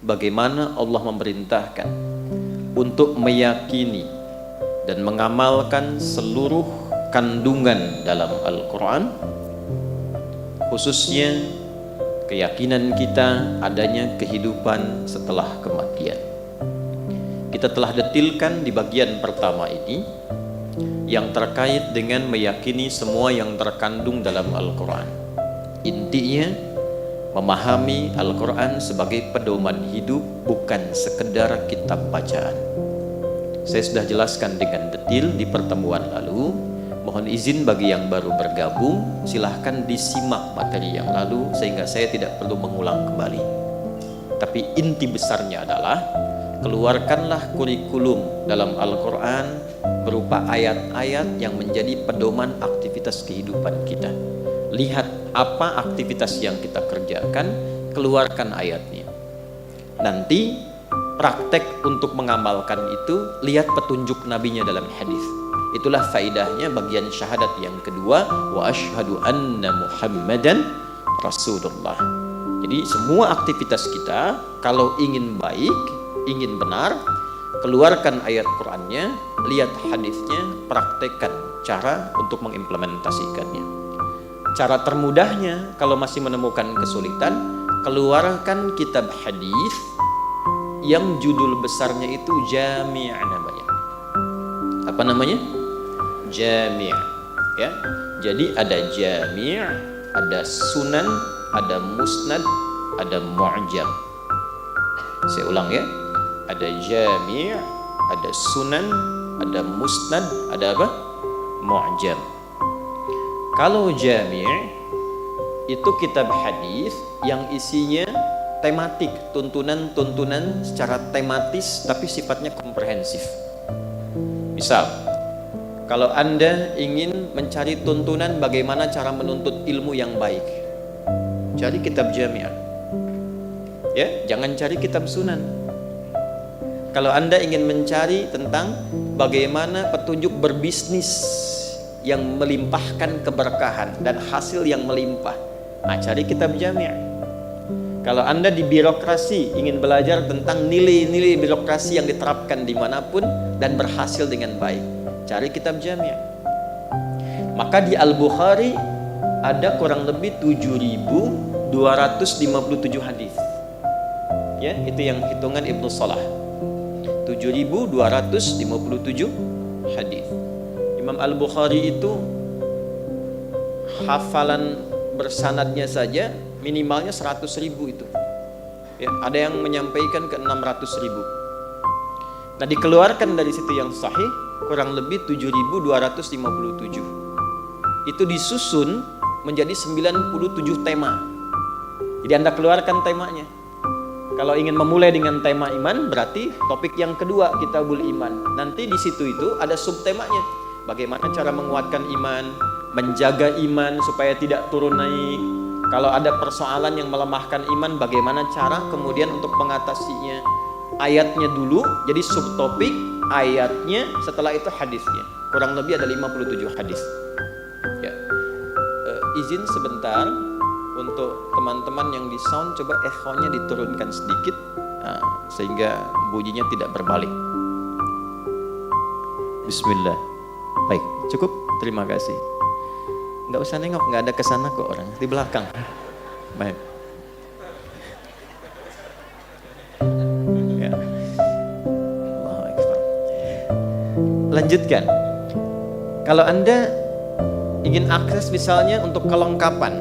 bagaimana Allah memerintahkan untuk meyakini dan mengamalkan seluruh kandungan dalam Al-Quran, khususnya keyakinan kita adanya kehidupan setelah kematian. Kita telah detilkan di bagian pertama ini yang terkait dengan meyakini semua yang terkandung dalam Al-Quran. Intinya memahami Al-Quran sebagai pedoman hidup, bukan sekedar kitab bacaan. Saya sudah jelaskan dengan detil di pertemuan lalu. Mohon izin bagi yang baru bergabung, silahkan disimak materi yang lalu sehingga saya tidak perlu mengulang kembali. Tapi inti besarnya adalah keluarkanlah kurikulum dalam Al-Quran berupa ayat-ayat yang menjadi pedoman aktivitas kehidupan kita. Lihat apa aktivitas yang kita kerjakan, keluarkan ayatnya. Nanti praktek untuk mengamalkan itu, lihat petunjuk nabinya dalam hadis. Itulah faidahnya bagian syahadat yang kedua, wa asyhadu anna Muhammadan Rasulullah. Jadi semua aktivitas kita kalau ingin baik, ingin benar, keluarkan ayat Qur'annya, lihat hadisnya, praktekkan cara untuk mengimplementasikannya. Cara termudahnya kalau masih menemukan kesulitan, keluarkan kitab hadis yang judul besarnya itu Jami' namanya. Apa namanya? Jami'. Ya. Jadi ada Jami', ada Sunan, ada Musnad, ada Mu'jam. Saya ulang ya. Ada Jami', ada Sunan, ada Musnad, ada apa? Mu'jam. Kalau Jami' itu kitab hadis yang isinya tematik, tuntunan-tuntunan secara tematis tapi sifatnya komprehensif. Misal, kalau Anda ingin mencari tuntunan bagaimana cara menuntut ilmu yang baik, cari kitab Jami'. Ya, jangan cari kitab Sunan. Kalau Anda ingin mencari tentang bagaimana petunjuk berbisnis yang melimpahkan keberkahan dan hasil yang melimpah, cari kitab Jami'. Kalau Anda di birokrasi ingin belajar tentang nilai-nilai birokrasi yang diterapkan dimanapun dan berhasil dengan baik, cari kitab Jami'. Maka di Al-Bukhari ada kurang lebih 7.257 hadis. Ya, itu yang hitungan Ibnu Salah. 7.257 hadis. Imam Al-Bukhari itu hafalan bersanadnya saja minimalnya 100.000 itu. Ya, ada yang menyampaikan ke 600.000. Nah, dikeluarkan dari situ yang sahih kurang lebih 7.257. Itu disusun menjadi 97 tema. Jadi Anda keluarkan temanya. Kalau ingin memulai dengan tema iman, berarti topik yang kedua Kitabul Iman. Nanti di situ itu ada subtemanya. Bagaimana cara menguatkan iman, menjaga iman supaya tidak turun naik. Kalau ada persoalan yang melemahkan iman, bagaimana cara kemudian untuk mengatasinya. Ayatnya dulu jadi subtopik, ayatnya setelah itu hadisnya. Kurang lebih ada 57 hadis. Ya. Izin sebentar untuk teman-teman yang di sound, coba echo-nya diturunkan sedikit, sehingga bunyinya tidak berbalik. Bismillah. Baik, cukup. Terima kasih. Nggak usah nengok, nggak ada kesana kok orang di belakang. Baik. Ya. Lanjutkan. Kalau Anda ingin akses misalnya untuk kelengkapan,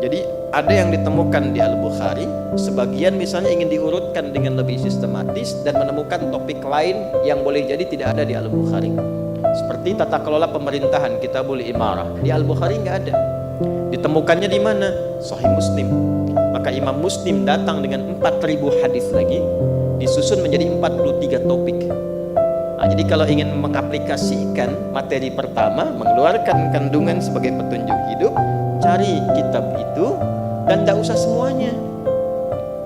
jadi ada yang ditemukan di Al-Bukhari, sebagian misalnya ingin diurutkan dengan lebih sistematis dan menemukan topik lain yang boleh jadi tidak ada di Al-Bukhari. Seperti tata kelola pemerintahan, Kitabul Imarah, di Al-Bukhari nggak ada. Ditemukannya di mana? Sahih Muslim. Maka Imam Muslim datang dengan 4.000 hadis lagi, disusun menjadi 43 topik. Jadi kalau ingin mengaplikasikan materi pertama, mengeluarkan kandungan sebagai petunjuk hidup, cari kitab itu dan tidak usah semuanya.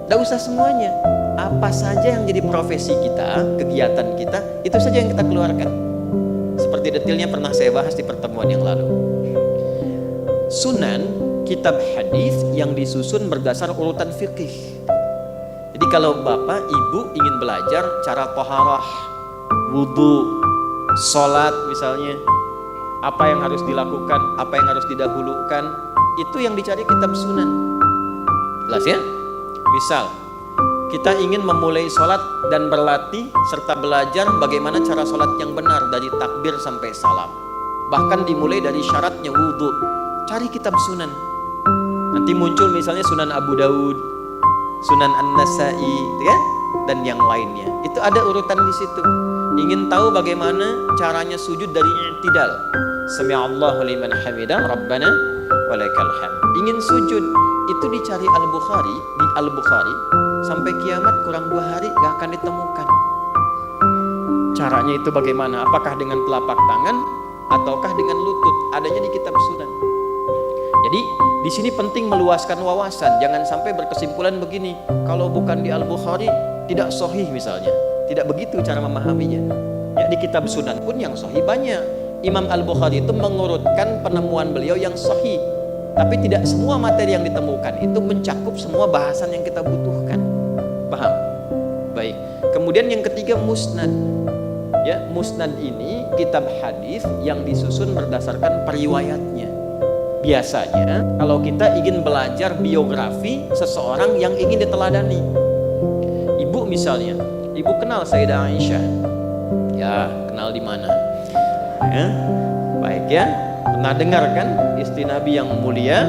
Tidak usah semuanya. Apa saja yang jadi profesi kita, kegiatan kita, itu saja yang kita keluarkan. Seperti detailnya pernah saya bahas di pertemuan yang lalu. Sunan, kitab hadis yang disusun berdasar urutan fikih. Jadi kalau bapak, ibu ingin belajar cara taharah, wudhu, sholat misalnya, apa yang harus dilakukan, apa yang harus didahulukan, itu yang dicari kitab sunan. Jelas ya? Misal kita ingin memulai sholat dan berlatih serta belajar bagaimana cara sholat yang benar dari takbir sampai salam, bahkan dimulai dari syaratnya wudhu, cari kitab sunan. Nanti muncul misalnya Sunan Abu Daud, Sunan An-Nasai, ya, dan yang lainnya. Itu ada urutan di situ. Ingin tahu bagaimana caranya sujud dari i'tidal, Sami'allahu liman hamidah, Rabbana walakal hamd. Ingin sujud, itu dicari Al-Bukhari, di Al-Bukhari sampai kiamat kurang 2 hari gak akan ditemukan. Caranya itu bagaimana? Apakah dengan telapak tangan ataukah dengan lutut? Adanya di kitab sunan. Jadi di sini penting meluaskan wawasan. Jangan sampai berkesimpulan begini, kalau bukan di Al-Bukhari tidak sahih misalnya. Tidak begitu cara memahaminya. Ya, di kitab sunan pun yang sahih banyak. Imam Al-Bukhari itu mengurutkan penemuan beliau yang sahih. Tapi tidak semua materi yang ditemukan itu mencakup semua bahasan yang kita butuhkan. Paham? Baik. Kemudian yang ketiga, musnad. Ya, musnad ini kitab hadis yang disusun berdasarkan periwayatnya. Biasanya kalau kita ingin belajar biografi seseorang yang ingin diteladani, ibu misalnya, ibu kenal Sayyidah Aisyah, ya kenal di mana? Ya, baik ya, pernah dengar kan istri Nabi yang mulia,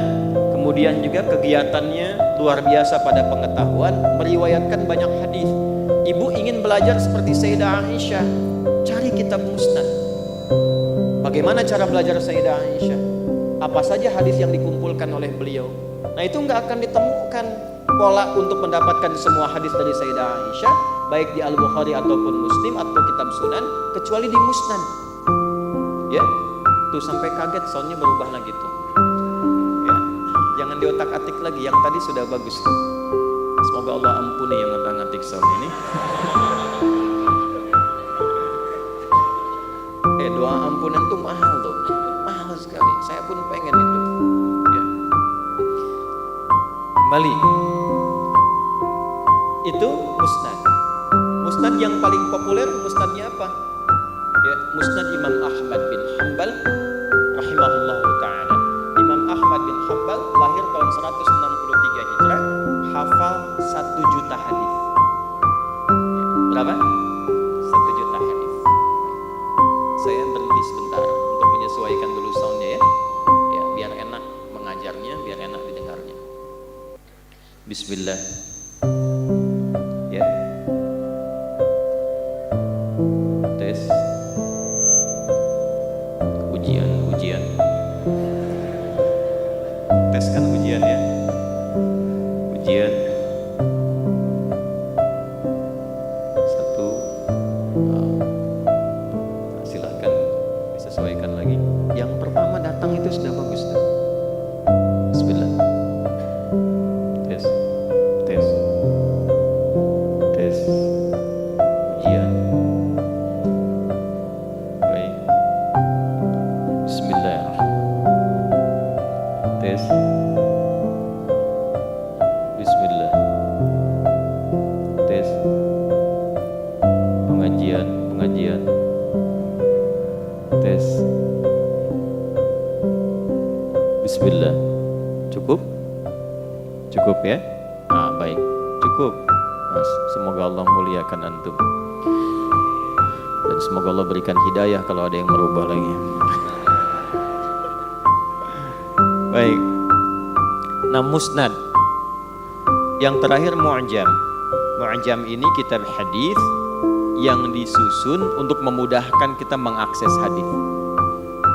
kemudian juga kegiatannya luar biasa pada pengetahuan, meriwayatkan banyak hadis. Ibu ingin belajar seperti Sayyidah Aisyah, cari kitab musnad. Bagaimana cara belajar Sayyidah Aisyah? Apa saja hadis yang dikumpulkan oleh beliau? Nah, itu nggak akan ditemukan pola untuk mendapatkan semua hadis dari Sayyidah Aisyah, baik di Al-Bukhari ataupun Muslim atau kitab sunan, kecuali di musnad. Ya, tuh sampai kaget soalnya berubah lagi tuh. Ya, jangan diotak-atik lagi, yang tadi sudah bagus tuh. Semoga Allah ampuni yang ngotak-ngatik soal ini. Doa ampunan tuh mahal tuh. Mahal sekali, saya pun pengen itu ya. Kembali, itu musnad. Musnad yang paling populer, musnadnya apa? Ya, musnad Imam Ahmad bin Hanbal rahimahullahu ta'ala. Imam Ahmad bin Hanbal lahir tahun 163 Hijrah, hafal 1 juta hadis. Ya, berapa? 1 juta hadis. Saya berhenti sebentar untuk menyesuaikan dulu soundnya ya. Ya, biar enak mengajarnya, biar enak didengarnya. Bismillah. Ya. Tes. Ujian. Tes kan ujian ya. Ujian. 1. Silahkan disesuaikan lagi. Yang pertama datang itu sudah bagus tuh. Bismillah. Tes. Ujian. Baik. Bismillah. Tes. Bismillah. Tes. Pengajian. Tes. Bismillah. Cukup ya? Nah, baik. Cukup. Mas, semoga Allah muliakan antum. Dan semoga Allah berikan hidayah kalau ada yang merubah lagi. Baik. Nah, musnad. Yang terakhir mu'jam. Mu'jam ini kitab hadis yang disusun untuk memudahkan kita mengakses hadis.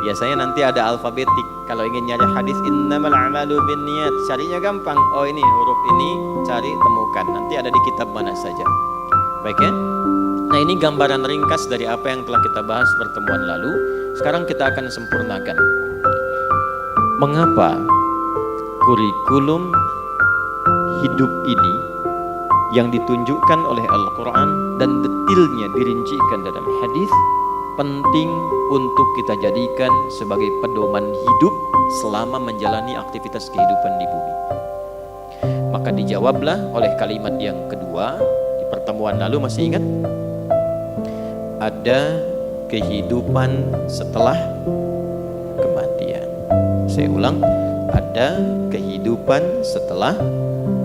Biasanya nanti ada alfabetik. Kalau ingin nyari hadis, innamal a'malu binniyat, carinya gampang. Oh, ini huruf ini, cari temukan. Nanti ada di kitab mana saja. Baik ya. Nah, ini gambaran ringkas dari apa yang telah kita bahas pertemuan lalu. Sekarang kita akan sempurnakan. Mengapa kurikulum hidup ini yang ditunjukkan oleh Al-Quran dan detailnya dirincikan dalam hadis penting untuk kita jadikan sebagai pedoman hidup selama menjalani aktivitas kehidupan di bumi. Maka dijawablah oleh kalimat yang kedua di pertemuan lalu, masih ingat? Ada kehidupan setelah kematian. Saya ulang, ada kehidupan setelah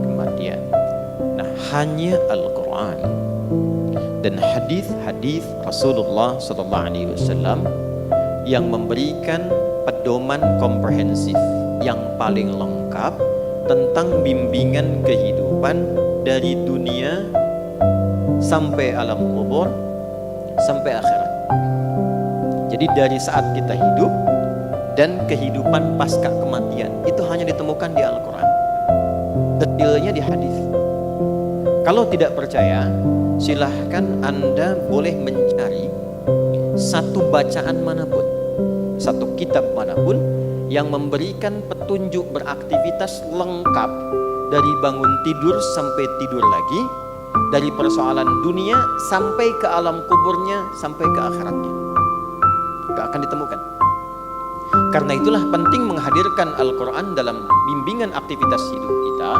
kematian. Nah, hanya Al-Quran dan hadis-hadis Rasulullah SAW yang memberikan pedoman komprehensif yang paling lengkap tentang bimbingan kehidupan dari dunia sampai alam kubur sampai akhirat. Jadi dari saat kita hidup dan kehidupan pasca kematian itu hanya ditemukan di Al-Quran, detailnya di hadis. Kalau tidak percaya, silahkan Anda boleh mencari satu bacaan manapun, satu kitab manapun yang memberikan petunjuk beraktivitas lengkap dari bangun tidur sampai tidur lagi, dari persoalan dunia sampai ke alam kuburnya sampai ke akhiratnya. Gak akan ditemukan. Karena itulah penting menghadirkan Al-Quran dalam bimbingan aktivitas hidup kita,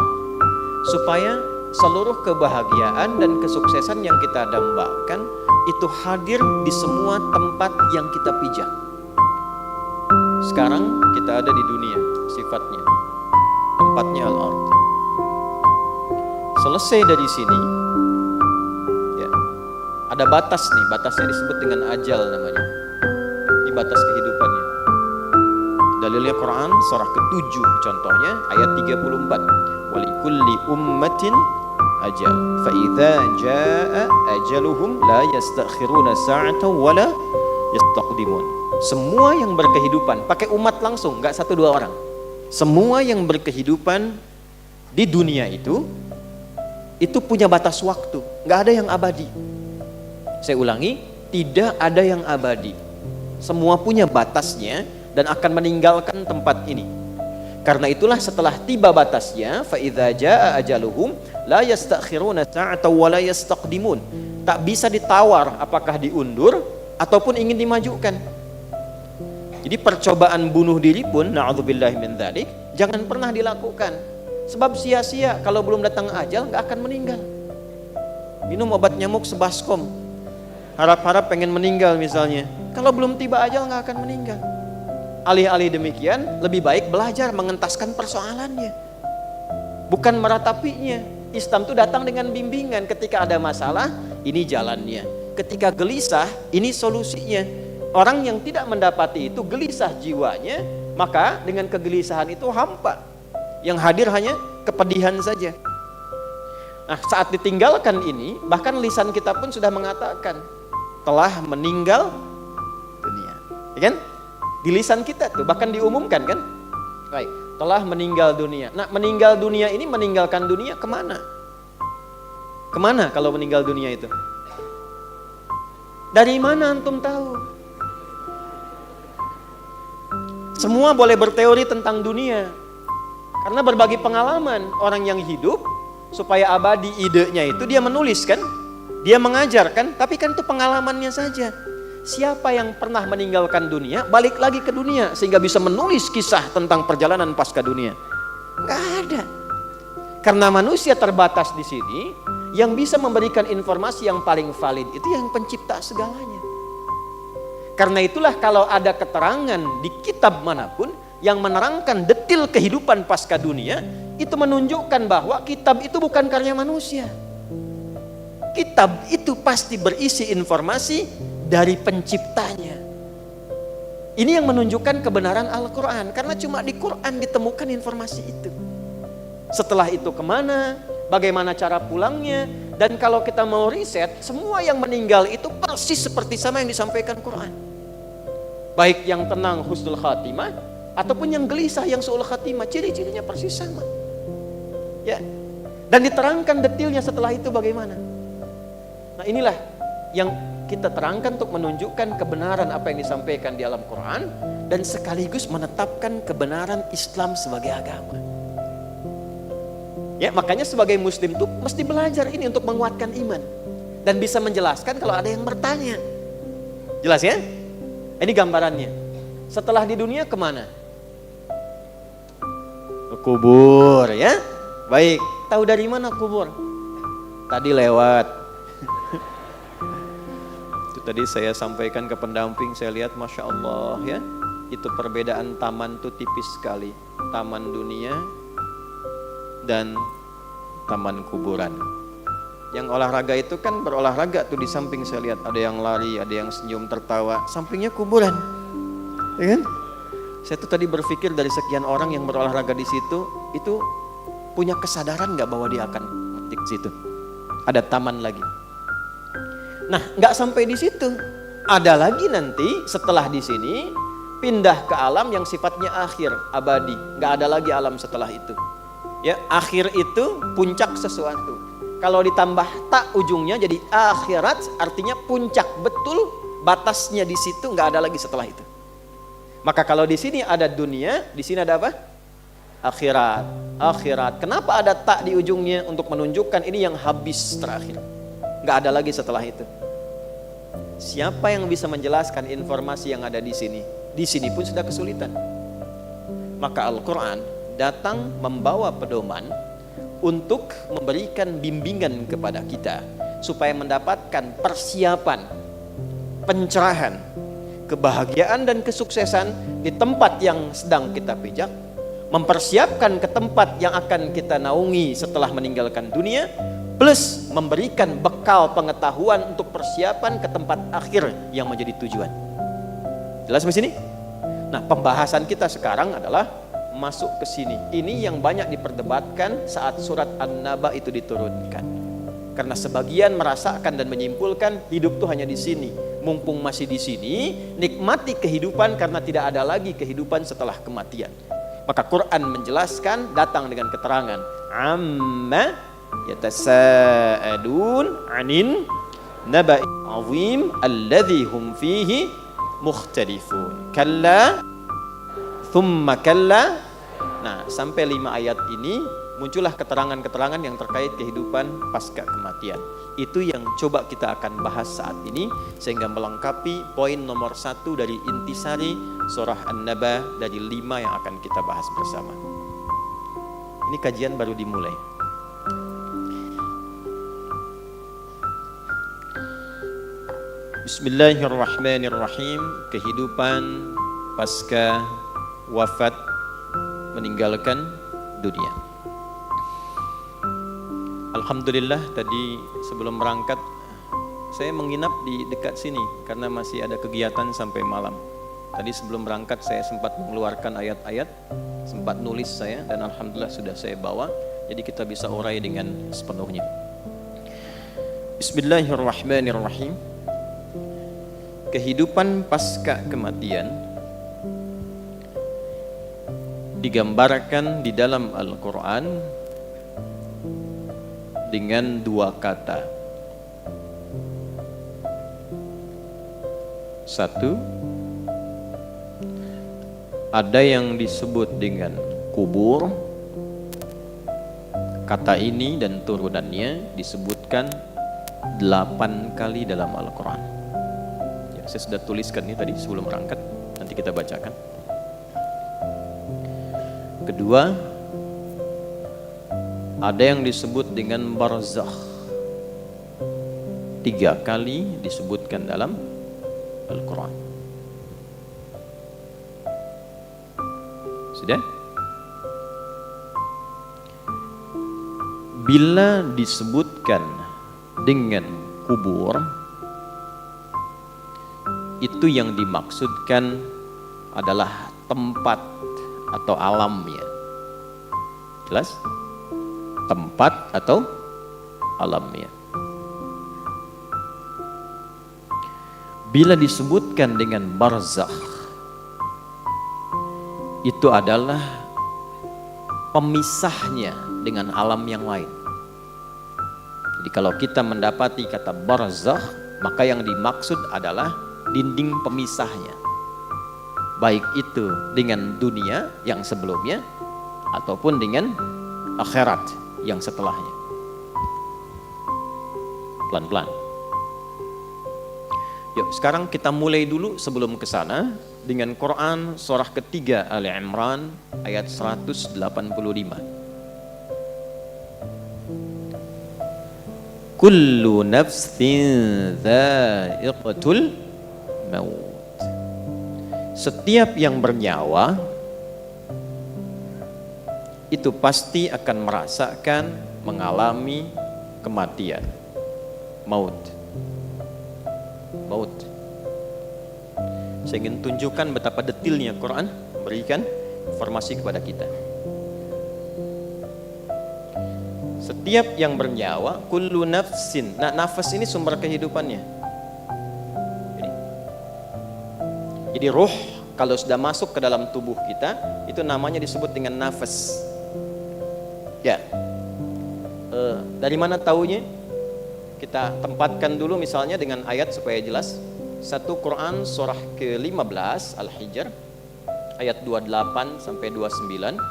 supaya seluruh kebahagiaan dan kesuksesan yang kita dambakan itu hadir di semua tempat yang kita pijak. Sekarang kita ada di dunia, sifatnya tempatnya al-ard. Selesai dari sini, ya, ada batas nih, batasnya disebut dengan ajal namanya. Ini batas kehidupannya. Dalilnya Quran surah ke-7 contohnya ayat 34. Walikulli ummatin ajal, fa idza jaa ajaluhum la yastakhiruna sa'atan wala yastaqdimun. Semua yang berkehidupan, pakai umat langsung, nggak 1-2 orang. Semua yang berkehidupan di dunia itu punya batas waktu, nggak ada yang abadi. Saya ulangi, tidak ada yang abadi. Semua punya batasnya dan akan meninggalkan tempat ini. Karena itulah setelah tiba batasnya, fa idza jaa ajaluhum la yastakhiruna sa'atan wa la yastaqdimun. Tak bisa ditawar apakah diundur ataupun ingin dimajukan. Jadi percobaan bunuh diri pun, na'udzubillahi min dzalik, jangan pernah dilakukan. Sebab sia-sia, kalau belum datang ajal nggak akan meninggal. Minum obat nyamuk sebaskom, harap-harap pengen meninggal misalnya. Kalau belum tiba ajal nggak akan meninggal. Alih-alih demikian, lebih baik belajar mengentaskan persoalannya, bukan meratapinya. Islam itu datang dengan bimbingan. Ketika ada masalah, ini jalannya. Ketika gelisah, ini solusinya. Orang yang tidak mendapati itu gelisah jiwanya, maka dengan kegelisahan itu hampa. Yang hadir hanya kepedihan saja. Nah, saat ditinggalkan ini, bahkan lisan kita pun sudah mengatakan telah meninggal dunia. Ya kan? Di lisan kita tuh bahkan diumumkan kan? Baik, telah meninggal dunia. Nah, meninggal dunia ini meninggalkan dunia kemana? Kemana kalau meninggal dunia itu? Dari mana antum tahu? Semua boleh berteori tentang dunia, karena berbagi pengalaman orang yang hidup supaya abadi idenya itu dia menulis kan, dia mengajarkan, tapi kan itu pengalamannya saja. Siapa yang pernah meninggalkan dunia balik lagi ke dunia sehingga bisa menulis kisah tentang perjalanan pasca dunia? Nggak ada. Karena manusia terbatas di sini, yang bisa memberikan informasi yang paling valid itu yang pencipta segalanya. Karena itulah kalau ada keterangan di kitab manapun yang menerangkan detil kehidupan pasca dunia, itu menunjukkan bahwa kitab itu bukan karya manusia. Kitab itu pasti berisi informasi dari penciptanya. Ini yang menunjukkan kebenaran Al-Quran, karena cuma di Quran ditemukan informasi itu. Setelah itu kemana, bagaimana cara pulangnya, dan kalau kita mau riset, semua yang meninggal itu persis seperti sama yang disampaikan Quran. Baik yang tenang husnul khatimah, ataupun yang gelisah yang su'ul khatimah, ciri-cirinya persis sama. Ya. Dan diterangkan detailnya setelah itu bagaimana. Nah, inilah yang kita terangkan untuk menunjukkan kebenaran apa yang disampaikan di dalam Quran dan sekaligus menetapkan kebenaran Islam sebagai agama. Ya, makanya sebagai muslim itu mesti belajar ini untuk menguatkan iman dan bisa menjelaskan kalau ada yang bertanya. Jelas ya? Ini gambarannya. Setelah di dunia kemana? Ke kubur ya. Baik. tahu dari mana kubur? Tadi lewat. Itu tadi saya sampaikan ke pendamping, saya lihat Masya Allah ya. Itu perbedaan taman tuh tipis sekali. Taman dunia dan taman kuburan. Yang olahraga itu kan berolahraga tuh di samping saya lihat. Ada yang lari, ada yang senyum tertawa. Sampingnya kuburan. Ya kan? Saya tuh tadi berpikir dari sekian orang yang berolahraga di situ, itu punya kesadaran nggak bahwa dia akan mati ke situ? Ada taman lagi. Nah, nggak sampai di situ. Ada lagi nanti setelah di sini pindah ke alam yang sifatnya akhir, abadi. Nggak ada lagi alam setelah itu. Ya, akhir itu puncak sesuatu. Kalau ditambah tak ujungnya jadi akhirat, artinya puncak betul, batasnya di situ, nggak ada lagi setelah itu. Maka kalau di sini ada dunia, di sini ada apa? Akhirat. Akhirat. Kenapa ada tak di ujungnya? Untuk menunjukkan ini yang habis terakhir. Nggak ada lagi setelah itu. Siapa yang bisa menjelaskan informasi yang ada di sini? Di sini pun sudah kesulitan. Maka Al-Quran datang membawa pedoman untuk memberikan bimbingan kepada kita supaya mendapatkan persiapan, pencerahan, kebahagiaan dan kesuksesan di tempat yang sedang kita pijak, mempersiapkan ke tempat yang akan kita naungi setelah meninggalkan dunia, plus memberikan bekal pengetahuan untuk persiapan ke tempat akhir yang menjadi tujuan. Jelas di sini? Nah, pembahasan kita sekarang adalah masuk ke sini. Ini yang banyak diperdebatkan saat surat An-Naba itu diturunkan. Karena sebagian merasakan dan menyimpulkan hidup tuh hanya di sini. Mumpung masih di sini, nikmati kehidupan karena tidak ada lagi kehidupan setelah kematian. Maka Quran menjelaskan, datang dengan keterangan, amma yatasa'adun anin naba'i azim alladhi hum fihi mukhtalifun. Kalla thumma kalla. Nah, sampai 5 ayat ini muncullah keterangan-keterangan yang terkait kehidupan pasca kematian. Itu yang coba kita akan bahas saat ini, sehingga melengkapi poin nomor 1 dari intisari surah An-Naba dari 5 yang akan kita bahas bersama. Ini kajian baru dimulai. Bismillahirrahmanirrahim. Kehidupan pasca wafat, meninggalkan dunia. Alhamdulillah tadi sebelum berangkat saya menginap di dekat sini karena masih ada kegiatan sampai malam. Tadi sebelum berangkat saya sempat mengeluarkan ayat-ayat, sempat nulis saya, dan alhamdulillah sudah saya bawa, jadi kita bisa urai dengan sepenuhnya. Bismillahirrahmanirrahim. Kehidupan pasca kematian digambarkan di dalam Al-Quran dengan 2 kata. 1, ada yang disebut dengan kubur. Kata ini dan turunannya disebutkan 8 kali dalam Al-Quran. Ya, saya sudah tuliskan ini tadi sebelum berangkat, nanti kita bacakan. Kedua, ada yang disebut dengan barzakh. 3 kali disebutkan dalam Al-Quran. Sudah? Bila disebutkan dengan kubur, itu yang dimaksudkan adalah tempat atau alamnya. Jelas? Tempat atau alamnya. Bila disebutkan dengan barzakh, itu adalah pemisahnya dengan alam yang lain. Jadi kalau kita mendapati kata barzakh, maka yang dimaksud adalah dinding pemisahnya. Baik itu dengan dunia yang sebelumnya ataupun dengan akhirat yang setelahnya. Pelan-pelan. Yuk, sekarang kita mulai dulu sebelum ke sana dengan Quran surah ketiga Ali Imran ayat 185. kullu nafsin dha'iqatul maut. Setiap yang bernyawa itu pasti akan merasakan, mengalami kematian, maut. Saya ingin tunjukkan betapa detailnya Quran memberikan informasi kepada kita. Setiap yang bernyawa, kullu nafsin. Nah, nafas ini sumber kehidupannya. Jadi ruh kalau sudah masuk ke dalam tubuh kita, itu namanya disebut dengan nafas. Ya. Dari mana taunya? Kita tempatkan dulu misalnya dengan ayat supaya jelas. 1 Quran surah ke-15 Al-Hijr ayat 28 sampai 29.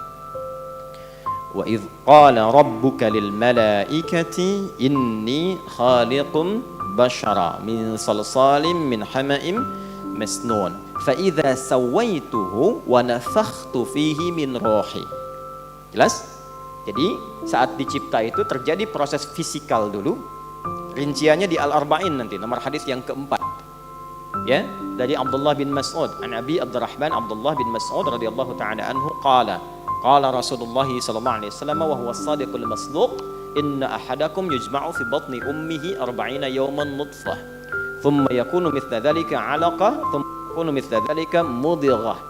Wa idh qala rabbuka lil malaikati inni khaliqum bashara min salsalim min hama'im masnun fa idza sawaituhu wa nafakhtu fihi min ruhi. Jelas? Jadi saat dicipta itu terjadi proses fisikal dulu. Rinciannya di Al-Arba'in nanti nomor hadis yang keempat. Ya, dari Abdullah bin Mas'ud, an Abi Abdurrahman Abdullah bin Mas'ud radhiyallahu taala anhu qala Rasulullah sallallahu alaihi wasallam wa huwa as-sadiqul masduq inna ahadakum yujma'u fi batni ummihi 40 yawman nutfah thumma yakunu mithla dhalika 'alaqah thumma yakunu mithla dhalika mudghah.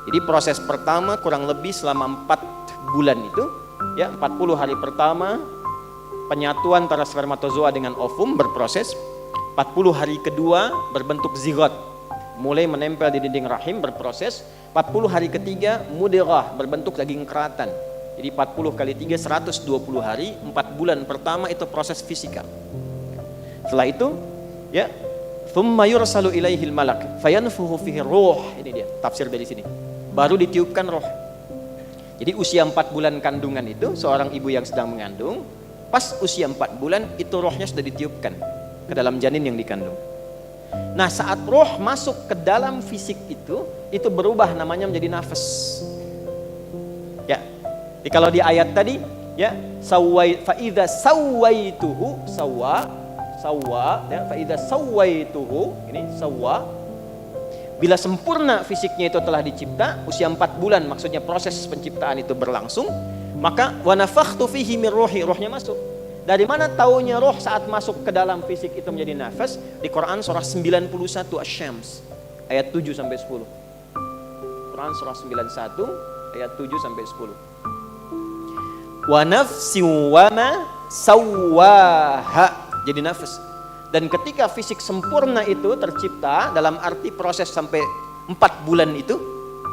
Jadi proses pertama kurang lebih selama 4 bulan itu, ya, 40 hari pertama penyatuan antara spermatozoa dengan ovum berproses. 40 hari kedua berbentuk zigot, mulai menempel di dinding rahim berproses. 40 hari ketiga mudghah, berbentuk daging keratan. Jadi 40 kali 3 120 hari, 4 bulan pertama itu proses fisikal. Setelah itu, ya, thumma yursalu ilaihil malak fayanfuhu fihi ruh. Ini dia tafsir dari sini. Baru ditiupkan roh. Jadi usia 4 bulan kandungan itu, seorang ibu yang sedang mengandung, pas usia 4 bulan itu rohnya sudah ditiupkan ke dalam janin yang dikandung. Nah, saat roh masuk ke dalam fisik itu berubah namanya menjadi nafas. Ya. Jadi kalau di ayat tadi, ya, fa idza sawaituhu sawwa, ya, fa idza sawaituhu, ini sawwa. Bila sempurna fisiknya itu telah dicipta, usia 4 bulan maksudnya proses penciptaan itu berlangsung, maka wa nafakhtu fihi min ruhi, rohnya masuk. Dari mana taunya roh saat masuk ke dalam fisik itu menjadi nafas? Di Quran surah 91 Asy-Syams ayat 7 sampai 10. Quran surah 91 ayat 7 sampai 10. Wa nafsi wa ma sawwaha, jadi nafas. Dan ketika fisik sempurna itu tercipta dalam arti proses sampai 4 bulan itu,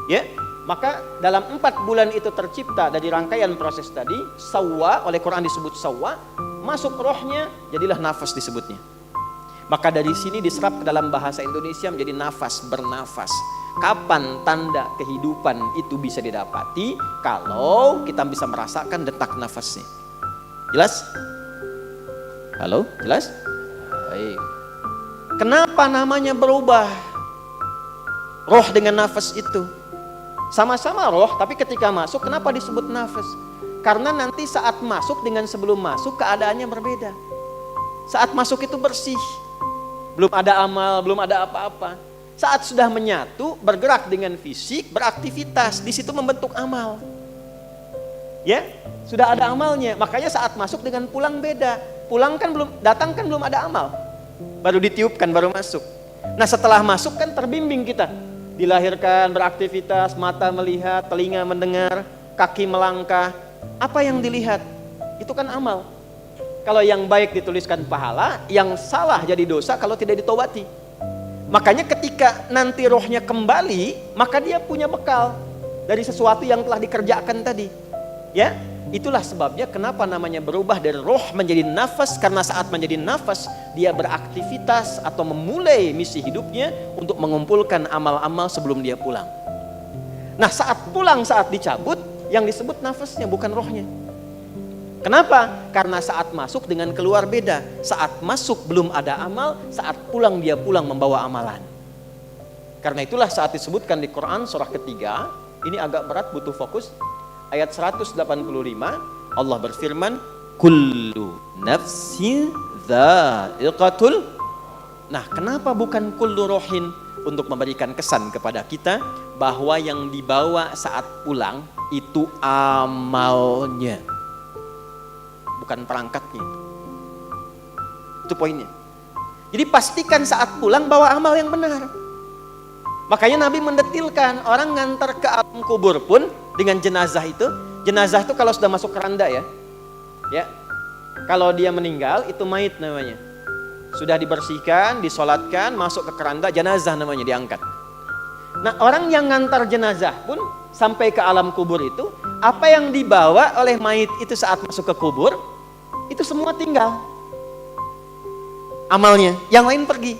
ya, maka dalam 4 bulan itu tercipta dari rangkaian proses tadi, sawwa, oleh Quran disebut sawwa, masuk rohnya, jadilah nafas disebutnya. Maka dari sini diserap ke dalam bahasa Indonesia menjadi nafas, bernafas. Kapan tanda kehidupan itu bisa didapati? Kalau kita bisa merasakan detak nafasnya. Jelas? Halo? Jelas? Baik. Kenapa namanya berubah? Roh dengan nafas itu sama-sama roh, tapi ketika masuk kenapa disebut nafas? Karena nanti saat masuk dengan sebelum masuk keadaannya berbeda. Saat masuk itu bersih, belum ada amal, belum ada apa-apa. Saat sudah menyatu, bergerak dengan fisik, beraktivitas, di situ membentuk amal. Ya, sudah ada amalnya. Makanya saat masuk dengan pulang beda. Pulang kan belum, datang kan belum ada amal. Baru ditiupkan, baru masuk. Nah, setelah masuk kan terbimbing kita. Dilahirkan, beraktivitas, mata melihat, telinga mendengar, kaki melangkah. Apa yang dilihat? Itu kan amal. Kalau yang baik dituliskan pahala, yang salah jadi dosa kalau tidak ditobati. Makanya ketika nanti rohnya kembali, maka dia punya bekal dari sesuatu yang telah dikerjakan tadi. Ya, itulah sebabnya kenapa namanya berubah dari roh menjadi nafas, karena saat menjadi nafas dia beraktivitas atau memulai misi hidupnya untuk mengumpulkan amal-amal sebelum dia pulang. Nah, saat pulang, saat dicabut, yang disebut nafasnya bukan rohnya. Kenapa? Karena saat masuk dengan keluar beda. Saat masuk belum ada amal, saat pulang dia pulang membawa amalan. Karena itulah saat disebutkan di Quran surah ketiga, ini agak berat, butuh fokus. Ayat 185, Allah berfirman, kullu nafsin dha'iqatul. Nah, kenapa bukan kullu ruhin? Untuk memberikan kesan kepada kita bahwa yang dibawa saat pulang itu amalnya, bukan perangkatnya. Itu poinnya. Jadi pastikan saat pulang bawa amal yang benar. Makanya Nabi mendetilkan, orang ngantar ke alam kubur pun dengan jenazah itu kalau sudah masuk keranda ya, kalau dia meninggal itu mayit namanya. Sudah dibersihkan, disolatkan, masuk ke keranda, jenazah namanya, diangkat. Nah, orang yang ngantar jenazah pun sampai ke alam kubur itu, apa yang dibawa oleh mayit itu saat masuk ke kubur, itu semua tinggal. Amalnya, yang lain pergi.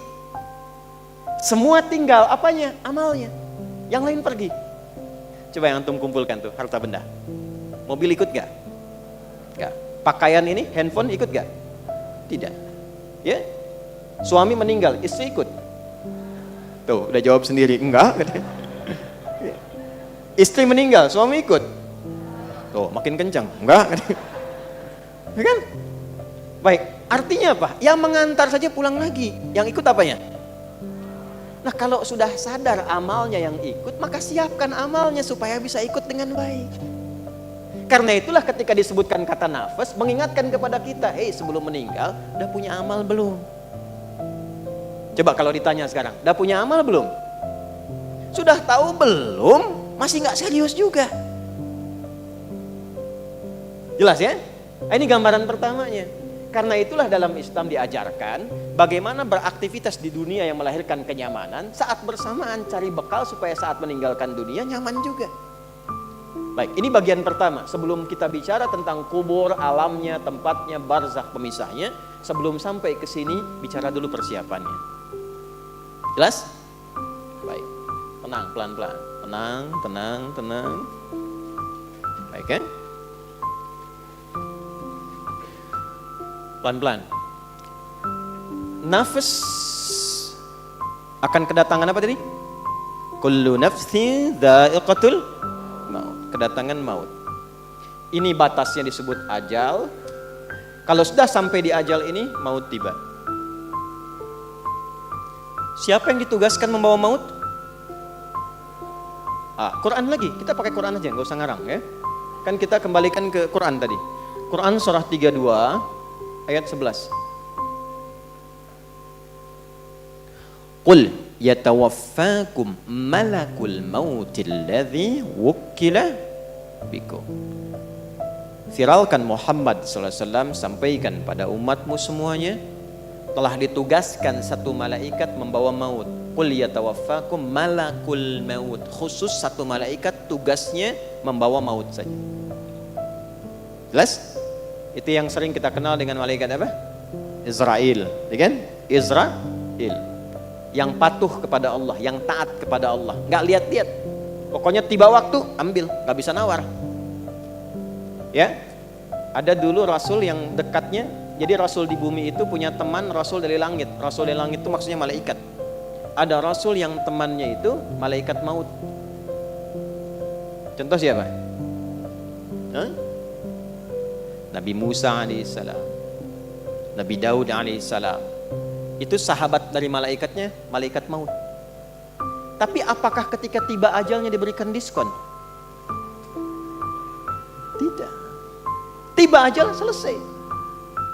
Semua tinggal, apanya? Amalnya. Yang lain pergi. Coba yang antum kumpulkan tuh, harta benda. Mobil ikut gak? Gak. Pakaian ini, handphone ikut gak? Tidak. Ya? Suami meninggal, istri ikut. Tuh, udah jawab sendiri, enggak. Istri meninggal, suami ikut. Tuh, makin kencang, enggak. Ya kan? Baik, artinya apa? Yang mengantar saja pulang lagi, yang ikut apanya? Nah, kalau sudah sadar amalnya yang ikut, maka siapkan amalnya supaya bisa ikut dengan baik. Karena itulah ketika disebutkan kata nafas, mengingatkan kepada kita, sebelum meninggal, udah punya amal belum? Coba kalau ditanya sekarang, udah punya amal belum? Sudah tahu belum? Masih nggak serius juga. Jelas ya? Ini gambaran pertamanya. Karena itulah dalam Islam diajarkan bagaimana beraktivitas di dunia yang melahirkan kenyamanan, saat bersamaan cari bekal supaya saat meninggalkan dunia nyaman juga. Baik, ini bagian pertama. Sebelum kita bicara tentang kubur, alamnya, tempatnya, barzakh pemisahnya, sebelum sampai ke sini bicara dulu persiapannya. Jelas? Baik. Tenang, pelan-pelan. Tenang. Baik kan? Pelan-pelan. Nafas akan kedatangan apa tadi? Kullu nafsin dha'iqatul maut. Kedatangan maut. Ini batasnya disebut ajal. Kalau sudah sampai di ajal ini, maut tiba. Siapa yang ditugaskan membawa maut? Quran lagi, kita pakai Quran aja, nggak usah ngarang ya. Kan kita kembalikan ke Quran tadi. Quran surah 32 ayat 11. Qul yatawaffakum malakul mautil ladzi wukkila bikum. Viralkan Muhammad SAW, sampaikan pada umatmu semuanya, telah ditugaskan satu malaikat membawa maut. Qul yatawaffakum malakul maut. Khusus satu malaikat tugasnya membawa maut saja. Jelas? Itu yang sering kita kenal dengan malaikat apa? Israel, ya kan? Israel. Yang patuh kepada Allah, yang taat kepada Allah. Enggak lihat-lihat. Pokoknya tiba waktu ambil, enggak bisa nawar. Ya? Ada dulu rasul yang dekatnya. Jadi rasul di bumi itu punya teman rasul dari langit. Rasul dari langit itu maksudnya malaikat. Ada rasul yang temannya itu malaikat maut. Contoh siapa? Nabi Musa alaihissalam, Nabi Daud alaihissalam. Itu sahabat dari malaikatnya, malaikat maut. Tapi apakah ketika tiba ajalnya diberikan diskon? Tidak. Tiba ajal selesai.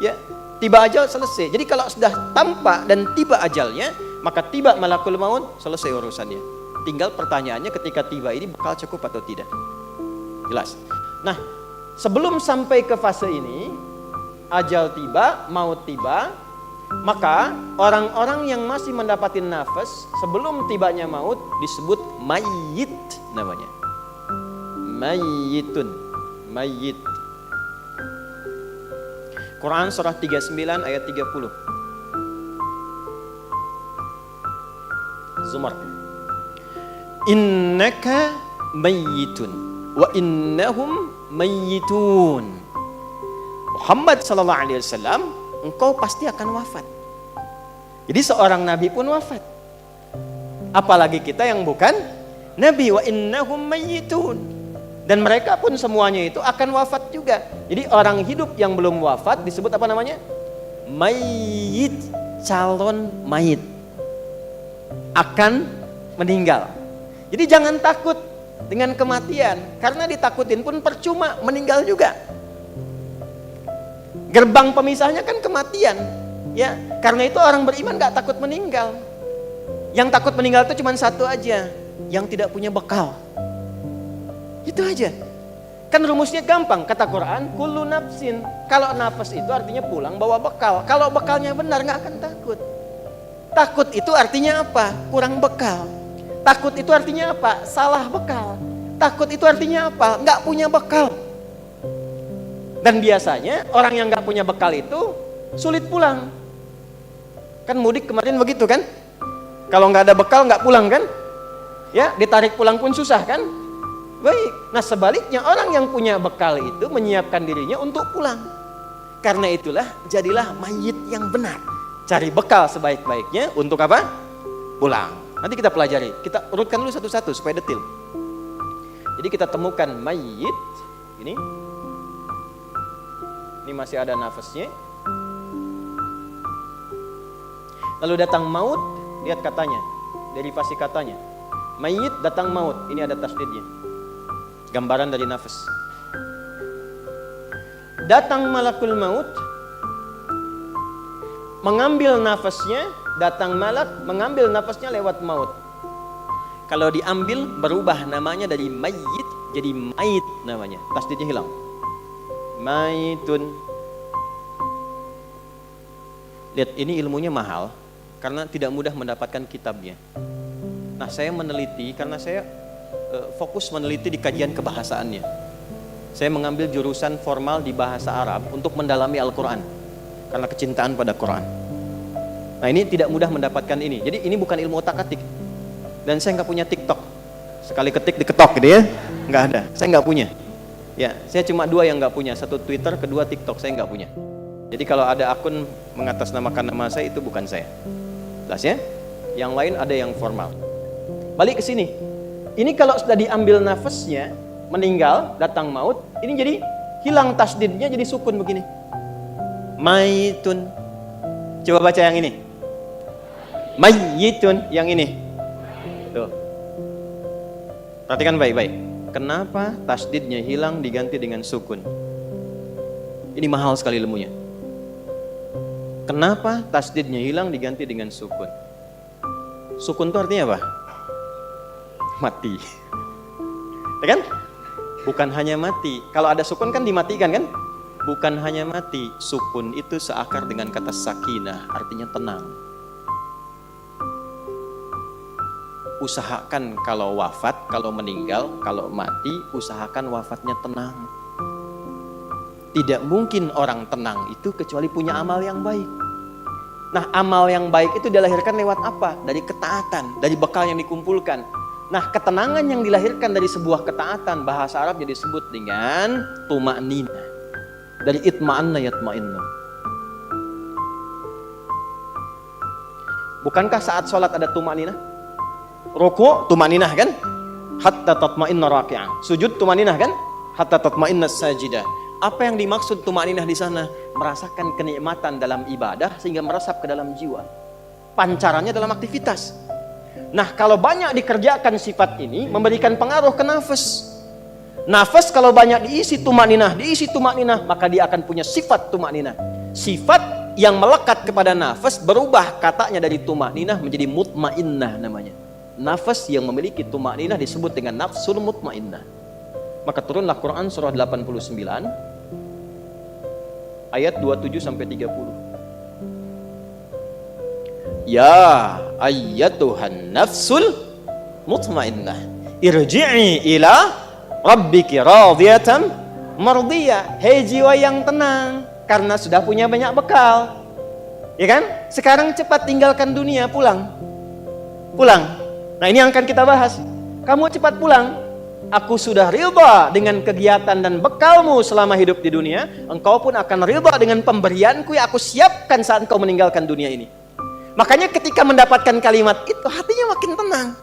Ya, tiba ajal selesai. Jadi kalau sudah tampak dan tiba ajalnya, maka tiba malakul maut, selesai urusannya. Tinggal pertanyaannya ketika tiba ini bakal cukup atau tidak. Jelas. Nah, sebelum sampai ke fase ini, ajal tiba, maut tiba, maka orang-orang yang masih mendapati nafas sebelum tibanya maut disebut mayyit namanya. Mayyitun, mayyit. Quran surah 39 ayat 30. Zumar. Innaka mayyitun wa innahum mayyitun. Muhammad sallallahu alaihi wasallam, engkau pasti akan wafat. Jadi seorang nabi pun wafat. Apalagi kita yang bukan nabi, wa innahum mayyitun. Dan mereka pun semuanya itu akan wafat juga. Jadi orang hidup yang belum wafat disebut apa namanya? Mayit, calon mayit akan meninggal. Jadi jangan takut dengan kematian, karena ditakutin pun percuma, meninggal juga. Gerbang pemisahnya kan kematian, ya. Karena itu orang beriman gak takut meninggal. Yang takut meninggal itu cuma satu aja, yang tidak punya bekal. Itu aja. Kan rumusnya gampang, kata Quran, kullu nafsin. Kalau nafas itu artinya pulang bawa bekal. Kalau bekalnya benar gak akan takut. Takut itu artinya apa? Kurang bekal. Takut itu artinya apa? Salah bekal. Takut itu artinya apa? Gak punya bekal. Dan biasanya orang yang gak punya bekal itu sulit pulang. Kan mudik kemarin begitu kan? Kalau gak ada bekal gak pulang kan? Ya, ditarik pulang pun susah kan? Baik, nah sebaliknya orang yang punya bekal itu menyiapkan dirinya untuk pulang. Karena itulah jadilah mayit yang benar. Cari bekal sebaik-baiknya untuk apa? Pulang. Nanti kita pelajari, kita urutkan dulu satu-satu supaya detail. Jadi kita temukan mayit, ini masih ada nafasnya. Lalu datang maut, lihat katanya, derivasi katanya. Mayit datang maut, ini ada tasdidnya. Gambaran dari nafas. Datang malakul maut, mengambil nafasnya, datang malak mengambil nafasnya lewat maut. Kalau diambil berubah namanya dari mayit jadi mait namanya. Tasdidnya hilang. Maitun. Lihat, ini ilmunya mahal karena tidak mudah mendapatkan kitabnya. Nah, saya meneliti karena saya fokus meneliti di kajian kebahasaannya. Saya mengambil jurusan formal di bahasa Arab untuk mendalami Al-Quran karena kecintaan pada Quran. Nah, ini tidak mudah mendapatkan ini. Jadi ini bukan ilmu otak-atik. Dan saya nggak punya TikTok. Sekali ketik diketok gitu ya, nggak ada. Saya nggak punya. Ya, saya cuma dua yang nggak punya. Satu Twitter, kedua TikTok. Saya nggak punya. Jadi kalau ada akun mengatasnamakan nama saya, itu bukan saya. Jelas ya? Yang lain ada yang formal. Balik ke sini. Ini kalau sudah diambil nafasnya, meninggal, datang maut, ini jadi hilang tasdidnya, jadi sukun begini. Maitun. Coba baca yang ini. Mayyitun, yang ini. Tuh. Perhatikan baik-baik. Kenapa tasdidnya hilang diganti dengan sukun? Ini mahal sekali ilmunya. Kenapa tasdidnya hilang diganti dengan sukun? Sukun itu artinya apa? Mati. Ya kan? Bukan hanya mati. Kalau ada sukun kan dimatikan kan? Bukan hanya mati. Sukun itu seakar dengan kata sakinah, artinya tenang. Usahakan kalau wafat, kalau meninggal, kalau mati, usahakan wafatnya tenang. Tidak mungkin orang tenang itu kecuali punya amal yang baik. Nah, amal yang baik itu dilahirkan lewat apa? Dari ketaatan, dari bekal yang dikumpulkan. Nah, ketenangan yang dilahirkan dari sebuah ketaatan, bahasa Arab jadi disebut dengan tuma'ninah. Dari itma'anna yatma'innu. Bukankah saat sholat ada tuma'ninah? Ruku' tuma'ninah kan? Hatta tatma'inna raki'an. Sujud tuma'ninah kan? Hatta tatma'inna sajidah. Apa yang dimaksud tuma'ninah di sana? Merasakan kenikmatan dalam ibadah sehingga meresap ke dalam jiwa. Pancarannya dalam aktivitas. Nah, kalau banyak dikerjakan sifat ini memberikan pengaruh ke nafas. Nafas kalau banyak diisi tumakninah, maka dia akan punya sifat tumakninah. Sifat yang melekat kepada nafas berubah katanya dari tumakninah menjadi mutmainnah namanya. Nafas yang memiliki tumakninah disebut dengan nafsul mutmainnah. Maka turunlah Quran surah 89 ayat 27 sampai 30. Ya ayyatuhan nafsul mutmainnah irji'i ila rabbiki radiyatan mardiyah. Hei jiwa yang tenang karena sudah punya banyak bekal. Ya kan? Sekarang cepat tinggalkan dunia, pulang. Nah, ini yang akan kita bahas. Kamu cepat pulang. Aku sudah ridha dengan kegiatan dan bekalmu selama hidup di dunia. Engkau pun akan ridha dengan pemberianku yang aku siapkan saat engkau meninggalkan dunia ini. Makanya ketika mendapatkan kalimat itu, hatinya makin tenang.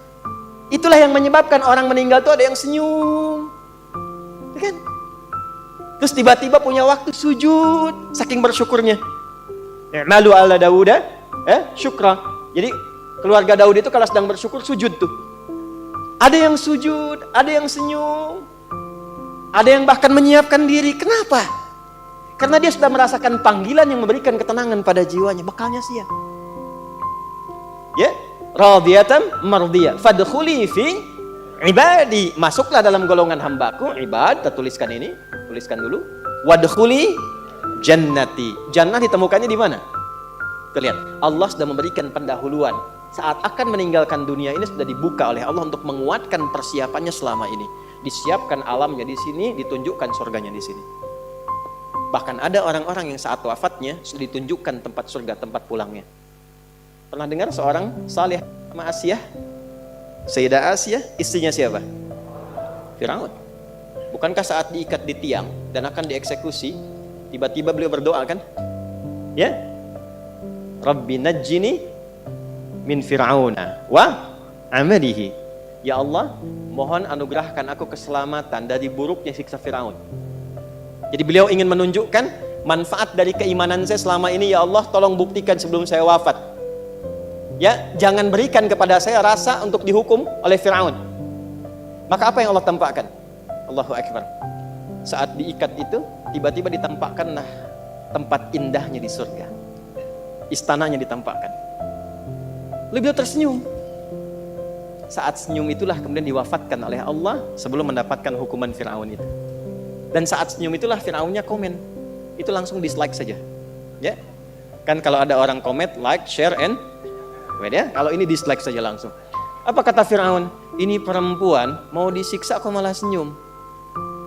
Itulah yang menyebabkan orang meninggal itu ada yang senyum. Ya kan? Terus tiba-tiba punya waktu sujud, saking bersyukurnya. I'malu ala Dauda syukra. Jadi keluarga Daud itu kalau sedang bersyukur sujud tuh. Ada yang sujud, ada yang senyum, ada yang bahkan menyiapkan diri. Kenapa? Karena dia sudah merasakan panggilan yang memberikan ketenangan pada jiwanya. Bekalnya siap. Ya, radiyatan mardiyah. Fadkhuli fi ibadi. Masuklah dalam golongan hambaku. Ibad, kita tuliskan ini. Tuliskan dulu. Wadkhuli jannati. Jannah ditemukannya di mana? Terlihat, Allah sudah memberikan pendahuluan. Saat akan meninggalkan dunia ini sudah dibuka oleh Allah untuk menguatkan persiapannya selama ini. Disiapkan alamnya di sini, ditunjukkan surganya di sini. Bahkan ada orang-orang yang saat wafatnya sudah ditunjukkan tempat surga, tempat pulangnya. Pernah dengar seorang salih sama Asiyah? Sayyidah Asiyah, istrinya siapa? Firaun. Bukankah saat diikat di tiang dan akan dieksekusi, tiba-tiba beliau berdoa kan? Ya? Rabbi najjini min fir'auna wa amalihi. Ya Allah, mohon anugerahkan aku keselamatan dari buruknya siksa Firaun. Jadi beliau ingin menunjukkan manfaat dari keimanan saya selama ini. Ya Allah, tolong buktikan sebelum saya wafat. Ya, jangan berikan kepada saya rasa untuk dihukum oleh Firaun. Maka apa yang Allah tampakkan? Allahu Akbar. Saat diikat itu, tiba-tiba ditampakkanlah tempat indahnya di surga. Istananya ditampakkan. Lalu beliau tersenyum. Saat senyum itulah kemudian diwafatkan oleh Allah sebelum mendapatkan hukuman Firaun itu. Dan saat senyum itulah Firaunnya komen. Itu langsung dislike saja. Ya. Kan kalau ada orang komen, like, share, and ya. Kalau ini dislike saja langsung. Apa kata Firaun? Ini perempuan mau disiksa kok malah senyum.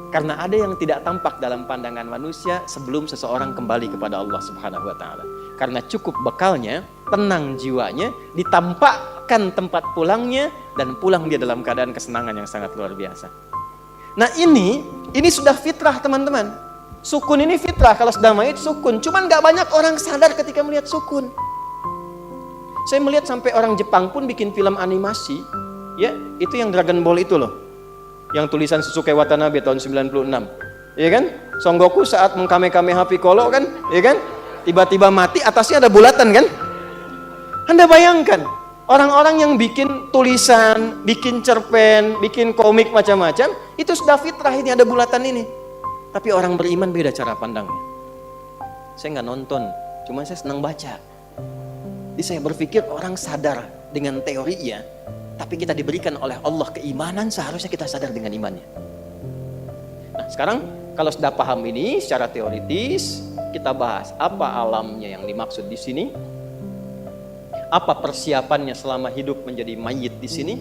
Karena ada yang tidak tampak dalam pandangan manusia sebelum seseorang kembali kepada Allah Subhanahu wa taala. Karena cukup bekalnya, tenang jiwanya, ditampakkan tempat pulangnya dan pulang dia dalam keadaan kesenangan yang sangat luar biasa. Nah ini sudah fitrah teman-teman. Sukun ini fitrah, kalau sudah mayit sukun. Cuman gak banyak orang sadar ketika melihat sukun. Saya melihat sampai orang Jepang pun bikin film animasi, ya itu yang Dragon Ball itu loh. Yang tulisan Susuke Watanabe tahun 96. Ya kan? Son Goku saat mengkame-kameha Piccolo kan, ya kan? Tiba-tiba mati, atasnya ada bulatan kan? Anda bayangkan, orang-orang yang bikin tulisan, bikin cerpen, bikin komik macam-macam, itu sudah fitrah ini ada bulatan ini. Tapi orang beriman beda cara pandangnya. Saya nggak nonton, cuma saya senang baca. Jadi saya berpikir orang sadar dengan teorinya, tapi kita diberikan oleh Allah keimanan, seharusnya kita sadar dengan imannya. Nah sekarang kalau sudah paham ini secara teoritis, kita bahas apa alamnya yang dimaksud di sini, apa persiapannya selama hidup menjadi mayit di sini,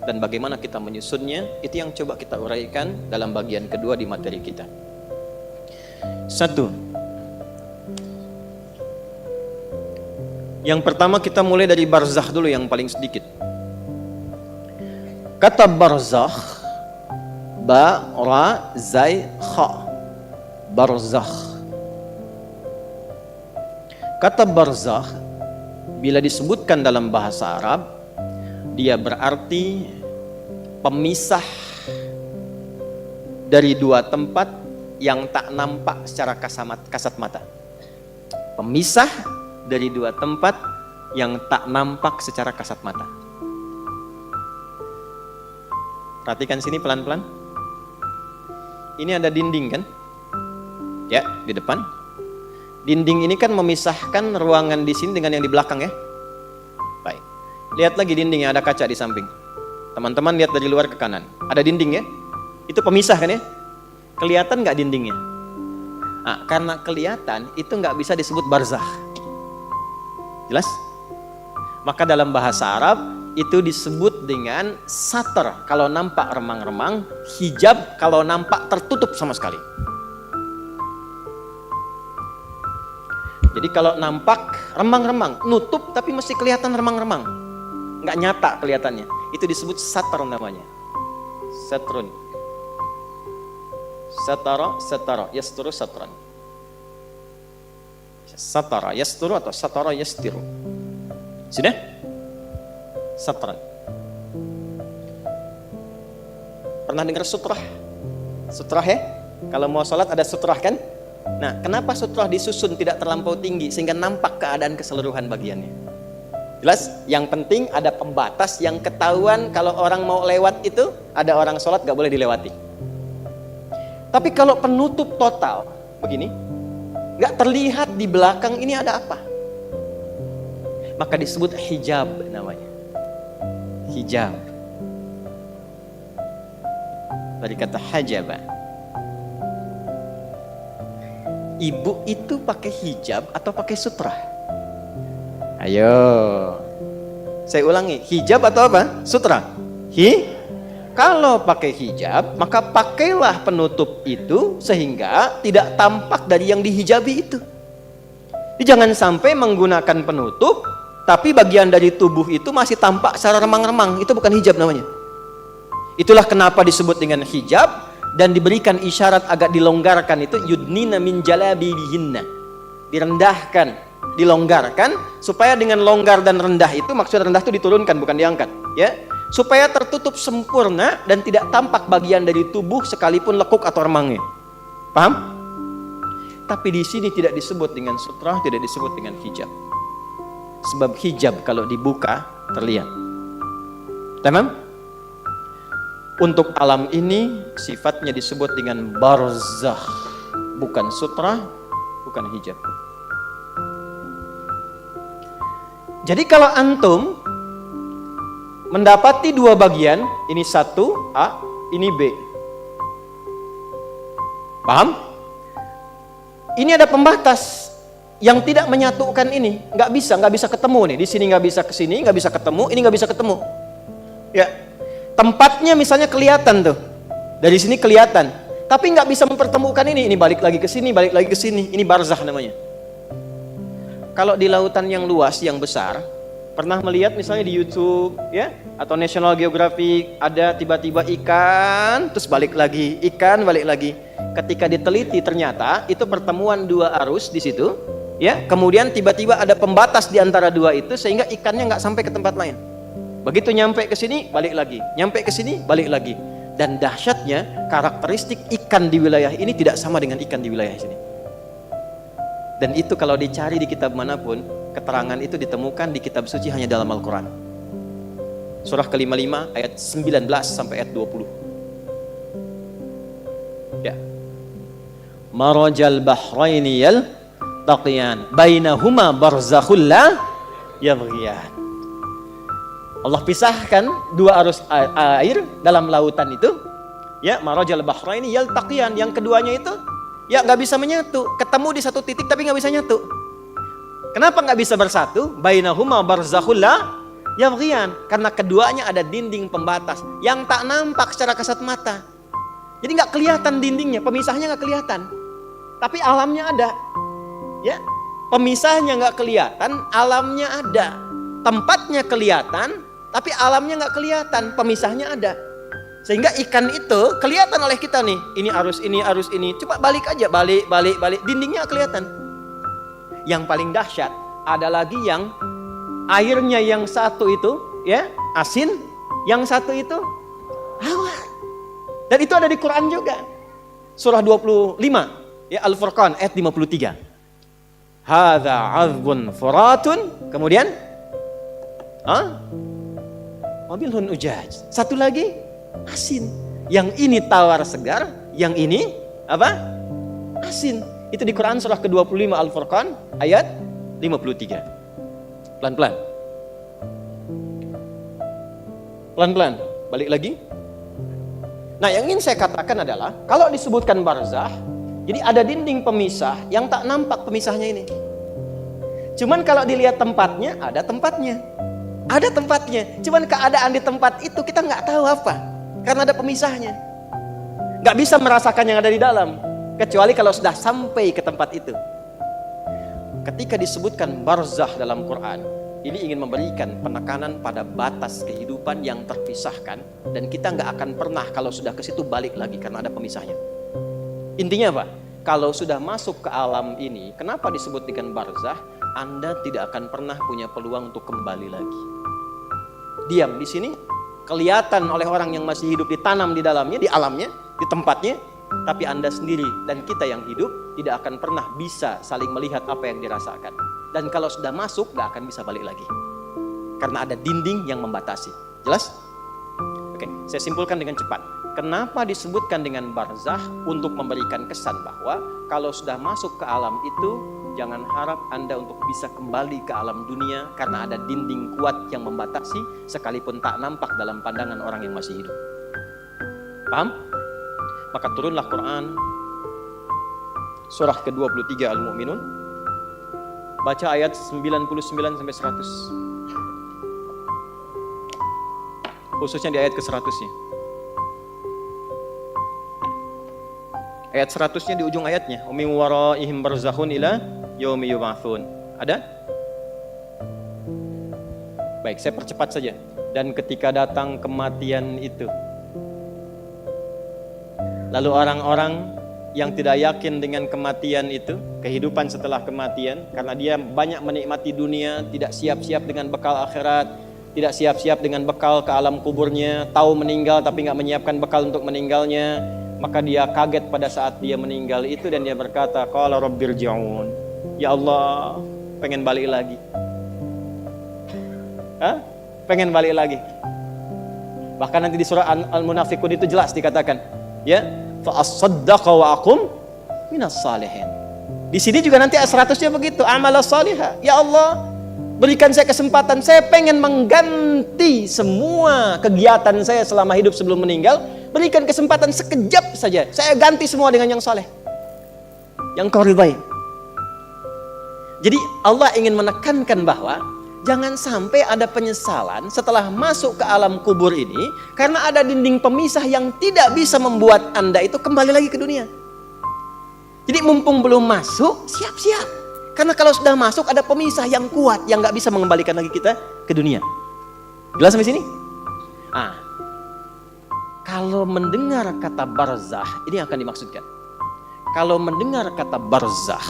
dan bagaimana kita menyusunnya. Itu yang coba kita uraikan dalam bagian kedua di materi kita. 1. Yang pertama kita mulai dari barzakh dulu yang paling sedikit. Kata barzakh, ba, ra, zai, kha. Barzakh. Kata barzakh bila disebutkan dalam bahasa Arab, dia berarti pemisah dari dua tempat yang tak nampak secara kasat mata. Pemisah dari dua tempat yang tak nampak secara kasat mata. Perhatikan sini pelan-pelan. Ini ada dinding kan? Ya, di depan. Dinding ini kan memisahkan ruangan di sini dengan yang di belakang ya. Baik. Lihat lagi dindingnya, ada kaca di samping. Teman-teman lihat dari luar ke kanan. Ada dinding ya. Itu pemisah kan ya. Kelihatan nggak dindingnya? Nah, karena kelihatan itu nggak bisa disebut barzakh. Jelas? Maka dalam bahasa Arab itu disebut dengan satar kalau nampak remang-remang, hijab kalau nampak tertutup sama sekali. Jadi kalau nampak remang-remang, nutup tapi masih kelihatan remang-remang, nggak nyata kelihatannya, itu disebut satar namanya. Satrun. Satara, yasturu satran. Satara, yasturu atau satara, yastiru. Sudah? Satran. Pernah dengar sutrah? Sutrah ya? Kalau mau sholat ada sutrah kan? Nah, kenapa sutra disusun tidak terlampau tinggi sehingga nampak keadaan keseluruhan bagiannya? Jelas, yang penting ada pembatas yang ketahuan kalau orang mau lewat itu, ada orang sholat gak boleh dilewati. Tapi kalau penutup total, begini, gak terlihat di belakang ini ada apa. Maka disebut hijab namanya. Hijab. Dari kata hajaba. Ibu itu pakai hijab atau pakai sutra? Ayo. Saya ulangi, hijab atau apa? Sutra. Kalau pakai hijab, maka pakailah penutup itu sehingga tidak tampak dari yang dihijabi itu. Jadi jangan sampai menggunakan penutup, tapi bagian dari tubuh itu masih tampak secara remang-remang. Itu bukan hijab namanya. Itulah kenapa disebut dengan hijab. Dan diberikan isyarat agak dilonggarkan itu yudnina min jalabibihinna, direndahkan, dilonggarkan supaya dengan longgar dan rendah itu, maksud rendah itu diturunkan bukan diangkat, ya, supaya tertutup sempurna dan tidak tampak bagian dari tubuh sekalipun lekuk atau remangnya. Paham? Tapi di sini tidak disebut dengan sutra, tidak disebut dengan hijab. Sebab hijab kalau dibuka terlihat. Tamam? Untuk alam ini sifatnya disebut dengan barzakh, bukan sutra, bukan hijab. Jadi kalau antum mendapati dua bagian, ini satu A, ini B. Paham? Ini ada pembatas yang tidak menyatukan ini, nggak bisa ketemu nih. Di sini nggak bisa ke sini, nggak bisa ketemu, ini nggak bisa ketemu. Ya. Tempatnya misalnya kelihatan tuh, dari sini kelihatan, tapi nggak bisa mempertemukan ini balik lagi ke sini, balik lagi ke sini, ini barzakh namanya. Kalau di lautan yang luas, yang besar, pernah melihat misalnya di YouTube, ya, atau National Geographic, ada tiba-tiba ikan, terus balik lagi, ikan balik lagi. Ketika diteliti ternyata itu pertemuan dua arus di situ, ya, kemudian tiba-tiba ada pembatas di antara dua itu sehingga ikannya nggak sampai ke tempat lain. Begitu nyampe ke sini, balik lagi. Nyampe ke sini, balik lagi. Dan dahsyatnya, karakteristik ikan di wilayah ini tidak sama dengan ikan di wilayah sini. Dan itu kalau dicari di kitab manapun, keterangan itu ditemukan di kitab suci hanya dalam Al-Quran. Surah ke-55 ayat 19 sampai ayat 20. Ya. Marajal bahraini yaltaqiyan bainahuma barzakhul la yabghiyan. Allah pisahkan dua arus air dalam lautan itu, ya, marajal bahraini yaltaqiyan, yang keduanya itu ya nggak bisa menyatu, ketemu di satu titik tapi nggak bisa nyatu. Kenapa nggak bisa bersatu? Bainahuma barzakhul la yabghiyan, karena keduanya ada dinding pembatas yang tak nampak secara kasat mata. Jadi nggak kelihatan dindingnya, pemisahnya nggak kelihatan, tapi alamnya ada, ya, pemisahnya nggak kelihatan, alamnya ada, tempatnya kelihatan tapi alamnya nggak kelihatan, pemisahnya ada. Sehingga ikan itu kelihatan oleh kita nih, ini arus ini. Coba balik aja, balik, dindingnya kelihatan. Yang paling dahsyat ada lagi yang airnya yang satu itu, ya, asin, yang satu itu awan. Dan itu ada di Quran juga. Surah 25, ya, Al-Furqan ayat 53. Hadza 'adzbun furatun, kemudian Wabilhun ujaj. Satu lagi asin. Yang ini tawar segar, yang ini apa? Asin. Itu di Quran surah ke-25 Al-Furqan ayat 53. Pelan-pelan. Pelan-pelan. Balik lagi. Nah, yang ingin saya katakan adalah kalau disebutkan barzakh, jadi ada dinding pemisah yang tak nampak pemisahnya ini. Cuman kalau dilihat tempatnya, ada tempatnya. Ada tempatnya, cuman keadaan di tempat itu kita nggak tahu apa, karena ada pemisahnya. Nggak bisa merasakan yang ada di dalam, kecuali kalau sudah sampai ke tempat itu. Ketika disebutkan barzakh dalam Quran, ini ingin memberikan penekanan pada batas kehidupan yang terpisahkan, dan kita nggak akan pernah kalau sudah ke situ balik lagi karena ada pemisahnya. Intinya apa? Kalau sudah masuk ke alam ini, kenapa disebut dengan barzakh? Anda tidak akan pernah punya peluang untuk kembali lagi. Diam di sini, kelihatan oleh orang yang masih hidup, ditanam di dalamnya, di alamnya, di tempatnya, Tapi Anda sendiri dan kita yang hidup tidak akan pernah bisa saling melihat apa yang dirasakan. Dan kalau sudah masuk, gak akan bisa balik lagi. Karena ada dinding yang membatasi. Jelas? Oke, saya simpulkan dengan cepat. Kenapa disebutkan dengan barzah? Untuk memberikan kesan bahwa kalau sudah masuk ke alam itu, jangan harap Anda untuk bisa kembali ke alam dunia karena ada dinding kuat yang membatasi sekalipun tak nampak dalam pandangan orang yang masih hidup. Paham? Maka turunlah Quran surah ke-23 Al-Mu'minun. Baca ayat 99 sampai 100. Khususnya di ayat ke-100-nya. Ayat 100-nya di ujung ayatnya. Wa min waraihim barzakhun ila yaumi yub'atsun. Ada? Baik, saya percepat saja. Dan ketika datang kematian itu, lalu orang-orang yang tidak yakin dengan kematian itu, kehidupan setelah kematian, karena dia banyak menikmati dunia, tidak siap-siap dengan bekal akhirat, tidak siap-siap dengan bekal ke alam kuburnya, tahu meninggal tapi nggak menyiapkan bekal untuk meninggalnya, maka dia kaget pada saat dia meninggal itu dan dia berkata, qala rabbirji'un, ya Allah, pengen balik lagi. Pengen balik lagi. Bahkan nanti di surah Al-Munafiqun itu jelas dikatakan, ya, fa as-saddaqa wa aqum minas salihin. Di sini juga nanti ayat 100-nya begitu, amalas salihah. Ya Allah, berikan saya kesempatan, saya pengen mengganti semua kegiatan saya selama hidup sebelum meninggal. Berikan kesempatan sekejap saja, saya ganti semua dengan yang saleh, yang kau ridhai. Jadi Allah ingin menekankan bahwa jangan sampai ada penyesalan setelah masuk ke alam kubur ini karena ada dinding pemisah yang tidak bisa membuat Anda itu kembali lagi ke dunia. Jadi mumpung belum masuk, siap-siap. Karena kalau sudah masuk ada pemisah yang kuat yang gak bisa mengembalikan lagi kita ke dunia. Jelas sampai sini? Kalau mendengar kata barzah, ini akan dimaksudkan. Kalau mendengar kata barzah,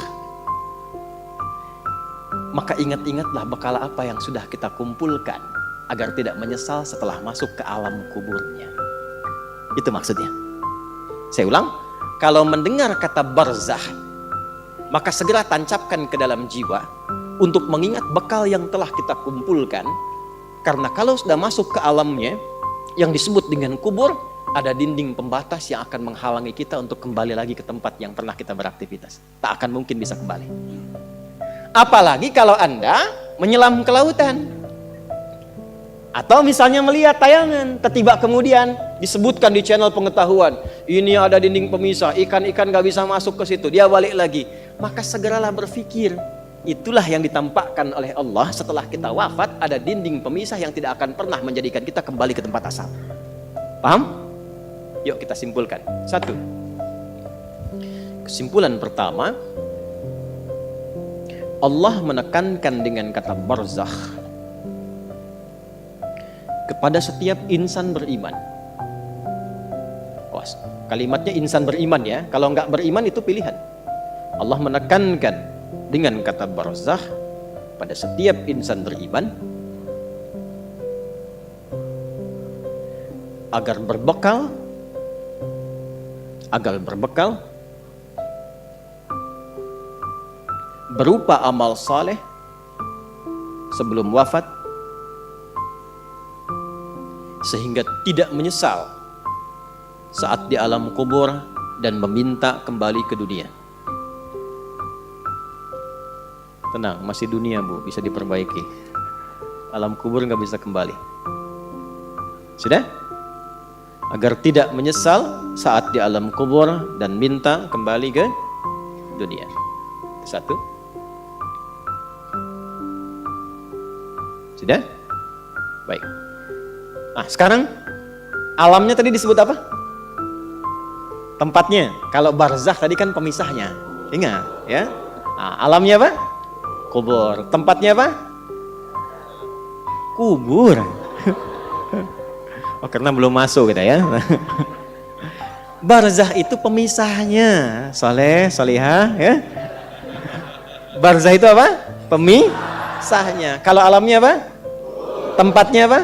maka ingat-ingatlah bekal apa yang sudah kita kumpulkan agar tidak menyesal setelah masuk ke alam kuburnya. Itu maksudnya. Saya ulang, kalau mendengar kata barzah, maka segera tancapkan ke dalam jiwa untuk mengingat bekal yang telah kita kumpulkan. Karena kalau sudah masuk ke alamnya yang disebut dengan kubur, ada dinding pembatas yang akan menghalangi kita untuk kembali lagi ke tempat yang pernah kita beraktivitas. Tak akan mungkin bisa kembali. Apalagi kalau Anda menyelam ke lautan. Atau misalnya melihat tayangan, tiba kemudian disebutkan di channel pengetahuan, ini ada dinding pemisah, ikan-ikan gak bisa masuk ke situ, dia balik lagi. Maka segeralah berpikir, itulah yang ditampakkan oleh Allah setelah kita wafat, ada dinding pemisah yang tidak akan pernah menjadikan kita kembali ke tempat asal. Paham? Yuk kita simpulkan. 1. Kesimpulan pertama, Allah menekankan dengan kata barzakh kepada setiap insan beriman. Kalimatnya insan beriman ya. Kalau enggak beriman itu pilihan. Allah menekankan dengan kata barzakh pada setiap insan beriman agar berbekal berupa amal saleh sebelum wafat sehingga tidak menyesal saat di alam kubur dan meminta kembali ke dunia. Tenang, masih dunia Bu, bisa diperbaiki. Alam kubur nggak bisa kembali. Sudah? Agar tidak menyesal saat di alam kubur dan minta kembali ke dunia. 1. Sudah? Baik. Sekarang alamnya tadi disebut apa? Tempatnya. Kalau barzakh tadi kan pemisahnya. Ingat ya. Alamnya apa? Kubur. Tempatnya apa? Kubur. Karena belum masuk kita ya. Barzakh itu pemisahnya. Saleh, salihah ya. Barzakh itu apa? Pemisahnya. Kalau alamnya apa? Tempatnya apa?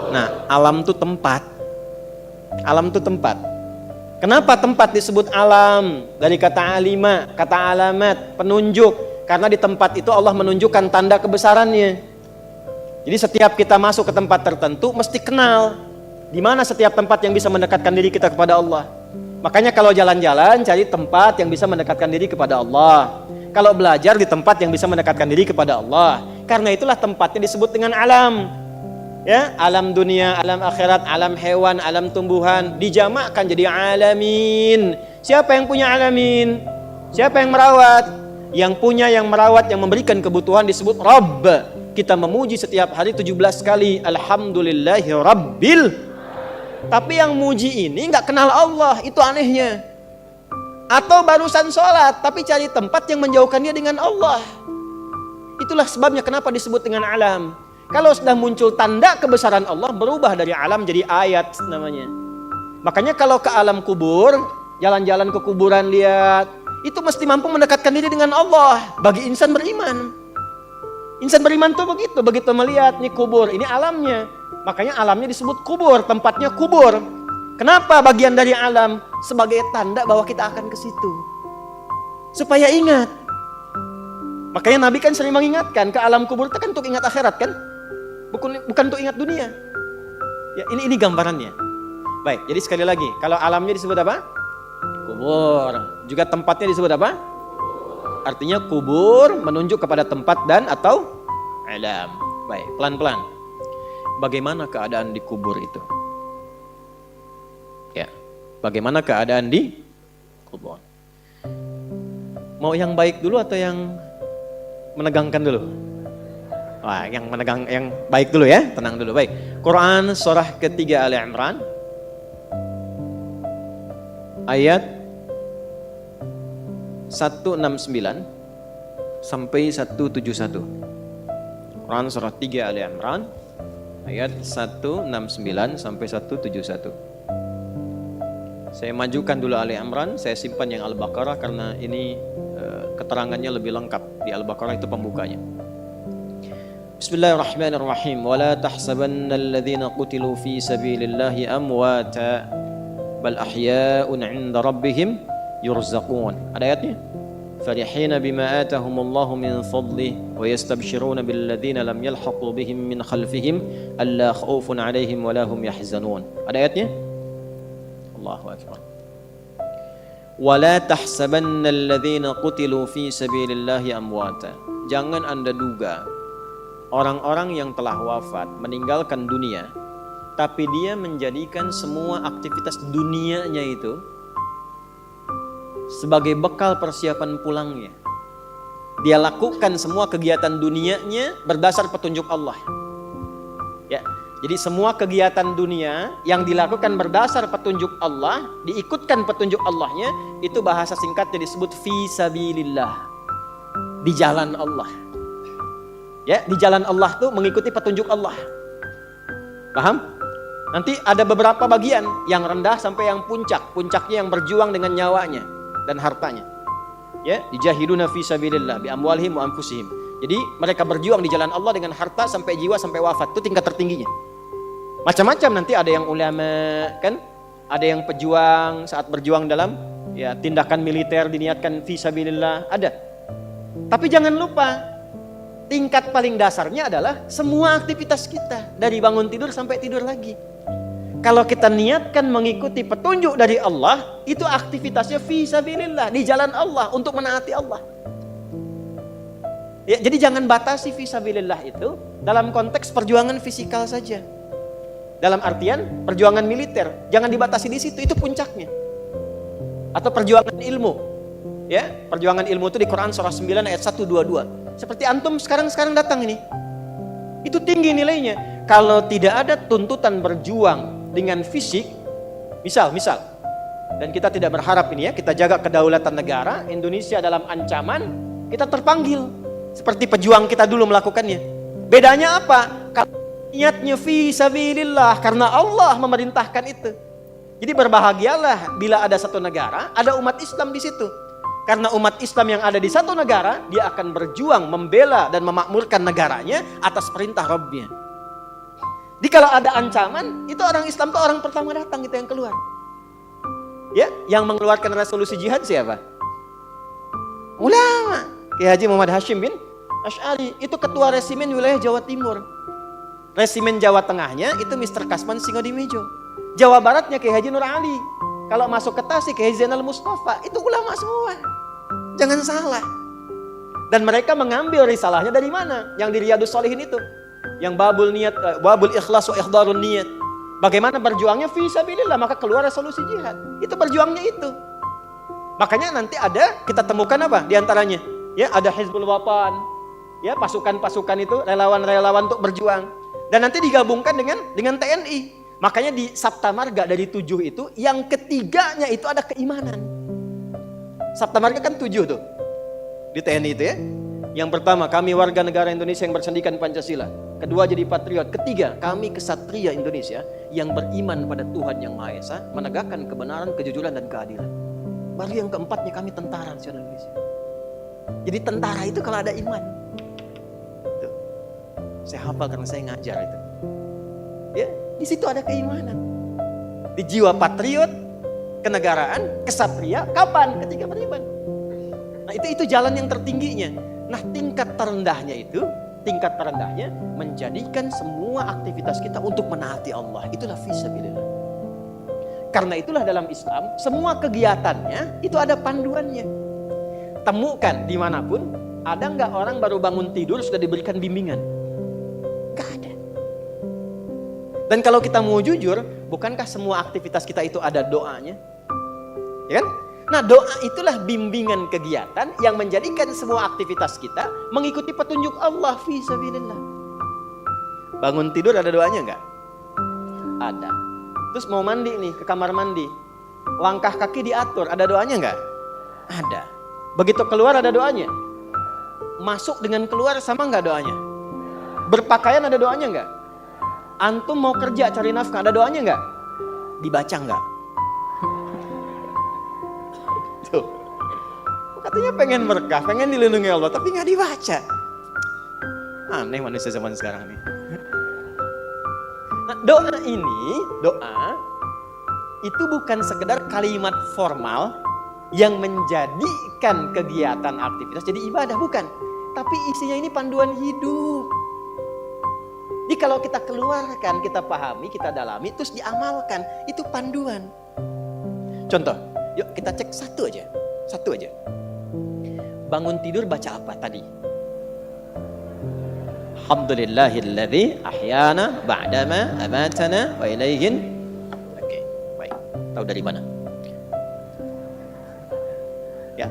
Nah, alam itu tempat. Alam itu tempat. Kenapa tempat disebut alam? Dari kata alima, kata alamat, penunjuk. Karena di tempat itu Allah menunjukkan tanda kebesarannya. Jadi setiap kita masuk ke tempat tertentu mesti kenal di mana setiap tempat yang bisa mendekatkan diri kita kepada Allah. Makanya kalau jalan-jalan cari tempat yang bisa mendekatkan diri kepada Allah. Kalau belajar di tempat yang bisa mendekatkan diri kepada Allah. Karena itulah tempatnya disebut dengan alam. Ya, alam dunia, alam akhirat, alam hewan, alam tumbuhan dijamakkan jadi alamin. Siapa yang punya alamin? Siapa yang merawat? Yang punya, yang merawat, yang memberikan kebutuhan disebut Rabb. Kita memuji setiap hari 17 kali Alhamdulillahi Rabbil. Tapi yang muji ini nggak kenal Allah, itu anehnya. Atau barusan sholat tapi cari tempat yang menjauhkan dia dengan Allah. Itulah sebabnya kenapa disebut dengan alam. Kalau sudah muncul tanda kebesaran Allah, berubah dari alam jadi ayat namanya. Makanya kalau ke alam kubur, jalan-jalan ke kuburan lihat, itu mesti mampu mendekatkan diri dengan Allah bagi insan beriman. Insan beriman tuh begitu melihat nih kubur, ini alamnya. Makanya alamnya disebut kubur, tempatnya kubur. Kenapa bagian dari alam? Sebagai tanda bahwa kita akan ke situ. Supaya ingat. Makanya Nabi kan sering mengingatkan ke alam kubur itu kan untuk ingat akhirat kan? Bukan untuk ingat dunia. Ya, ini gambarannya. Baik, jadi sekali lagi, kalau alamnya disebut apa? Kubur. Juga tempatnya disebut apa? Artinya kubur menunjuk kepada tempat dan atau alam. Baik, pelan-pelan. Bagaimana keadaan di kubur itu? Ya, bagaimana keadaan di kubur? Mau yang baik dulu atau yang menegangkan dulu? Wah, yang baik dulu ya, tenang dulu. Baik, Quran surah ketiga Ali Imran ayat 169 sampai 171. Quran surah 3 Ali Imran ayat 169 sampai 171. Saya majukan dulu Ali Imran, saya simpan yang Al-Baqarah karena ini keterangannya lebih lengkap. Di Al-Baqarah itu pembukanya. Bismillahirrahmanirrahim. Wala tahsabanna alladhina qutilu fi sabilillahi amwata bal ahya'un 'inda rabbihim yurzaqun. Ada ayatnya? Farihina bima atahumullahu min fadlihi wa yastabshiruna billadhina lam yalhaqu bihim min khalfihim alla khaufun 'alaihim wa la hum yahzanun. Ada ayatnya? Allahu akbar. Wala tahsabanna alladhina qutilu fi sabilillahi amwata. Jangan Anda duga orang-orang yang telah wafat meninggalkan dunia tapi dia menjadikan semua aktivitas dunianya itu sebagai bekal persiapan pulangnya. Dia lakukan semua kegiatan dunianya berdasar petunjuk Allah. Ya, jadi semua kegiatan dunia yang dilakukan berdasar petunjuk Allah, diikutkan petunjuk Allahnya, itu bahasa singkatnya disebut fi sabilillah. Di jalan Allah. Ya, di jalan Allah tuh mengikuti petunjuk Allah. Paham? Nanti ada beberapa bagian yang rendah sampai yang puncak. Puncaknya yang berjuang dengan nyawanya dan hartanya. Ya, dijahiduna fi sabilillah bi amwalihim wa anfusihim. Jadi mereka berjuang di jalan Allah dengan harta sampai jiwa sampai wafat. Itu tingkat tertingginya. Macam-macam, nanti ada yang ulama kan, ada yang pejuang saat berjuang dalam ya tindakan militer diniatkan fi sabilillah, ada. Tapi jangan lupa tingkat paling dasarnya adalah semua aktivitas kita dari bangun tidur sampai tidur lagi. Kalau kita niatkan mengikuti petunjuk dari Allah, itu aktivitasnya fi sabilillah, di jalan Allah untuk menaati Allah. Ya, jadi jangan batasi fi sabilillah itu dalam konteks perjuangan fisikal saja. Dalam artian perjuangan militer, jangan dibatasi di situ, itu puncaknya. Atau perjuangan ilmu. Ya, perjuangan ilmu itu di Quran surah 9 ayat 122. Seperti antum sekarang datang ini. Itu tinggi nilainya. Kalau tidak ada tuntutan berjuang dengan fisik, misal dan kita tidak berharap ini ya, kita jaga kedaulatan negara, Indonesia dalam ancaman, kita terpanggil seperti pejuang kita dulu melakukannya. Bedanya apa? Kalau niatnya fi sabilillah, karena Allah memerintahkan itu. Jadi berbahagialah bila ada satu negara, ada umat Islam di situ. Karena umat Islam yang ada di satu negara, dia akan berjuang membela dan memakmurkan negaranya atas perintah Rabbnya. Jadi kalau ada ancaman, itu orang Islam itu orang pertama datang, kita yang keluar. Ya, yang mengeluarkan resolusi jihad siapa? Ulama. Kiai Haji Muhammad Hashim bin Asy'ari itu ketua resimen wilayah Jawa Timur. Resimen Jawa Tengahnya itu Mr. Kasman Singodimejo. Jawa Baratnya Kiai Haji Nur Ali. Kalau masuk ke Tasik Kiai Zainal Mustafa, itu ulama semua. Jangan salah. Dan mereka mengambil risalahnya dari mana? Yang di Riyadhus Shalihin itu. Yang babul niat, babul ikhlas wa ikhdarun niat. Bagaimana berjuangnya fi sabilillah, maka keluar resolusi jihad. Itu berjuangnya itu. Makanya nanti ada, kita temukan apa di antaranya? Ya, ada Hizbul Wapan. Ya, pasukan-pasukan itu relawan-relawan untuk berjuang. Dan nanti digabungkan dengan TNI. Makanya di Sabta Marga dari 7 itu, yang ketiganya itu ada keimanan. Sabta Marga kan 7 tuh. Di TNI itu ya. Yang pertama, kami warga negara Indonesia yang bersendikan Pancasila. Kedua, jadi patriot. Ketiga, kami kesatria Indonesia yang beriman pada Tuhan Yang Maha Esa, menegakkan kebenaran, kejujuran, dan keadilan. Baru yang keempatnya, kami tentara nasional Indonesia. Jadi tentara itu kalau ada iman. Tuh. Saya hafal karena saya ngajar itu. Ya, di situ ada keimanan. Di jiwa patriot, kenegaraan, kesatria, kapan? Ketika beriman. Nah, itu jalan yang tertingginya. Nah, tingkat terendahnya menjadikan semua aktivitas kita untuk menaati Allah. Itulah fisabilillah. Karena itulah dalam Islam, semua kegiatannya itu ada panduannya. Temukan dimanapun, ada nggak orang baru bangun tidur sudah diberikan bimbingan? Gak ada. Dan kalau kita mau jujur, bukankah semua aktivitas kita itu ada doanya? Ya kan? Nah, doa itulah bimbingan kegiatan yang menjadikan semua aktivitas kita mengikuti petunjuk Allah fi sabilillah. Bangun tidur ada doanya enggak? Ada. Terus mau mandi nih, ke kamar mandi. Langkah kaki diatur, ada doanya enggak? Ada. Begitu keluar ada doanya? Masuk dengan keluar sama enggak doanya? Berpakaian ada doanya enggak? Antum mau kerja cari nafkah ada doanya enggak? Dibaca enggak? Katanya pengen berkah, pengen dilindungi Allah, tapi nggak dibaca. Aneh manusia zaman sekarang nih. Nah, doa itu bukan sekedar kalimat formal yang menjadikan kegiatan aktivitas jadi ibadah, bukan. Tapi isinya ini panduan hidup. Jadi kalau kita keluarkan, kita pahami, kita dalami, terus diamalkan, itu panduan. Contoh, yuk kita cek satu aja. Bangun tidur baca apa tadi? Alhamdulillahilladzi ahyana ba'dama amatana wa ilaihin. Oke, baik. Tahu dari mana? Ya.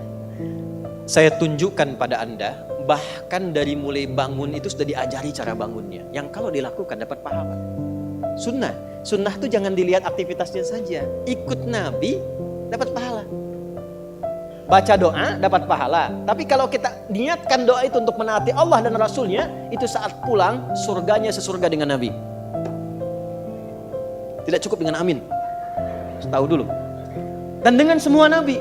Saya tunjukkan pada Anda, bahkan dari mulai bangun itu sudah diajari cara bangunnya. Yang kalau dilakukan dapat pahala. Sunnah itu jangan dilihat aktivitasnya saja. Ikut Nabi dapat pahala. Baca doa dapat pahala. Tapi kalau kita niatkan doa itu untuk menaati Allah dan Rasulnya, itu saat pulang surganya sesurga dengan Nabi. Tidak cukup dengan amin. Tahu dulu. Dan dengan semua Nabi.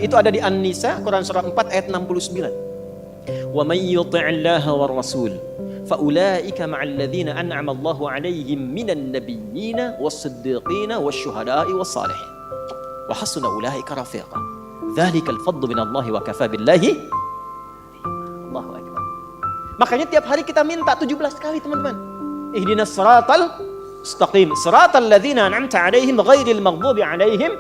Itu ada di An-Nisa, Quran surah 4 ayat 69. Wa may yuti'illaha war rasul fa ulaika ma'al ladzina an'ama Allahu 'alaihim minan nabiyyina was-siddiqina wasyuhada'i was-salihin. Wa hasuna ulaika rafiqa. Dzalikal fadlu minallahi wa kafa billahi. Allahu akbar. Makanya tiap hari kita minta 17 kali, teman-teman. Ihdinas siratal mustaqim, siratal ladzina an'amta 'alaihim ghairil maghdubi 'alaihim.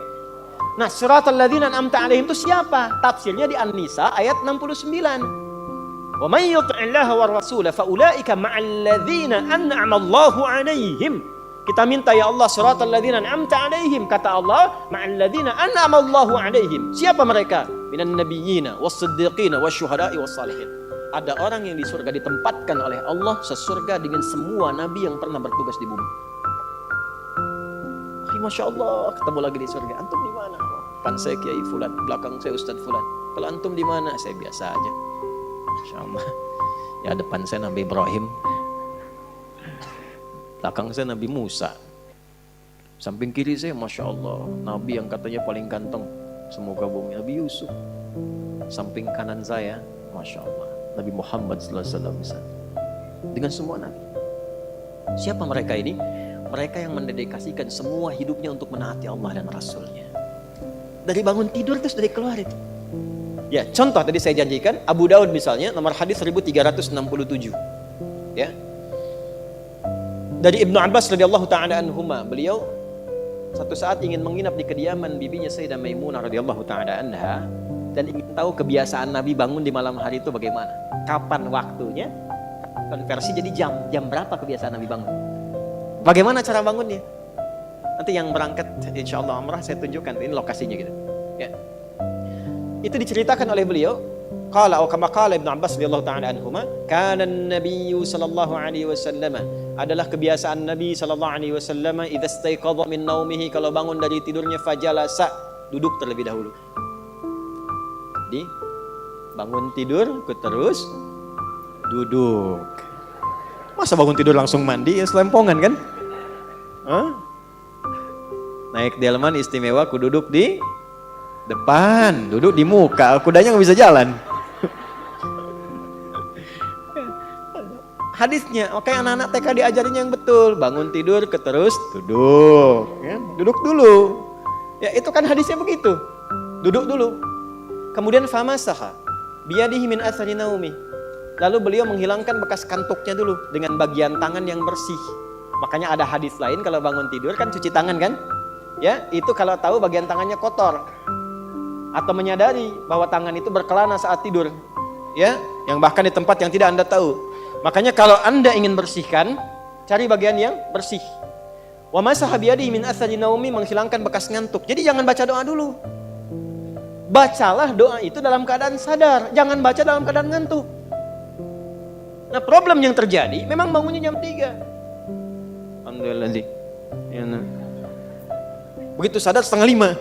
Nah, siratal ladzina an'amta 'alaihim itu siapa? Tafsirnya di An-Nisa ayat 69. Wa may yuti'illaha war rasul fa ulaika ma'al ladzina an'ama Allahu 'alaihim. Kita minta ya Allah siratal ladzina an'amta 'alaihim, kata Allah ma'al ladzina an'ama Allahu 'alaihim. Siapa mereka? Minan nabiyyina was-siddiqina wasyuhada'i was-salihin. Ada orang yang di surga ditempatkan oleh Allah sesurga dengan semua nabi yang pernah bertugas di bumi. Masya Allah, ketemu lagi di surga. Antum di mana? Depan saya Kiai Fulan, belakang saya Ustadz Fulan. Kalau antum di mana? Saya biasa aja. Masya Allah. Ya depan saya Nabi Ibrahim, belakang saya Nabi Musa, samping kiri saya Masya Allah Nabi yang katanya paling ganteng semoga bumi, Nabi Yusuf. Samping kanan saya Masya Allah Nabi Muhammad SAW. Dengan semua Nabi. Siapa mereka ini? Mereka yang mendedikasikan semua hidupnya untuk menaati Allah dan Rasulnya. Dari bangun tidur terus dari keluar itu. Ya, contoh tadi saya janjikan Abu Daud misalnya nomor hadis 1367. Ya. Dari Ibnu Abbas radhiyallahu taala anhuma, beliau satu saat ingin menginap di kediaman bibinya Sayyidah Maimunah radhiyallahu taala anha dan ingin tahu kebiasaan Nabi bangun di malam hari itu bagaimana. Kapan waktunya? Konversi jadi jam berapa kebiasaan Nabi bangun? Bagaimana cara bangunnya? Nanti yang berangkat insyaallah umrah saya tunjukkan ini lokasinya gitu. Ya. Itu diceritakan oleh beliau, qala atau kama qala Ibnu Abbas radhiyallahu taala anhuma, kana an-nabiy sallallahu alaihi wasallam, adalah kebiasaan Nabi sallallahu alaihi wasallam idza istaiqadha min naumihi, kalau bangun dari tidurnya fajalasa, duduk terlebih dahulu. Di bangun tidur terus duduk. Masa bangun tidur langsung mandi ya selempongan kan? Hah? Naik delman istimewa ku duduk di depan, duduk di muka, kudanya nggak bisa jalan. Hadisnya, oke anak-anak TK diajarin yang betul, bangun tidur terus duduk, ya, duduk dulu. Ya itu kan hadisnya begitu, duduk dulu. Kemudian famasaha biyadihi min athari naumi. Lalu beliau menghilangkan bekas kantuknya dulu dengan bagian tangan yang bersih. Makanya ada hadis lain kalau bangun tidur kan cuci tangan kan? Ya, itu kalau tahu bagian tangannya kotor atau menyadari bahwa tangan itu berkelana saat tidur. Ya, yang bahkan di tempat yang tidak Anda tahu. Makanya kalau Anda ingin bersihkan, cari bagian yang bersih. Wa masaha biyadihi min athari naumi, menghilangkan bekas ngantuk. Jadi jangan baca doa dulu. Bacalah doa itu dalam keadaan sadar, jangan baca dalam keadaan ngantuk. Nah, problem yang terjadi memang bangunnya jam 3. Alhamdulillah. Ya, nah. Begitu sadar 4:30.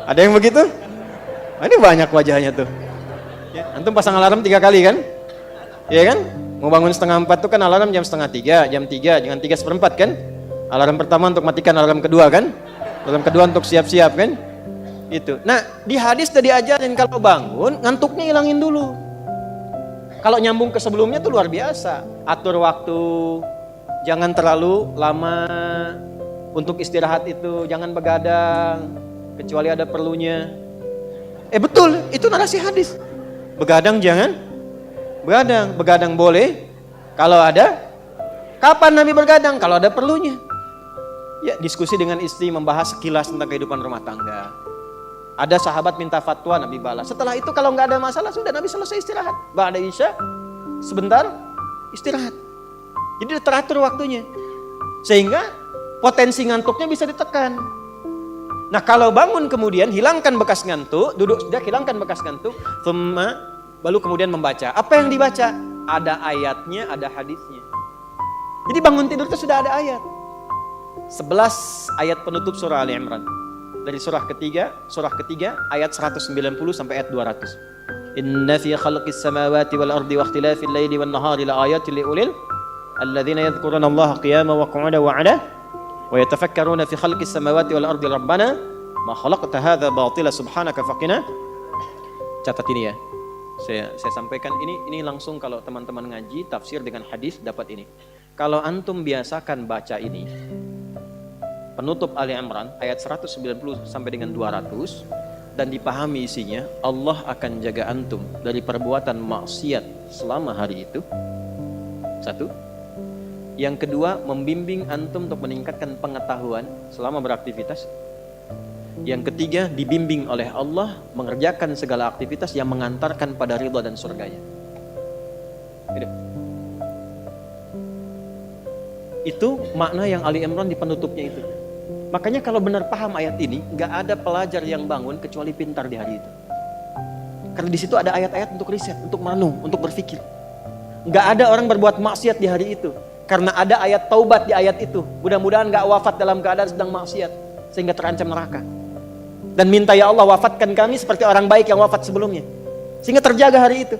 Ada yang begitu? Nah, ini banyak wajahnya tuh. Ya, antum pasang alarm 3 kali kan? Iya kan? Mau bangun 3:30 tuh kan alarm jam 2:30, jam 3, jangan 3:45 kan? Alarm pertama untuk matikan, alarm kedua kan? Alarm kedua untuk siap-siap kan? Itu. Nah, di hadis tadi diajarin kalau bangun ngantuknya hilangin dulu. Kalau nyambung ke sebelumnya tuh luar biasa. Atur waktu, jangan terlalu lama untuk istirahat itu, jangan begadang kecuali ada perlunya. Betul, itu narasi hadis. Begadang jangan begadang. Begadang boleh kalau ada. Kapan Nabi bergadang? Kalau ada perlunya. Ya, diskusi dengan istri membahas sekilas tentang kehidupan rumah tangga. Ada sahabat minta fatwa, Nabi balas. Setelah itu kalau nggak ada masalah, sudah Nabi selesai istirahat. Ba'da isya, sebentar istirahat. Jadi teratur waktunya. Sehingga potensi ngantuknya bisa ditekan. Nah kalau bangun kemudian hilangkan bekas ngantuk, duduk sudah hilangkan bekas ngantuk, baru kemudian membaca. Apa yang dibaca? Ada ayatnya, ada hadisnya. Jadi bangun tidur itu sudah ada ayat. 11 ayat penutup surah Ali Imran. Dari surah ketiga ayat 190 sampai ayat 200. Inna fi khalqis samawati wal ardi wa ikhtilafil laili wan nahari la ayatin liulil alladzina yadhkuruna Allaha qiyaman wa qu'udan wa 'ala wa yatafakkaruna fi khalqis samawati wal ardi rabbana ma khalaqta hadza batila subhanaka faqina. Catat ini ya. Saya sampaikan ini langsung kalau teman-teman ngaji tafsir dengan hadis dapat ini. Kalau antum biasakan baca ini penutup Ali Imran ayat 190 sampai dengan 200 dan dipahami isinya, Allah akan jaga antum dari perbuatan maksiat selama hari itu. Satu. Yang kedua, membimbing antum untuk meningkatkan pengetahuan selama beraktivitas. Yang ketiga, dibimbing oleh Allah mengerjakan segala aktivitas yang mengantarkan pada ridha dan surganya. Itu makna yang Ali Imran di penutupnya itu. Makanya kalau benar paham ayat ini, nggak ada pelajar yang bangun kecuali pintar di hari itu. Karena di situ ada ayat-ayat untuk riset, untuk merenung, untuk berpikir. Nggak ada orang berbuat maksiat di hari itu, karena ada ayat taubat di ayat itu. Mudah-mudahan nggak wafat dalam keadaan sedang maksiat, sehingga terancam neraka. Dan minta ya Allah wafatkan kami seperti orang baik yang wafat sebelumnya, sehingga terjaga hari itu.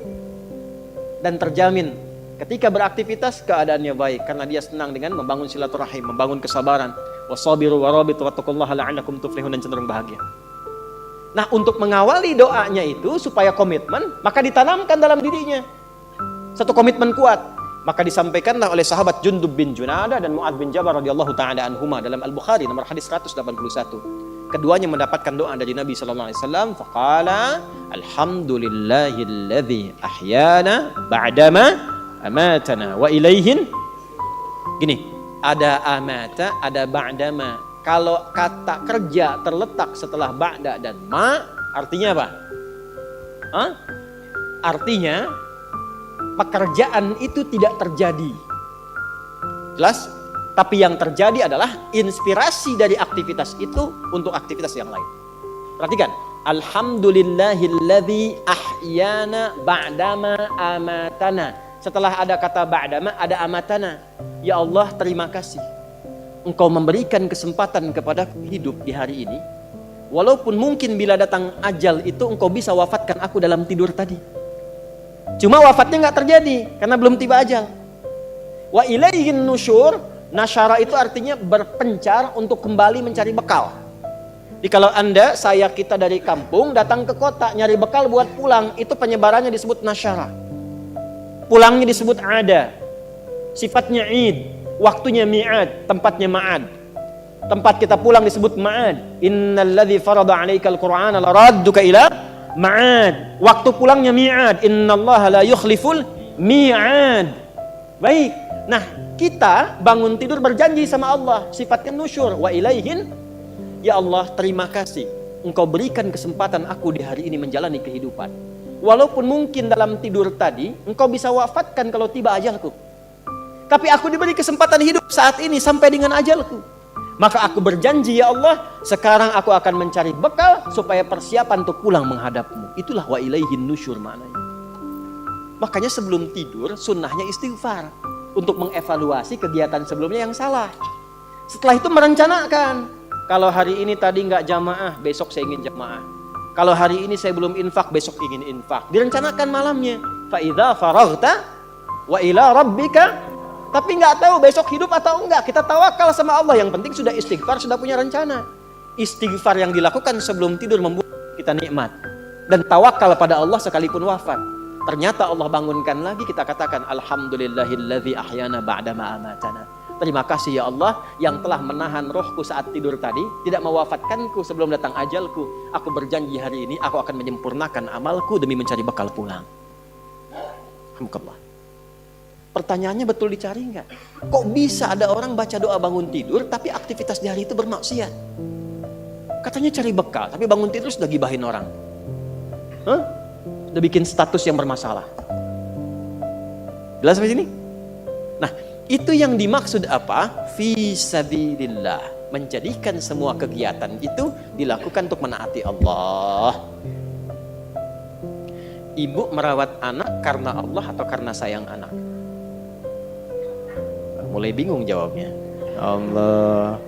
Dan terjamin ketika beraktivitas keadaannya baik, karena dia senang dengan membangun silaturahim, membangun kesabaran. Wasabiru warabitu wattaqullaha la'allakum tuflihun, dan cenderung bahagia. Nah, untuk mengawali doanya itu supaya komitmen, maka ditanamkan dalam dirinya satu komitmen kuat. Maka disampaikanlah oleh sahabat Jundub bin Junadah dan Mu'adz bin Jabal radhiyallahu taala anhuma dalam Al-Bukhari nomor hadis 181. keduanya mendapatkan doa dari Nabi sallallahu alaihi wasallam, faqala alhamdulillahilladzi ahyana ba'dama amatana wa ilaihin. Gini, ada amata, ada ba'dama. Kalau kata kerja terletak setelah ba'da dan ma, artinya apa? Artinya pekerjaan itu tidak terjadi. Jelas? Tapi yang terjadi adalah inspirasi dari aktivitas itu untuk aktivitas yang lain. Perhatikan, alhamdulillahilladzi ahyana ba'dama amatana. Setelah ada kata ba'dama, ada amatana. Ya Allah, terima kasih. Engkau memberikan kesempatan kepada hidup di hari ini. Walaupun mungkin bila datang ajal itu engkau bisa wafatkan aku dalam tidur tadi. Cuma wafatnya nggak terjadi karena belum tiba ajal. Wa ilaihin nusyur. Nasyara itu artinya berpencar untuk kembali mencari bekal. Jadi kalau Anda, saya, kita dari kampung datang ke kota nyari bekal buat pulang, itu penyebarannya disebut nasyara. Pulangnya disebut ada. Sifatnya id, waktunya mi'ad, tempatnya ma'ad. Tempat kita pulang disebut ma'ad. Innalladzi farada 'alaikal Qur'ana laradduka ila ma'ad. Waktu pulangnya mi'ad. Innallaha la yukhliful mi'ad. Baik. Nah, kita bangun tidur berjanji sama Allah, sifatnya nusyur. Wa ilaihin, ya Allah, terima kasih. Engkau berikan kesempatan aku di hari ini menjalani kehidupan. Walaupun mungkin dalam tidur tadi, engkau bisa wafatkan kalau tiba ajalku. Tapi aku diberi kesempatan hidup saat ini sampai dengan ajalku. Maka aku berjanji, ya Allah, sekarang aku akan mencari bekal supaya persiapan untuk pulang menghadapmu. Itulah wa ilaihin nusyur maknanya. Makanya sebelum tidur, sunnahnya istighfar. Untuk mengevaluasi kegiatan sebelumnya yang salah. Setelah itu merencanakan. Kalau hari ini tadi nggak jamaah, besok saya ingin jamaah. Kalau hari ini saya belum infak, besok ingin infak. Direncanakan malamnya. Fa idza faraghta wa ila rabbika. Tapi nggak tahu besok hidup atau enggak. Kita tawakal sama Allah. Yang penting sudah istighfar, sudah punya rencana. Istighfar yang dilakukan sebelum tidur membuat kita nikmat. Dan tawakal pada Allah sekalipun wafat. Ternyata Allah bangunkan lagi, kita katakan alhamdulillahilladzi ahyana ba'dama amatana. Terima kasih ya Allah yang telah menahan rohku saat tidur tadi, tidak mewafatkanku sebelum datang ajalku. Aku berjanji hari ini aku akan menyempurnakan amalku demi mencari bekal pulang. Alhamdulillah. Pertanyaannya betul dicari nggak? Kok bisa ada orang baca doa bangun tidur tapi aktivitas di hari itu bermaksiat? Katanya cari bekal, tapi bangun tidur sudah gibahin orang. Udah bikin status yang bermasalah. Jelas sampai sini? Nah, itu yang dimaksud apa? Fi sabilillah. Menjadikan semua kegiatan itu dilakukan untuk menaati Allah. Ibu merawat anak karena Allah atau karena sayang anak? Mulai bingung jawabnya. Allah.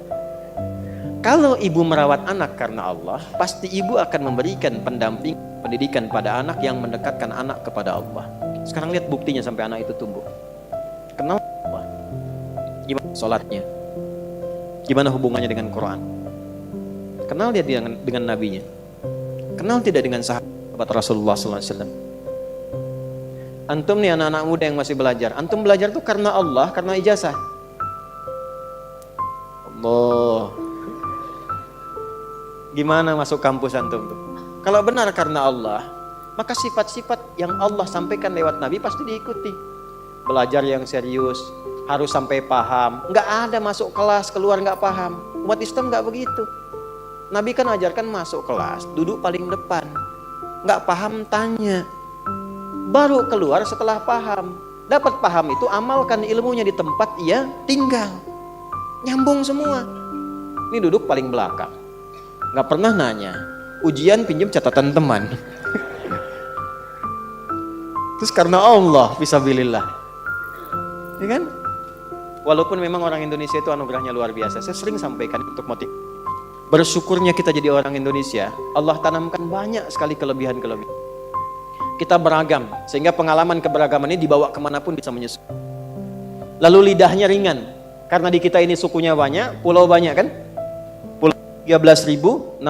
Kalau ibu merawat anak karena Allah, pasti ibu akan memberikan pendidikan pada anak yang mendekatkan anak kepada Allah. Sekarang lihat buktinya sampai anak itu tumbuh. Kenal Allah. Gimana sholatnya? Gimana hubungannya dengan Quran? Kenal dia dengan nabinya? Kenal tidak dengan sahabat Rasulullah SAW? Antum nih anak-anak muda yang masih belajar. Antum belajar tuh karena Allah, karena ijazah. Allah. Gimana masuk kampus antum tuh? Kalau benar karena Allah, maka sifat-sifat yang Allah sampaikan lewat Nabi pasti diikuti. Belajar yang serius, harus sampai paham. Nggak ada masuk kelas, keluar nggak paham. Umat Islam nggak begitu. Nabi kan ajarkan masuk kelas, duduk paling depan. Nggak paham, tanya. Baru keluar setelah paham. Dapat paham itu, amalkan ilmunya di tempat ia tinggal. Nyambung semua. Ini duduk paling belakang. Nggak pernah nanya, ujian pinjam catatan teman. Terus karena Allah, fisabilillah. Ya kan? Walaupun memang orang Indonesia itu anugerahnya luar biasa. Saya sering sampaikan untuk motif. Bersyukurnya kita jadi orang Indonesia, Allah tanamkan banyak sekali kelebihan-kelebihan. Kita beragam, sehingga pengalaman keberagaman ini dibawa kemanapun bisa menyusul. Lalu lidahnya ringan, karena di kita ini sukunya banyak, pulau banyak kan? 13.667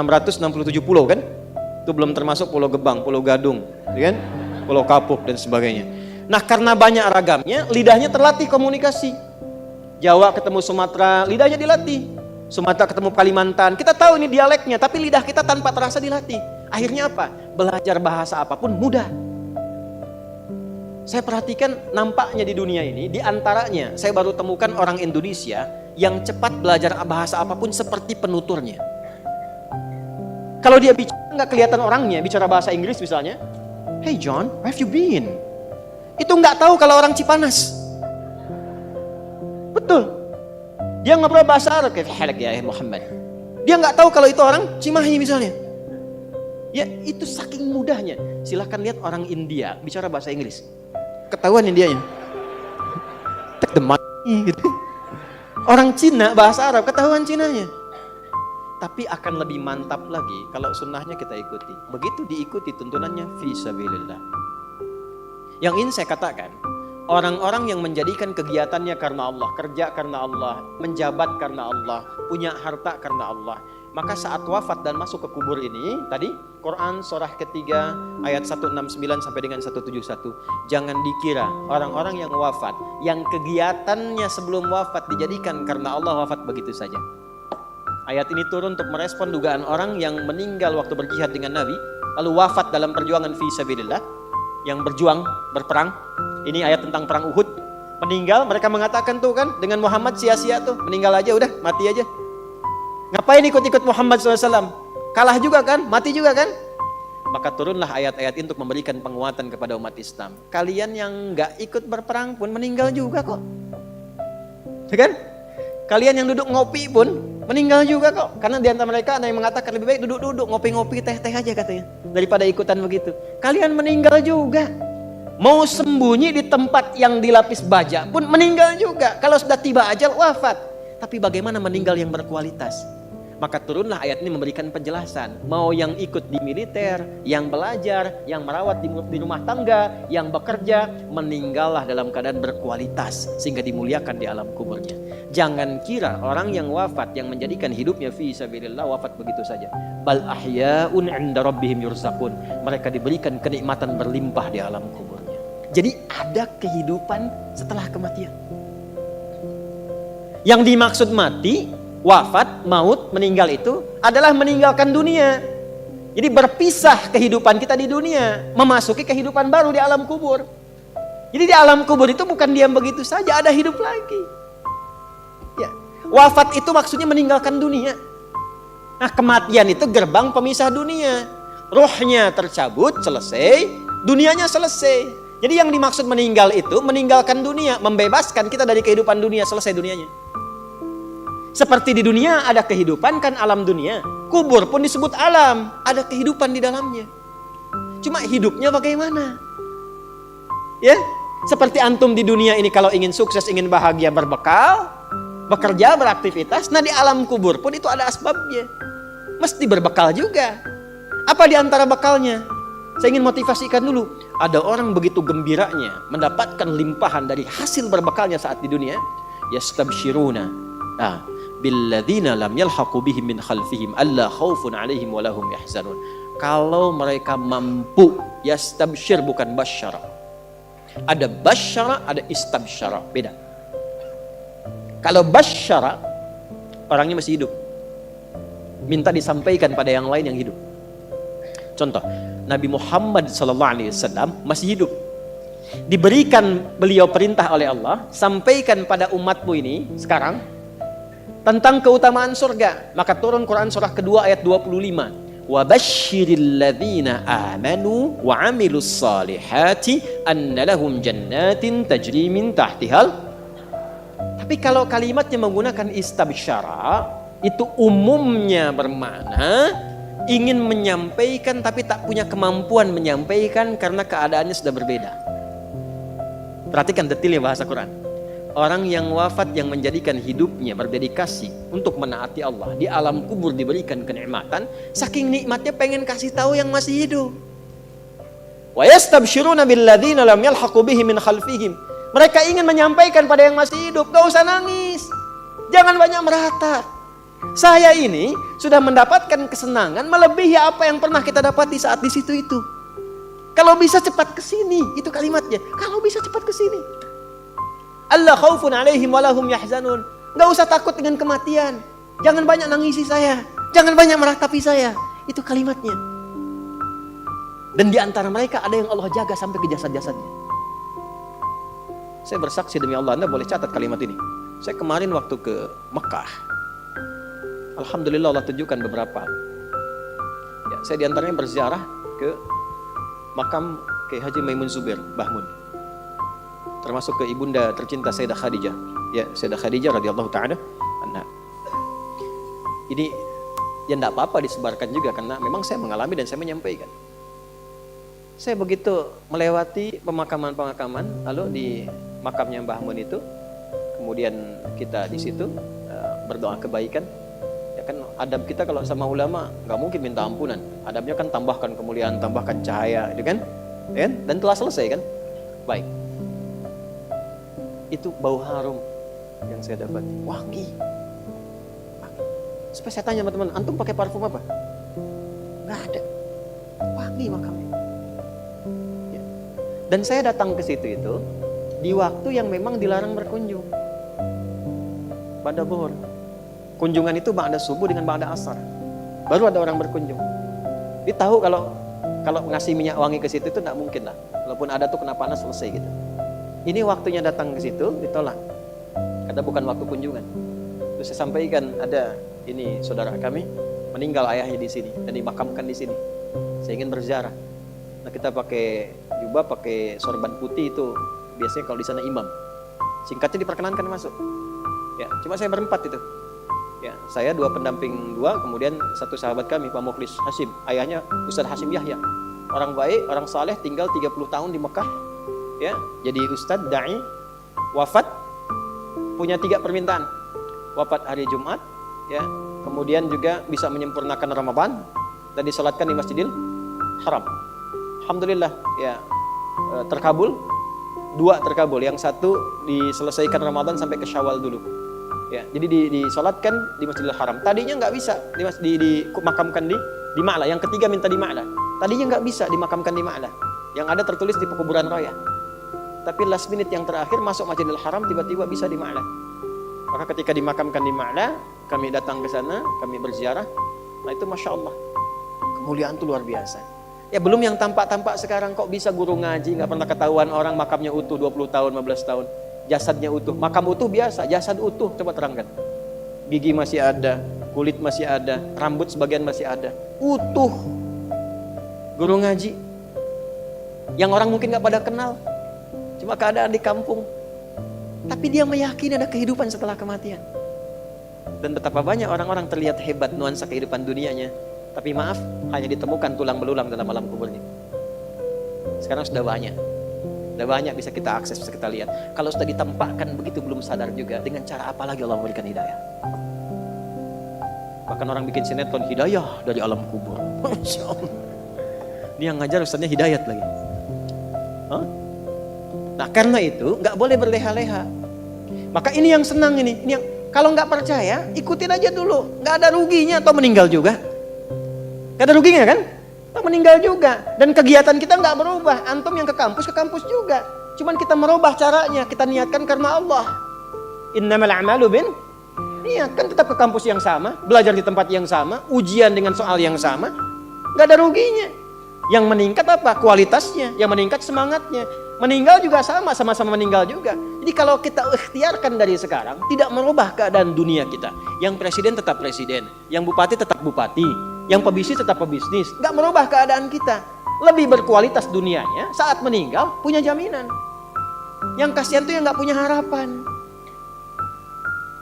pulau kan? Itu belum termasuk Pulau Gebang, Pulau Gadung, ya kan? Pulau Kapuk dan sebagainya. Nah, karena banyak ragamnya, lidahnya terlatih komunikasi. Jawa ketemu Sumatera, lidahnya dilatih. Sumatera ketemu Kalimantan, kita tahu ini dialeknya, tapi lidah kita tanpa terasa dilatih. Akhirnya apa? Belajar bahasa apapun mudah. Saya perhatikan nampaknya di dunia ini, di antaranya saya baru temukan orang Indonesia yang cepat belajar bahasa apapun seperti penuturnya. Kalau dia bicara nggak kelihatan orangnya, bicara bahasa Inggris misalnya, "Hey John, where have you been?" Itu nggak tahu kalau orang Cipanas. Betul. Dia ngobrol bahasa Arab, kayak halak ya Muhammad. Dia nggak tahu kalau itu orang Cimahi misalnya. Ya itu saking mudahnya. Silahkan lihat orang India bicara bahasa Inggris. Ketahuan Indianya. Take the money gitu. Orang Cina bahasa Arab ketahuan Cinanya. Tapi akan lebih mantap lagi kalau sunnahnya kita ikuti. Begitu diikuti tuntunannya fi sabilillah. Yang ingin saya katakan, orang-orang yang menjadikan kegiatannya karena Allah, kerja karena Allah, menjabat karena Allah, punya harta karena Allah, maka saat wafat dan masuk ke kubur ini, tadi Quran surah ketiga ayat 169 sampai dengan 171, jangan dikira orang-orang yang wafat, yang kegiatannya sebelum wafat dijadikan karena Allah, wafat begitu saja. Ayat ini turun untuk merespon dugaan orang yang meninggal waktu berjihad dengan Nabi, lalu wafat dalam perjuangan fi sabilillah, yang berjuang, berperang. Ini ayat tentang perang Uhud. Meninggal, mereka mengatakan tuh kan, dengan Muhammad sia-sia tuh, meninggal aja udah, mati aja. Ngapain ikut-ikut Muhammad SAW? Kalah juga kan, mati juga kan? Maka turunlah ayat-ayat ini untuk memberikan penguatan kepada umat Islam. Kalian yang gak ikut berperang pun meninggal juga kok. Ya kan? Kalian yang duduk ngopi pun meninggal juga kok. Karena di antara mereka ada yang mengatakan lebih baik duduk-duduk, ngopi-ngopi, teh-teh aja katanya, daripada ikutan begitu. Kalian meninggal juga. Mau sembunyi di tempat yang dilapis baja pun meninggal juga. Kalau sudah tiba ajal, wafat. Tapi bagaimana meninggal yang berkualitas? Maka turunlah ayat ini memberikan penjelasan. Mau yang ikut di militer, yang belajar, yang merawat di rumah tangga, yang bekerja, meninggallah dalam keadaan berkualitas sehingga dimuliakan di alam kuburnya. Jangan kira orang yang wafat, yang menjadikan hidupnya fi sabilillah, wafat begitu saja. Bal ahya'un 'inda rabbihim yurzaqun. Mereka diberikan kenikmatan berlimpah di alam kuburnya. Jadi ada kehidupan setelah kematian. Yang dimaksud mati, wafat, maut, meninggal itu adalah meninggalkan dunia. Jadi berpisah kehidupan kita di dunia, memasuki kehidupan baru di alam kubur. Jadi di alam kubur itu bukan diam begitu saja, ada hidup lagi. Ya, wafat itu maksudnya meninggalkan dunia. Nah, kematian itu gerbang pemisah dunia. Rohnya tercabut, selesai, dunianya selesai. Jadi yang dimaksud meninggal itu meninggalkan dunia, membebaskan kita dari kehidupan dunia, selesai dunianya. Seperti di dunia ada kehidupan kan, alam dunia. Kubur pun disebut alam, ada kehidupan di dalamnya. Cuma hidupnya bagaimana? Ya, seperti antum di dunia ini kalau ingin sukses, ingin bahagia, berbekal, bekerja, beraktivitas. Nah di alam kubur pun itu ada asbabnya. Mesti berbekal juga. Apa di antara bekalnya? Saya ingin motivasikan dulu. Ada orang begitu gembiranya mendapatkan limpahan dari hasil berbekalnya saat di dunia. Yastabshiruna. Nah, billadzina lam yalhaqu bihim min khalfihim alla khaufun 'alaihim wa lahum yahzanun. Kalau mereka mampu, yastabshir bukan basyara. Ada basyara, ada istabsyara, beda. Kalau basyara, orangnya masih hidup, minta disampaikan pada yang lain yang hidup. Contoh, Nabi Muhammad SAW masih hidup, diberikan beliau perintah oleh Allah, sampaikan pada umatmu ini sekarang tentang keutamaan surga. Maka turun Quran surah kedua ayat 25. Wa basyiril ladzina amanu wa 'amilus salihati anna lahum jannatin tajri min tahtihal. Tapi kalau kalimatnya menggunakan istabsyara, itu umumnya bermakna ingin menyampaikan tapi tak punya kemampuan menyampaikan karena keadaannya sudah berbeda. Perhatikan detailnya bahasa Quran. Orang yang wafat yang menjadikan hidupnya berdedikasi untuk menaati Allah, di alam kubur diberikan kenikmatan, saking nikmatnya pengen kasih tahu yang masih hidup. Wa yastabshiruna billadzina lam yalhaqu bihim min khalfihim. Mereka ingin menyampaikan pada yang masih hidup, gak usah nangis, jangan banyak meratap. Saya ini sudah mendapatkan kesenangan melebihi apa yang pernah kita dapati saat di situ itu. Kalau bisa cepat ke sini, itu kalimatnya. Kalau bisa cepat ke sini. Allah khaufun 'alaihim wa lahum yahzanun. Enggak usah takut dengan kematian. Jangan banyak nangisi saya. Jangan banyak meratapi saya. Itu kalimatnya. Dan di antara mereka ada yang Allah jaga sampai ke jasad-jasadnya. Saya bersaksi demi Allah, Anda boleh catat kalimat ini. Saya kemarin waktu ke Mekah, alhamdulillah Allah tunjukkan beberapa. Ya, saya diantaranya berziarah ke makam Kiai Haji Maimun Zubair Bahmun, termasuk ke ibunda tercinta Sayyidah Khadijah. Ya, Sayyidah Khadijah radhiyallahu taala anha. Ini ya enggak apa-apa disebarkan juga karena memang saya mengalami dan saya menyampaikan. Saya begitu melewati pemakaman-pemakaman, lalu di makamnya Mbah Mun itu, kemudian kita di situ berdoa kebaikan. Ya kan adab kita kalau sama ulama nggak mungkin minta ampunan. Adabnya kan tambahkan kemuliaan, tambahkan cahaya, gitu kan? Ya, dan telah selesai kan? Baik. Itu bau harum yang saya dapati, wangi. Supaya saya tanya teman-teman, antum pakai parfum apa? Nggak ada. Wangi makamnya. Ya. Dan saya datang ke situ itu di waktu yang memang dilarang berkunjung. Pada zuhur. Kunjungan itu ba'da subuh dengan ba'da asar. Baru ada orang berkunjung. Dia tahu kalau ngasih minyak wangi ke situ itu tidak mungkin lah. Walaupun ada tuh kena panas selesai gitu. Ini waktunya datang ke situ ditolak. Kata bukan waktu kunjungan. Terus saya sampaikan ada ini saudara kami meninggal ayahnya di sini dan dimakamkan di sini. Saya ingin berziarah. Nah kita pakai jubah, pakai sorban putih itu biasanya kalau di sana imam. Singkatnya diperkenankan masuk. Ya, cuma saya berempat itu. Ya, saya 2 pendamping 2, kemudian 1 sahabat kami Pak Mukhlis Hashim, ayahnya Ustaz Hashim Yahya. Orang baik, orang saleh, tinggal 30 tahun di Mekah. Ya, jadi ustaz dai, wafat punya 3 permintaan. Wafat hari Jumat, ya. Kemudian juga bisa menyempurnakan Ramadan dan disalatkan di Masjidil Haram. Alhamdulillah, ya. Terkabul. 2 terkabul, yang 1 diselesaikan Ramadan sampai ke Syawal dulu. Ya, jadi disolatkan di Masjidil Haram. Tadinya nggak bisa dimakamkan di Ma'la. Yang ketiga minta di Ma'la. Tadinya nggak bisa dimakamkan di Ma'la. Yang ada tertulis di pekuburan raya. Tapi last minute yang terakhir masuk Masjidil Haram tiba-tiba bisa di Ma'la. Maka ketika dimakamkan di Ma'la, kami datang ke sana, kami berziarah. Nah itu Masya Allah, kemuliaan itu luar biasa. Ya belum yang tampak-tampak sekarang, kok bisa guru ngaji nggak pernah ketahuan orang makamnya utuh 20 tahun, 15 tahun. Jasadnya utuh, makam utuh biasa, jasad utuh, coba terangkan. Gigi masih ada, kulit masih ada, rambut sebagian masih ada, utuh. Guru ngaji, yang orang mungkin gak pada kenal, cuma keadaan di kampung. Tapi dia meyakini ada kehidupan setelah kematian. Dan betapa banyak orang-orang terlihat hebat nuansa kehidupan dunianya, tapi maaf, hanya ditemukan tulang belulang dalam alam kuburnya. Sekarang sudah banyak bisa kita akses, bisa kita lihat. Kalau sudah ditempatkan begitu belum sadar juga, dengan cara apa lagi Allah memberikan hidayah? Bahkan orang bikin sinetron hidayah dari alam kubur. Masya Allah. Ini yang ngajar ustaznya hidayat lagi. Hah? Nah karena itu nggak boleh berleha-leha. Maka ini yang senang ini yang kalau nggak percaya ikutin aja dulu, nggak ada ruginya atau meninggal juga. Nggak ada ruginya kan? Meninggal juga, dan kegiatan kita nggak berubah. Antum yang ke kampus juga. Cuman kita merubah caranya, kita niatkan karena Allah. Innamal a'malu bin niat, kan tetap ke kampus yang sama, belajar di tempat yang sama, ujian dengan soal yang sama, nggak ada ruginya. Yang meningkat apa? Kualitasnya. Yang meningkat semangatnya. Meninggal juga sama-sama meninggal juga. Jadi kalau kita ikhtiarkan dari sekarang, tidak merubah keadaan dunia kita. Yang presiden tetap presiden, yang bupati tetap bupati, yang pebisnis tetap pebisnis. Nggak merubah keadaan kita. Lebih berkualitas dunianya, saat meninggal punya jaminan. Yang kasihan tuh yang nggak punya harapan.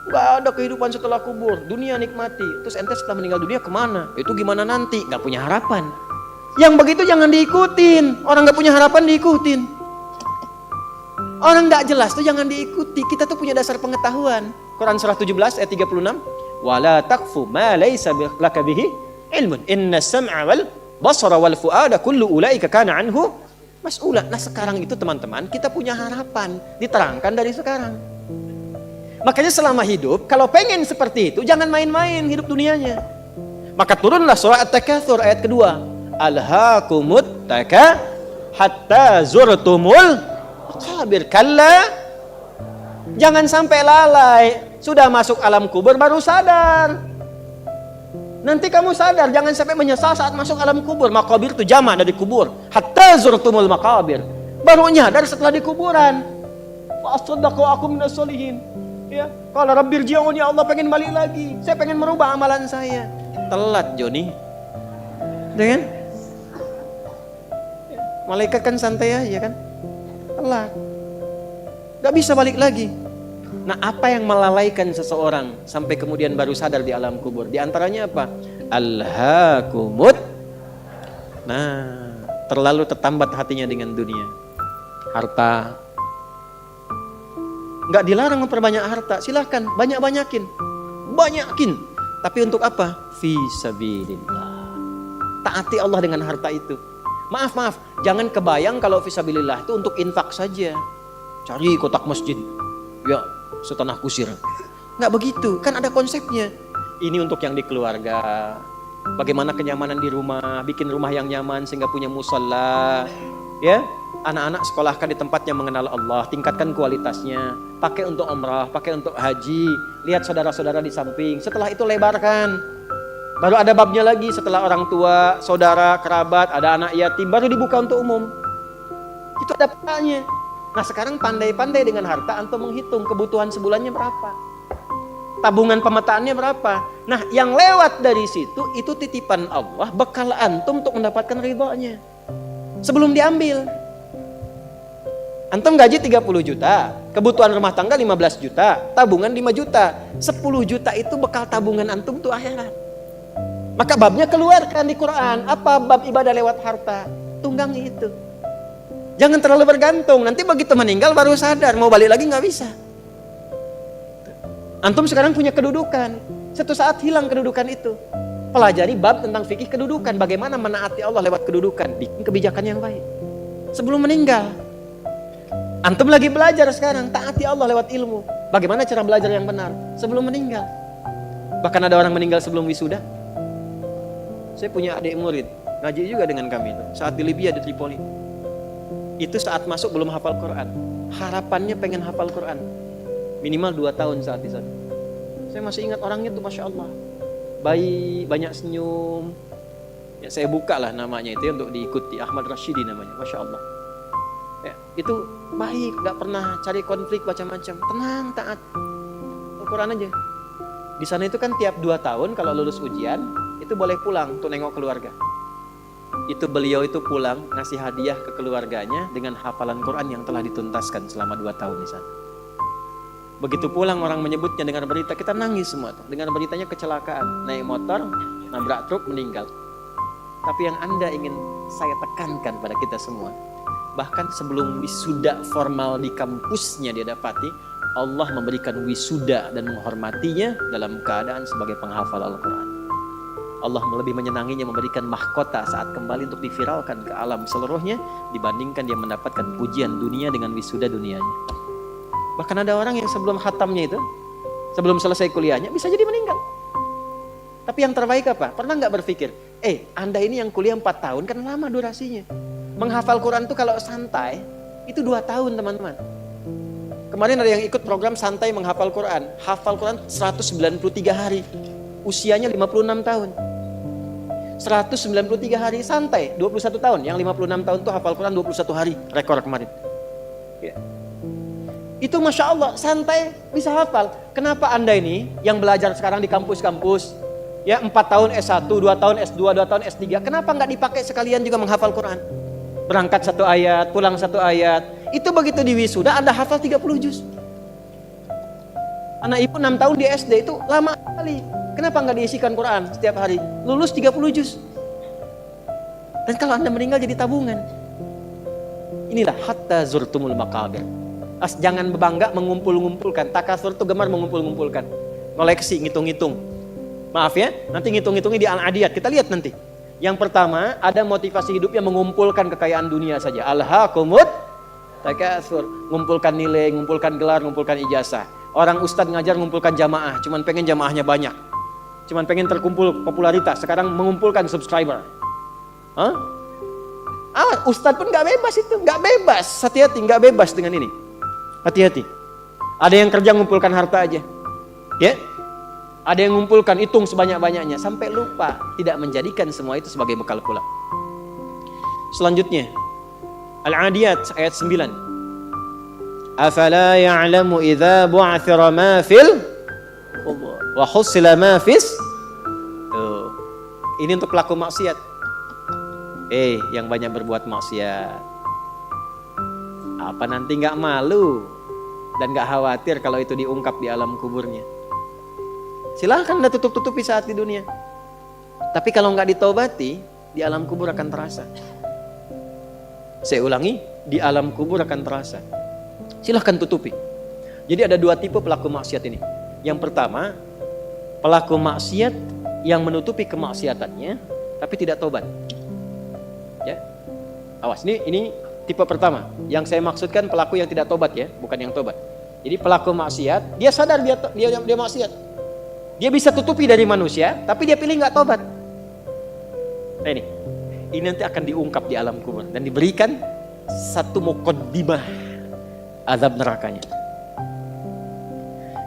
Nggak ada kehidupan setelah kubur, dunia nikmati. Terus ente setelah meninggal dunia kemana? Itu gimana nanti? Nggak punya harapan. Yang begitu jangan diikutin. Orang nggak punya harapan diikutin. Orang nggak jelas tuh jangan diikuti. Kita tuh punya dasar pengetahuan. Quran surah 17 ayat 36. Wala taqfu ma laysa laka bihi ilmun. Inna sam'a wal basara wal fuada kullu ulaika kana anhu mas'ula. Nah sekarang itu teman-teman kita punya harapan. Diterangkan dari sekarang. Makanya selama hidup kalau pengen seperti itu jangan main-main hidup dunianya. Maka turunlah surah At-Takatsur ayat kedua. Alhaakumut taka hatta zurtumul maqabir. Kalla, jangan sampai lalai Sudah masuk alam kubur baru sadar. Nanti kamu sadar, jangan sampai menyesal saat masuk alam kubur. Makabir itu jamak dari kubur. Hatta zurtumul makabir. Baru nyadar setelah di kuburan. Fa asaddaqu aku minas solihin. Ya, kalau Rabbir ji'un, ya Allah pengen balik lagi. Saya pengen merubah amalan saya. Telat Joni. Dengan malaikat kan santai aja kan. Telat. Gak bisa balik lagi. Nah, apa yang melalaikan seseorang sampai kemudian baru sadar di alam kubur? Di antaranya apa? Alhaakumut. Nah, terlalu tertambat hatinya dengan dunia. Harta. Enggak dilarang memperbanyak harta, silahkan banyak-banyakin. Banyakin. Tapi untuk apa? Fi sabilillah. Taati Allah dengan harta itu. Maaf, jangan kebayang kalau fi sabilillah itu untuk infak saja. Cari kotak masjid. Ya, setanah kusir. Nggak begitu, kan ada konsepnya. Ini untuk yang di keluarga. Bagaimana kenyamanan di rumah, bikin rumah yang nyaman sehingga punya musalla. Ya, anak-anak sekolahkan di tempat yang mengenal Allah, tingkatkan kualitasnya. Pakai untuk umrah, pakai untuk haji. Lihat saudara-saudara di samping. Setelah itu lebarkan. Baru ada babnya lagi setelah orang tua, saudara, kerabat, ada anak yatim, baru dibuka untuk umum. Itu ada petanya. Nah, sekarang pandai-pandai dengan harta antum menghitung kebutuhan sebulannya berapa. Tabungan pemetaannya berapa. Nah, yang lewat dari situ itu titipan Allah, bekal antum untuk mendapatkan ridhonya. Sebelum diambil. Antum gaji 30 juta, kebutuhan rumah tangga 15 juta, tabungan 5 juta. 10 juta itu bekal tabungan antum tuh akhirat. Maka babnya keluarkan di Quran. Apa bab ibadah lewat harta? Tunggangi itu. Jangan terlalu bergantung, nanti begitu meninggal baru sadar, mau balik lagi nggak bisa. Antum sekarang punya kedudukan, suatu saat hilang kedudukan itu. Pelajari bab tentang fikih kedudukan, bagaimana menaati Allah lewat kedudukan, bikin kebijakan yang baik. Sebelum meninggal, antum lagi belajar sekarang, taati Allah lewat ilmu. Bagaimana cara belajar yang benar sebelum meninggal. Bahkan ada orang meninggal sebelum wisuda. Saya punya adik murid, ngaji juga dengan kami itu, saat di Libya, di Tripoli. Itu saat masuk belum hafal Quran. Harapannya pengen hafal Quran. Minimal 2 tahun saat di sana. Saya masih ingat orangnya tuh Masya Allah. Baik, banyak senyum. Ya, saya buka lah namanya itu untuk diikuti. Ahmad Rashidi namanya, Masya Allah. Ya, itu baik, gak pernah cari konflik macam-macam. Tenang, taat. Al-Quran aja. Di sana itu kan tiap 2 tahun kalau lulus ujian, itu boleh pulang untuk nengok keluarga. Itu beliau itu pulang ngasih hadiah ke keluarganya dengan hafalan Quran yang telah dituntaskan selama 2 tahun di sana. Begitu pulang orang menyebutnya dengan berita, kita nangis semua tuh. Dengan beritanya kecelakaan, naik motor, nabrak truk, meninggal. Tapi yang Anda ingin saya tekankan pada kita semua, bahkan sebelum wisuda formal di kampusnya dia dapati, Allah memberikan wisuda dan menghormatinya dalam keadaan sebagai penghafal Al-Quran. Allah lebih menyenanginya memberikan mahkota saat kembali untuk diviralkan ke alam seluruhnya dibandingkan dia mendapatkan pujian dunia dengan wisuda dunianya. Bahkan ada orang yang sebelum khatamnya itu, sebelum selesai kuliahnya bisa jadi meninggal. Tapi yang terbaik apa? Pernah nggak berpikir, Anda ini yang kuliah 4 tahun kan lama durasinya. Menghafal Quran itu kalau santai itu 2 tahun teman-teman. Kemarin ada yang ikut program santai menghafal Quran. Hafal Quran 193 hari. Usianya 56 tahun. 193 hari santai, 21 tahun. Yang 56 tahun itu hafal Quran 21 hari, rekor kemarin. Ya. Itu Masya Allah, santai bisa hafal. Kenapa Anda ini yang belajar sekarang di kampus-kampus, ya 4 tahun S1, 2 tahun S2, 2 tahun S3, kenapa nggak dipakai sekalian juga menghafal Quran? Berangkat 1 ayat, pulang 1 ayat. Itu begitu di wisuda Anda hafal 30 juz. Anak ibu 6 tahun di SD itu lama sekali. Kenapa nggak diisikan Quran setiap hari? Lulus 30 juz. Dan kalau Anda meninggal jadi tabungan. Inilah hatta zurtumul maqabir. Jangan bangga mengumpul-ngumpulkan. Takasur itu gemar mengumpul-ngumpulkan. Koleksi, ngitung-ngitung. Maaf ya, nanti ngitung-ngitungnya di Al-Adiyat. Kita lihat nanti. Yang pertama, ada motivasi hidupnya mengumpulkan kekayaan dunia saja. Alhaakumut takasur. Ngumpulkan nilai, ngumpulkan gelar, ngumpulkan ijazah. Orang ustadz ngajar ngumpulkan jamaah, cuman pengen jamaahnya banyak. Cuman pengen terkumpul popularitas, sekarang mengumpulkan subscriber. Ustadz pun gak bebas itu, gak bebas. Hati-hati, gak bebas dengan ini. Hati-hati. Ada yang kerja ngumpulkan harta aja. Ya, ada yang ngumpulkan, hitung sebanyak-banyaknya sampai lupa, tidak menjadikan semua itu sebagai bekal pulang. Selanjutnya, Al-Adiyat ayat 9. Afala ya'lamu idza bu'athira ma fil wa husila ma fis. Tuh. Ini untuk pelaku maksiat. Yang banyak berbuat maksiat. Apa nanti nggak malu dan nggak khawatir kalau itu diungkap di alam kuburnya? Silahkan Anda tutup-tutupi saat di dunia. Tapi kalau nggak ditobati, di alam kubur akan terasa. Saya ulangi, di alam kubur akan terasa. Silahkan tutupi. Jadi ada dua tipe pelaku maksiat ini. Yang pertama, pelaku maksiat yang menutupi kemaksiatannya, tapi tidak tobat. Ya, awas, ini tipe pertama. Yang saya maksudkan pelaku yang tidak tobat ya, bukan yang tobat. Jadi pelaku maksiat, dia sadar dia maksiat. Dia bisa tutupi dari manusia, tapi dia pilih nggak tobat. Nah ini nanti akan diungkap di alam kubur dan diberikan satu muqaddimah azab nerakanya.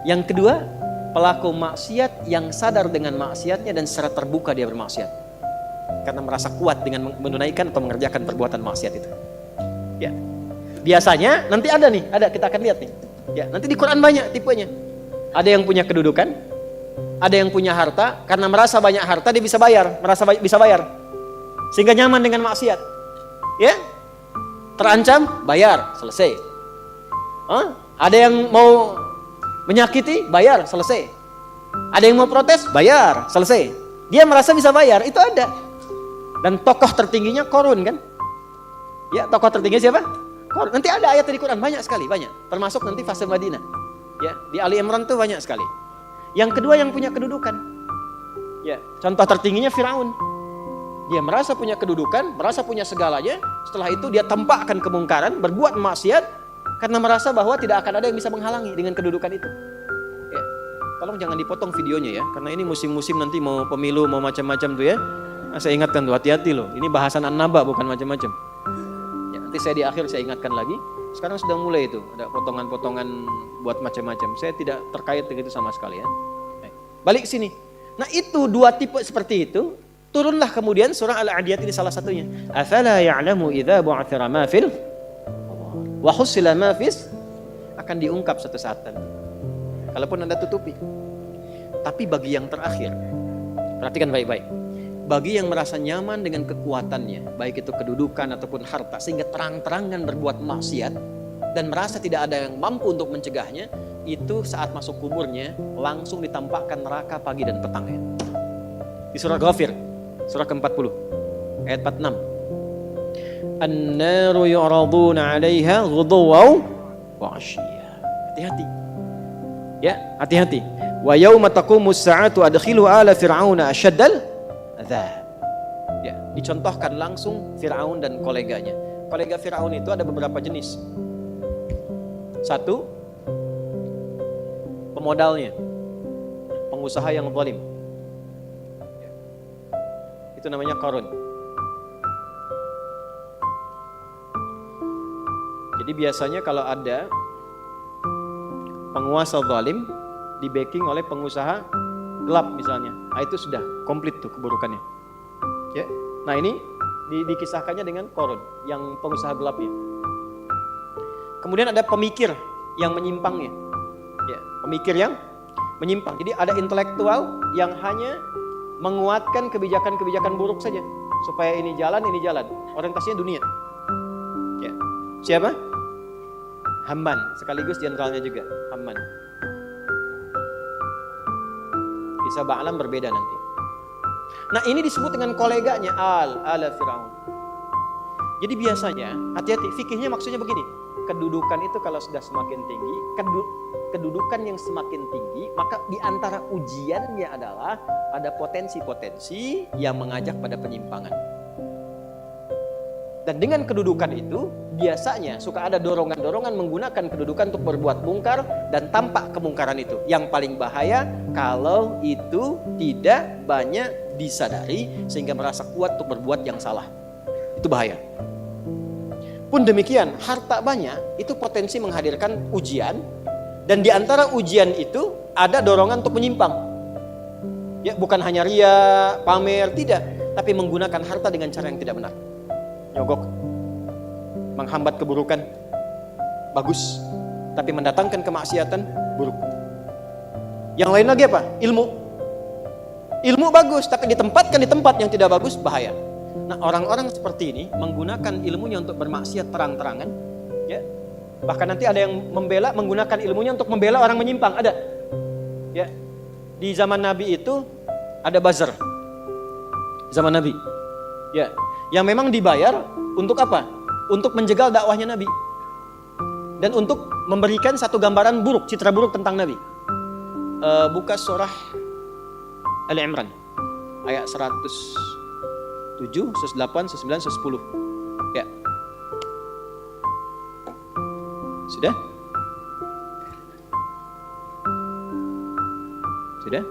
Yang kedua, pelaku maksiat yang sadar dengan maksiatnya dan secara terbuka dia bermaksiat karena merasa kuat dengan menunaikan atau mengerjakan perbuatan maksiat itu. Ya, biasanya nanti ada kita akan lihat nih. Ya, nanti di Quran banyak tipenya. Ada yang punya kedudukan, ada yang punya harta, karena merasa banyak harta dia bisa bayar, sehingga nyaman dengan maksiat. Ya, terancam, bayar, selesai. Ada yang mau menyakiti, bayar, selesai. Ada yang mau protes, bayar, selesai. Dia merasa bisa bayar, itu ada. Dan tokoh tertingginya Qarun kan? Ya, tokoh tertinggi siapa? Qarun. Nanti ada ayat di Quran banyak sekali, banyak. Termasuk nanti fase Madinah. Ya, di Ali Imran tuh banyak sekali. Yang kedua yang punya kedudukan. Ya, contoh tertingginya Firaun. Dia merasa punya kedudukan, merasa punya segalanya. Setelah itu dia tampakkan kemungkaran, berbuat maksiat karena merasa bahwa tidak akan ada yang bisa menghalangi dengan kedudukan itu. Ya, tolong jangan dipotong videonya ya, karena ini musim-musim nanti mau pemilu, mau macam-macam tuh ya. Nah, saya ingatkan tuh, hati-hati loh. Ini bahasan An-Naba bukan macam-macam. Ya, nanti saya di akhir saya ingatkan lagi. Sekarang sudah mulai itu, ada potongan-potongan buat macam-macam. Saya tidak terkait dengan itu sama sekali ya. Balik ke sini. Nah itu dua tipe seperti itu. Turunlah kemudian surah Al-Adiyat ini salah satunya. Afala ya'lamu idza bu'athira ma fil wa husila ma fis, akan diungkap suatu saat nanti. Kalaupun Anda tutupi. Tapi bagi yang terakhir, perhatikan baik-baik. Bagi yang merasa nyaman dengan kekuatannya, baik itu kedudukan ataupun harta, sehingga terang-terangan berbuat maksiat dan merasa tidak ada yang mampu untuk mencegahnya, itu saat masuk kuburnya langsung ditampakkan neraka pagi dan petangnya. Di surah Ghafir, surah ke-40, ayat 46. An-naru yu'raduna 'alaiha ghuduwan wa 'ashiyya. Hati-hati. Ya, hati-hati. Wa yauma taqumus sa'atu adkhilu ala fir'auna asyaddal adzab. Ya, dicontohkan langsung Firaun dan koleganya. Kolega Firaun itu ada beberapa jenis. Satu, pemodalnya, pengusaha yang zalim. Itu namanya Qarun. Jadi biasanya kalau ada penguasa zalim di backing oleh pengusaha gelap misalnya, nah itu sudah komplit tuh keburukannya. Ya, nah ini dikisahkannya dengan Qarun yang pengusaha gelapnya. Kemudian ada pemikir yang menyimpangnya. Ya, pemikir yang menyimpang. Jadi ada intelektual yang hanya menguatkan kebijakan-kebijakan buruk saja supaya ini jalan. Orientasinya dunia. Ya. Siapa? Haman, sekaligus jenderalnya juga, Haman. Kisah Ba'lam berbeda nanti. Nah, ini disebut dengan koleganya ala Firaun. Jadi biasanya, hati-hati, fikihnya maksudnya begini. Kedudukan itu kalau sudah semakin tinggi, kedudukan yang semakin tinggi, maka di antara ujiannya adalah ada potensi-potensi yang mengajak pada penyimpangan. Dan dengan kedudukan itu, biasanya suka ada dorongan-dorongan menggunakan kedudukan untuk berbuat mungkar dan tampak kemungkaran itu. Yang paling bahaya kalau itu tidak banyak disadari sehingga merasa kuat untuk berbuat yang salah. Itu bahaya. Pun demikian, harta banyak itu potensi menghadirkan ujian Dan di antara ujian itu ada dorongan untuk menyimpang. Ya, bukan hanya ria, pamer, tidak, tapi menggunakan harta dengan cara yang tidak benar. Nyogok, menghambat keburukan, bagus, tapi mendatangkan kemaksiatan, buruk. Yang lain lagi apa? Ilmu bagus, tapi ditempatkan di tempat yang tidak bagus, bahaya. Nah, orang-orang seperti ini menggunakan ilmunya untuk bermaksiat terang-terangan, ya. Bahkan nanti ada yang menggunakan ilmunya untuk membela orang menyimpang, ada. Ya. Di zaman Nabi itu ada buzzer. Zaman Nabi. Ya, yang memang dibayar untuk apa? Untuk menjegal dakwahnya Nabi. Dan untuk memberikan satu gambaran buruk, citra buruk tentang Nabi. Buka surah Ali Imran ayat 107, 108, 109, 110. Ya. Sudah? Sudah?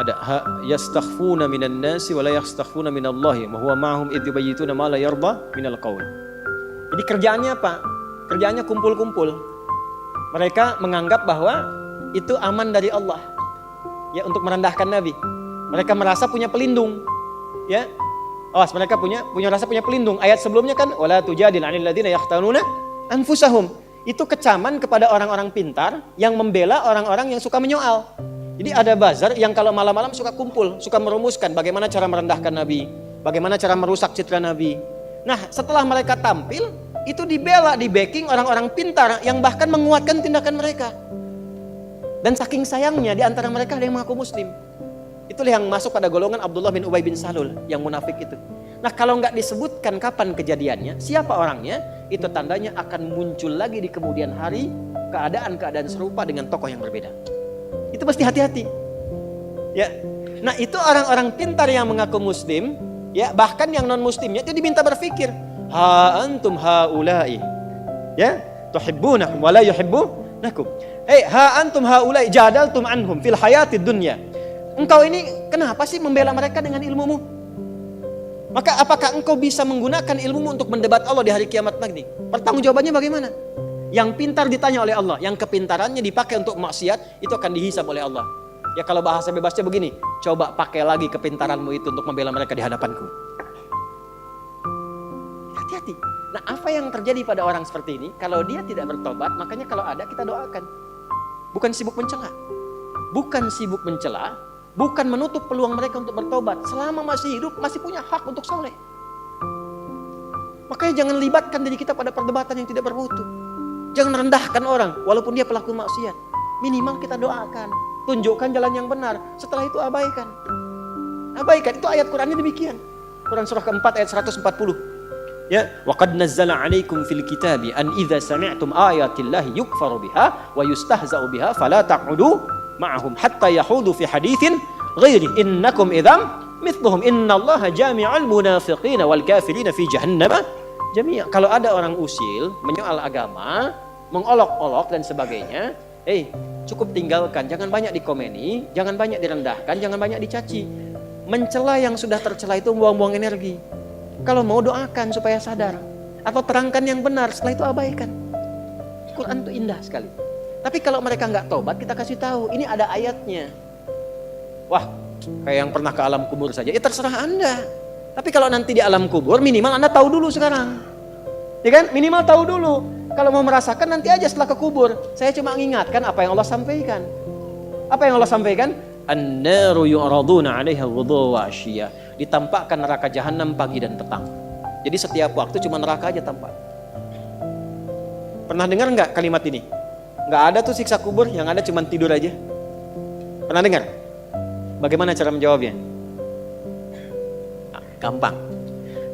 Ada yastakhfuna minan nasi wa la yastakhfuna minallahi wa huwa ma'ahum idh yubayyituna ma la yarda minal qaul. Jadi kerjaannya apa? Kerjaannya kumpul-kumpul. Mereka menganggap bahwa itu aman dari Allah. Ya, untuk merendahkan Nabi. Mereka merasa punya pelindung. Ya. Awas, mereka punya rasa punya pelindung. Ayat sebelumnya kan wala tujadil 'anil ladzina yahtanuna anfusahum. Itu kecaman kepada orang-orang pintar yang membela orang-orang yang suka menyoal. Jadi ada bazar yang kalau malam-malam suka kumpul, suka merumuskan bagaimana cara merendahkan Nabi, bagaimana cara merusak citra Nabi. Nah, setelah mereka tampil, itu dibela, di backing orang-orang pintar yang bahkan menguatkan tindakan mereka. Dan saking sayangnya di antara mereka ada yang mengaku muslim. Itulah yang masuk pada golongan Abdullah bin Ubay bin Salul yang munafik itu. Nah, kalau nggak disebutkan kapan kejadiannya, siapa orangnya, itu tandanya akan muncul lagi di kemudian hari keadaan-keadaan serupa dengan tokoh yang berbeda. Itu mesti hati-hati. Ya. Nah, itu orang-orang pintar yang mengaku muslim, ya, bahkan yang non muslimnya itu diminta berpikir, ha antum haula'i, ya, tuhibbunahum wa la yuhibbunakum. Ha antum haula'i jadaltum anhum fil hayatid dunya. Engkau ini kenapa sih membela mereka dengan ilmumu? Maka apakah engkau bisa menggunakan ilmumu untuk mendebat Allah di hari kiamat nanti? Pertanggungjawabannya bagaimana? Yang pintar ditanya oleh Allah, yang kepintarannya dipakai untuk maksiat, itu akan dihisab oleh Allah. Ya, kalau bahasa bebasnya begini, coba pakai lagi kepintaranmu itu untuk membela mereka di hadapanku. Hati-hati. Nah, apa yang terjadi pada orang seperti ini? Kalau dia tidak bertobat, makanya kalau ada kita doakan. Bukan sibuk mencela. Bukan menutup peluang mereka untuk bertobat. Selama masih hidup, masih punya hak untuk soleh. Makanya jangan libatkan diri kita pada perdebatan yang tidak bermutu. Jangan rendahkan orang, walaupun dia pelaku maksiat. Minimal kita doakan, tunjukkan jalan yang benar. Setelah itu abaikan. Itu ayat Qurannya demikian. Quran surah keempat ayat 140. Ya, wa qad nazzala 'alaikum fil kitabi an idza sami'tum ayatillahi yukfaru biha wa yustahza'u biha fala taq'udu ma'ahum hatta yahudu fi haditsin ghairi innakum idzam mithluhum innallaha jami'ul munafiqina wal kafirina fi jahannam jami'a. Kalau ada orang usil menyoal agama, mengolok-olok dan sebagainya, cukup tinggalkan, jangan banyak dikomeni, jangan banyak direndahkan, jangan banyak dicaci. Mencela yang sudah tercela itu buang-buang energi. Kalau mau doakan supaya sadar, atau terangkan yang benar, setelah itu abaikan. Quran itu indah sekali. Tapi kalau mereka nggak tobat, kita kasih tahu, ini ada ayatnya. Wah, kayak yang pernah ke alam kubur saja, ya terserah Anda. Tapi kalau nanti di alam kubur, minimal Anda tahu dulu sekarang. Ya kan? Minimal tahu dulu. Kalau mau merasakan, nanti aja setelah ke kubur. Saya cuma mengingatkan apa yang Allah sampaikan. Apa yang Allah sampaikan? An-naru yu'raduna 'alaiha ghudwa wa 'ashiyya. Ditampakkan neraka jahanam pagi dan petang. Jadi setiap waktu cuma neraka aja tampak. Pernah dengar nggak kalimat ini? Nggak ada tuh siksa kubur, yang ada cuma tidur aja. Pernah dengar? Bagaimana cara menjawabnya? Nah, gampang.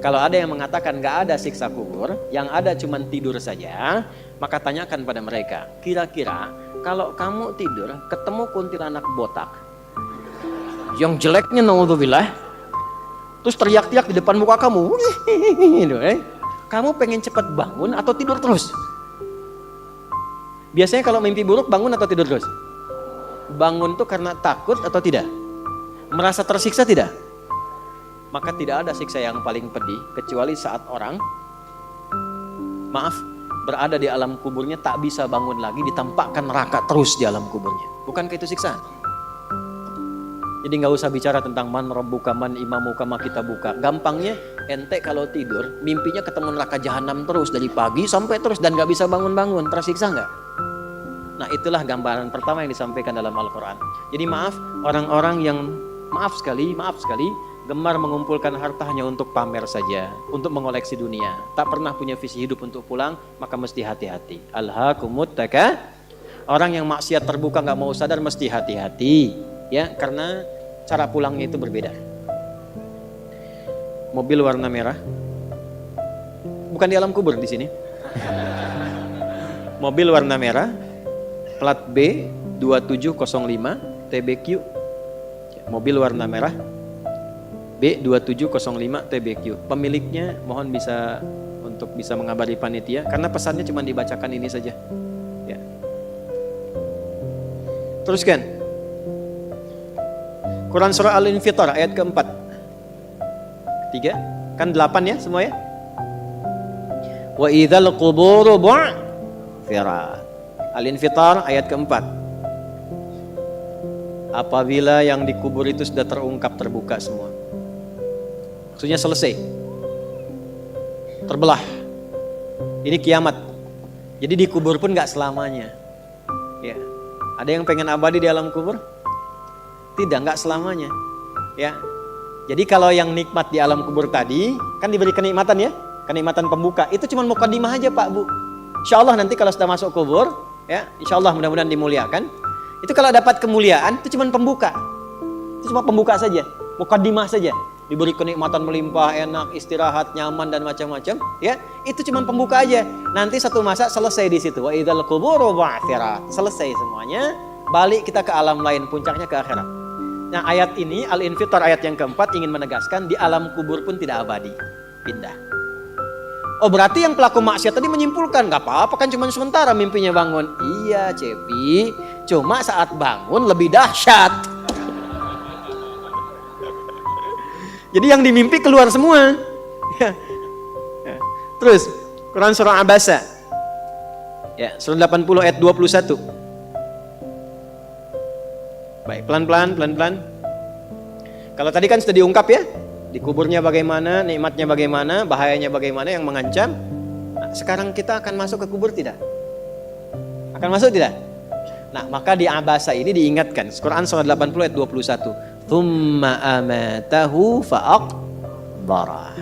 Kalau ada yang mengatakan nggak ada siksa kubur, yang ada cuma tidur saja, maka tanyakan pada mereka, kira-kira kalau kamu tidur ketemu kuntilanak botak, yang jeleknya naudzubillah, terus teriak-teriak di depan muka kamu, kamu pengen cepat bangun atau tidur terus? Biasanya kalau mimpi buruk bangun atau tidur terus? Bangun tuh karena takut atau tidak? Merasa tersiksa tidak? Maka tidak ada siksa yang paling pedih kecuali saat orang berada di alam kuburnya tak bisa bangun lagi, ditampakkan neraka terus di alam kuburnya. Bukankah itu siksaan? Jadi nggak usah bicara tentang man rabbuka, man imamuka, ma kita buka. Gampangnya ente kalau tidur mimpinya ketemu neraka jahanam terus dari pagi sampai terus dan nggak bisa bangun-bangun, tersiksa nggak? Nah itulah gambaran pertama yang disampaikan dalam Al-Quran. Jadi orang-orang yang maaf sekali gemar mengumpulkan harta hanya untuk pamer saja, untuk mengoleksi dunia, tak pernah punya visi hidup untuk pulang, maka mesti hati-hati. Alhaakumut taka. Orang yang maksiat terbuka nggak mau sadar mesti hati-hati, ya, karena cara pulangnya itu berbeda. Mobil warna merah, bukan di alam kubur di sini. Mobil warna merah, plat B 2705 TBQ. Mobil warna merah B2705 TBQ. Pemiliknya mohon bisa mengabari panitia karena pesannya cuma dibacakan ini saja. Ya. Teruskan. Quran surah Al-Infitar ayat keempat. Ketiga, kan 8 ya semua ya. Wa idzal quburu bu'thirat. Al-Infitar ayat keempat. Apabila yang dikubur itu sudah terungkap, terbuka semua. Maksudnya selesai. Terbelah. Ini kiamat. Jadi dikubur pun gak selamanya. Ya. Ada yang pengen abadi di alam kubur? Tidak, gak selamanya. Ya. Jadi kalau yang nikmat di alam kubur tadi, kan diberi kenikmatan ya. Kenikmatan pembuka. Itu cuma mukadimah aja Pak Bu. Insya Allah nanti kalau sudah masuk kubur, ya, insya Allah mudah-mudahan dimuliakan. Itu kalau dapat kemuliaan, itu cuma pembuka. Itu cuma pembuka saja. Mukadimah saja. Diberi kenikmatan melimpah, enak, istirahat, nyaman dan macam-macam, ya. Itu cuma pembuka aja. Nanti satu masa selesai di situ. Wa idzal quburu bu'thirat. Selesai semuanya, balik kita ke alam lain, puncaknya ke akhirat. Nah, ayat ini Al-Infitar ayat yang keempat ingin menegaskan di alam kubur pun tidak abadi. Pindah. Oh, berarti yang pelaku maksiat tadi menyimpulkan, gak apa-apa kan cuma sementara mimpinya bangun. Iya, Cepi, cuma saat bangun lebih dahsyat. Jadi yang dimimpi keluar semua. Ya. Ya. Terus Quran surah Abasa. Ya, surah 80 ayat 21. Baik, pelan-pelan. Kalau tadi kan sudah diungkap ya. Di kuburnya bagaimana, nikmatnya bagaimana, bahayanya bagaimana yang mengancam. Nah, sekarang kita akan masuk ke kubur tidak? Akan masuk tidak? Nah, maka di Abasa ini diingatkan. Quran surah 80 ayat 21. Thumma amatahu fa'aqbarah.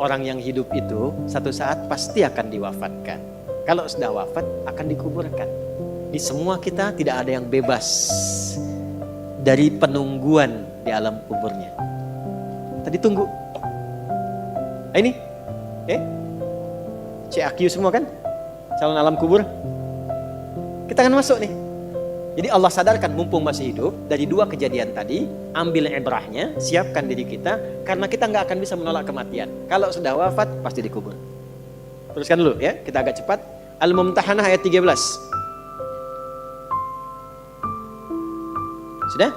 Orang yang hidup itu satu saat pasti akan diwafatkan. Kalau sudah wafat akan dikuburkan. Di semua kita tidak ada yang bebas dari penungguan di alam kuburnya. Tadi tunggu. Ini CAQ semua kan? Calon alam kubur. Kita akan masuk nih. Jadi Allah sadarkan mumpung masih hidup dari dua kejadian tadi, ambil ibrahnya, siapkan diri kita karena kita nggak akan bisa menolak kematian. Kalau sudah wafat pasti dikubur. Teruskan dulu ya, kita agak cepat. Al-Mumtahanah ayat 13. Sudah?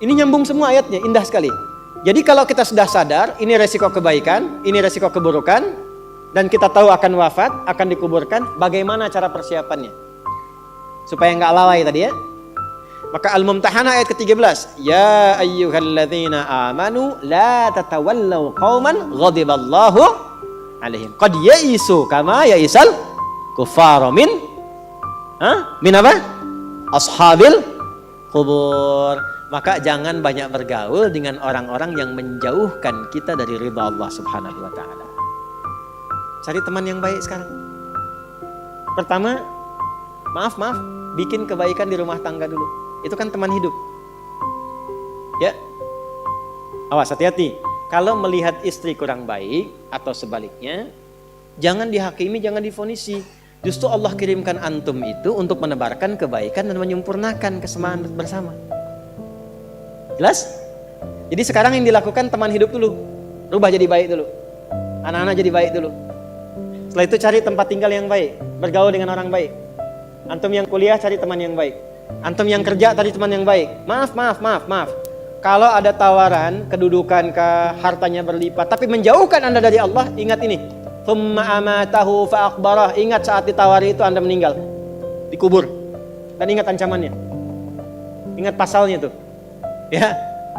Ini nyambung semua ayatnya, indah sekali. Jadi kalau kita sudah sadar, ini resiko kebaikan, ini resiko keburukan, dan kita tahu akan wafat, akan dikuburkan, bagaimana cara persiapannya? Supaya nggak lalai tadi ya. Maka Al-Mumtahanah ayat ke-13. Ya ayyuhalladzina amanu la tatawallaw qauman ghadiballahu alaihim. Qad ya'isu kama ya'isal kufaru min apa? Ashabil kubur. Maka jangan banyak bergaul dengan orang-orang yang menjauhkan kita dari ridha Allah Subhanahu wa taala. Cari teman yang baik sekarang. Pertama, maaf, bikin kebaikan di rumah tangga dulu. Itu kan teman hidup. Ya. Awas, hati-hati. Kalau melihat istri kurang baik atau sebaliknya, jangan dihakimi, jangan difonisi. Justru Allah kirimkan antum itu untuk menebarkan kebaikan dan menyempurnakan kesemaan bersama. Jelas? Jadi sekarang yang dilakukan teman hidup dulu. Rubah jadi baik dulu. Anak-anak jadi baik dulu. Setelah itu cari tempat tinggal yang baik. Bergaul dengan orang baik. Antum yang kuliah cari teman yang baik. Antum yang kerja cari teman yang baik. Maaf. Kalau ada tawaran, kedudukan, hartanya berlipat, tapi menjauhkan Anda dari Allah, ingat ini. thumma amatahu fa aqbarah. Ingat saat ditawari itu Anda meninggal, dikubur. Dan ingat ancamannya. Ingat pasalnya tuh. Ya,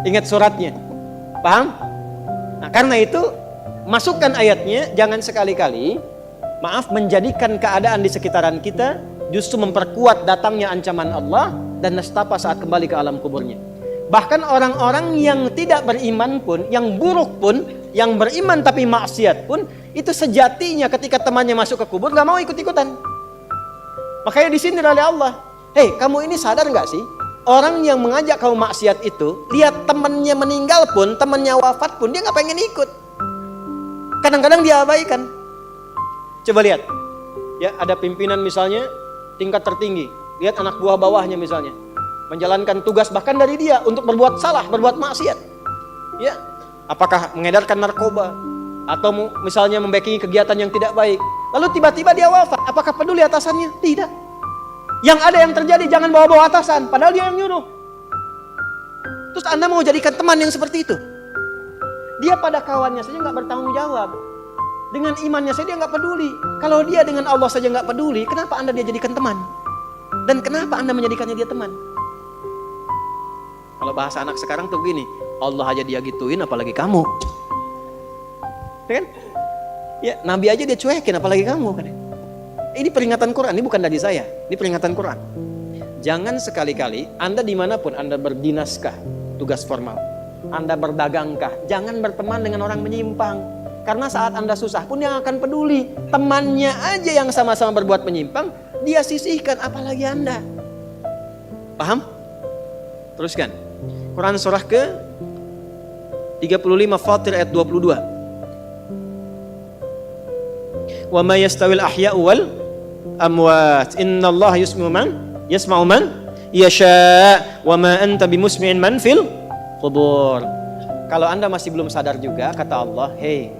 ingat suratnya. Paham? Nah, karena itu masukkan ayatnya, jangan sekali-kali menjadikan keadaan di sekitaran kita justru memperkuat datangnya ancaman Allah dan nestapa saat kembali ke alam kuburnya. Bahkan orang-orang yang tidak beriman pun, yang buruk pun, yang beriman tapi maksiat pun, itu sejatinya ketika temannya masuk ke kubur gak mau ikut-ikutan. Makanya disindir oleh Allah. Hei, kamu ini sadar gak sih? Orang yang mengajak kamu maksiat itu, lihat temannya meninggal pun, temannya wafat pun, dia gak pengen ikut. Kadang-kadang dia abaikan. Coba lihat, ya ada pimpinan misalnya tingkat tertinggi, lihat anak buah bawahnya misalnya menjalankan tugas bahkan dari dia untuk berbuat salah, berbuat maksiat. Ya, apakah mengedarkan narkoba atau misalnya membackingi kegiatan yang tidak baik. Lalu tiba-tiba dia wafat, apakah peduli atasannya? Tidak. Yang ada yang terjadi jangan bawa-bawa atasan, padahal dia yang nyuruh. Terus Anda mau jadikan teman yang seperti itu? Dia pada kawannya saja nggak bertanggung jawab. Dengan imannya saja dia nggak peduli. Kalau dia dengan Allah saja nggak peduli, kenapa Anda dia jadikan teman? Dan kenapa Anda menjadikannya dia teman? Kalau bahasa anak sekarang tuh begini, Allah aja dia gituin, apalagi kamu. Ya kan? Ya, Nabi aja dia cuekin, apalagi kamu kan? Ini peringatan Quran, ini bukan dari saya. Ini peringatan Quran. Jangan sekali-kali Anda dimanapun Anda berdinaskah, tugas formal, Anda berdagangkah, jangan berteman dengan orang menyimpang. Karena saat Anda susah pun yang akan peduli. Temannya aja yang sama-sama berbuat menyimpang, dia sisihkan, apalagi Anda. Paham? Teruskan. Quran surah ke 35 Fatir ayat 22. Wa ma yastawil ahya'u wal amwat. Innallaha yasma'u man yasha' wa ma anta bimusmi'in man fil qubur. Kalau Anda masih belum sadar juga, kata Allah, hei,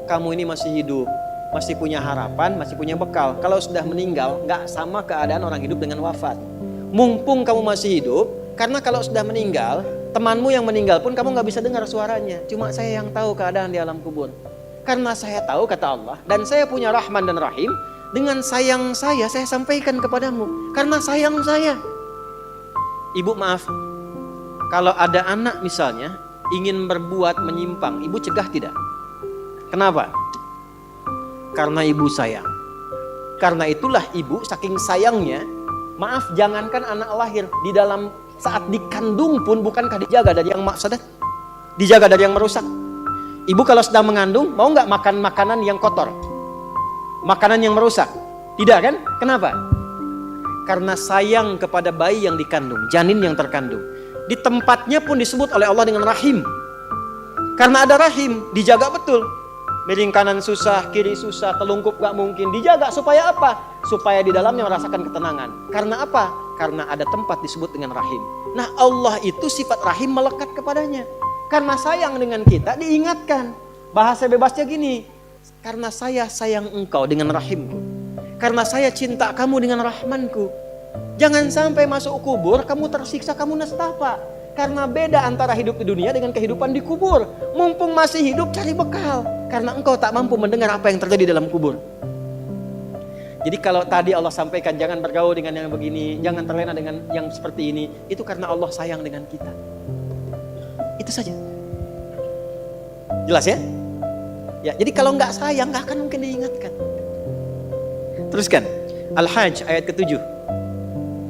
kamu ini masih hidup, masih punya harapan, masih punya bekal. Kalau sudah meninggal, gak sama keadaan orang hidup dengan wafat. Mumpung kamu masih hidup, karena kalau sudah meninggal, temanmu yang meninggal pun kamu gak bisa dengar suaranya. Cuma saya yang tahu keadaan di alam kubur. Karena saya tahu, kata Allah, dan saya punya Rahman dan Rahim, dengan sayang saya sampaikan kepadamu. Karena sayang saya. Ibu maaf, kalau ada anak misalnya ingin berbuat menyimpang, ibu cegah tidak? Kenapa? Karena ibu sayang. Karena itulah ibu saking sayangnya, maaf, jangankan anak lahir, di dalam saat dikandung pun bukankah dijaga dari yang mafsadat? Dijaga dari yang merusak. Ibu kalau sedang mengandung, mau nggak makan makanan yang kotor? Makanan yang merusak? Tidak kan? Kenapa? Karena sayang kepada bayi yang dikandung, janin yang terkandung. Di tempatnya pun disebut oleh Allah dengan rahim. Karena ada rahim, dijaga betul. Miring kanan susah, kiri susah, telungkup gak mungkin. Dijaga supaya apa? Supaya di dalamnya merasakan ketenangan. Karena apa? Karena ada tempat disebut dengan rahim. Nah, Allah itu sifat rahim melekat kepadanya. Karena sayang dengan kita, diingatkan. Bahasa bebasnya gini, karena saya sayang engkau dengan rahimku. Karena saya cinta kamu dengan rahmanku. Jangan sampai masuk kubur, kamu tersiksa, kamu nestapa. Karena beda antara hidup di dunia dengan kehidupan di kubur. Mumpung masih hidup, cari bekal. Karena engkau tak mampu mendengar apa yang terjadi dalam kubur. Jadi kalau tadi Allah sampaikan jangan bergaul dengan yang begini, jangan terlena dengan yang seperti ini, itu karena Allah sayang dengan kita. Itu saja. Jelas ya? Ya, jadi kalau nggak sayang nggak akan mungkin diingatkan. Teruskan. Al-Hajj ayat ke-7.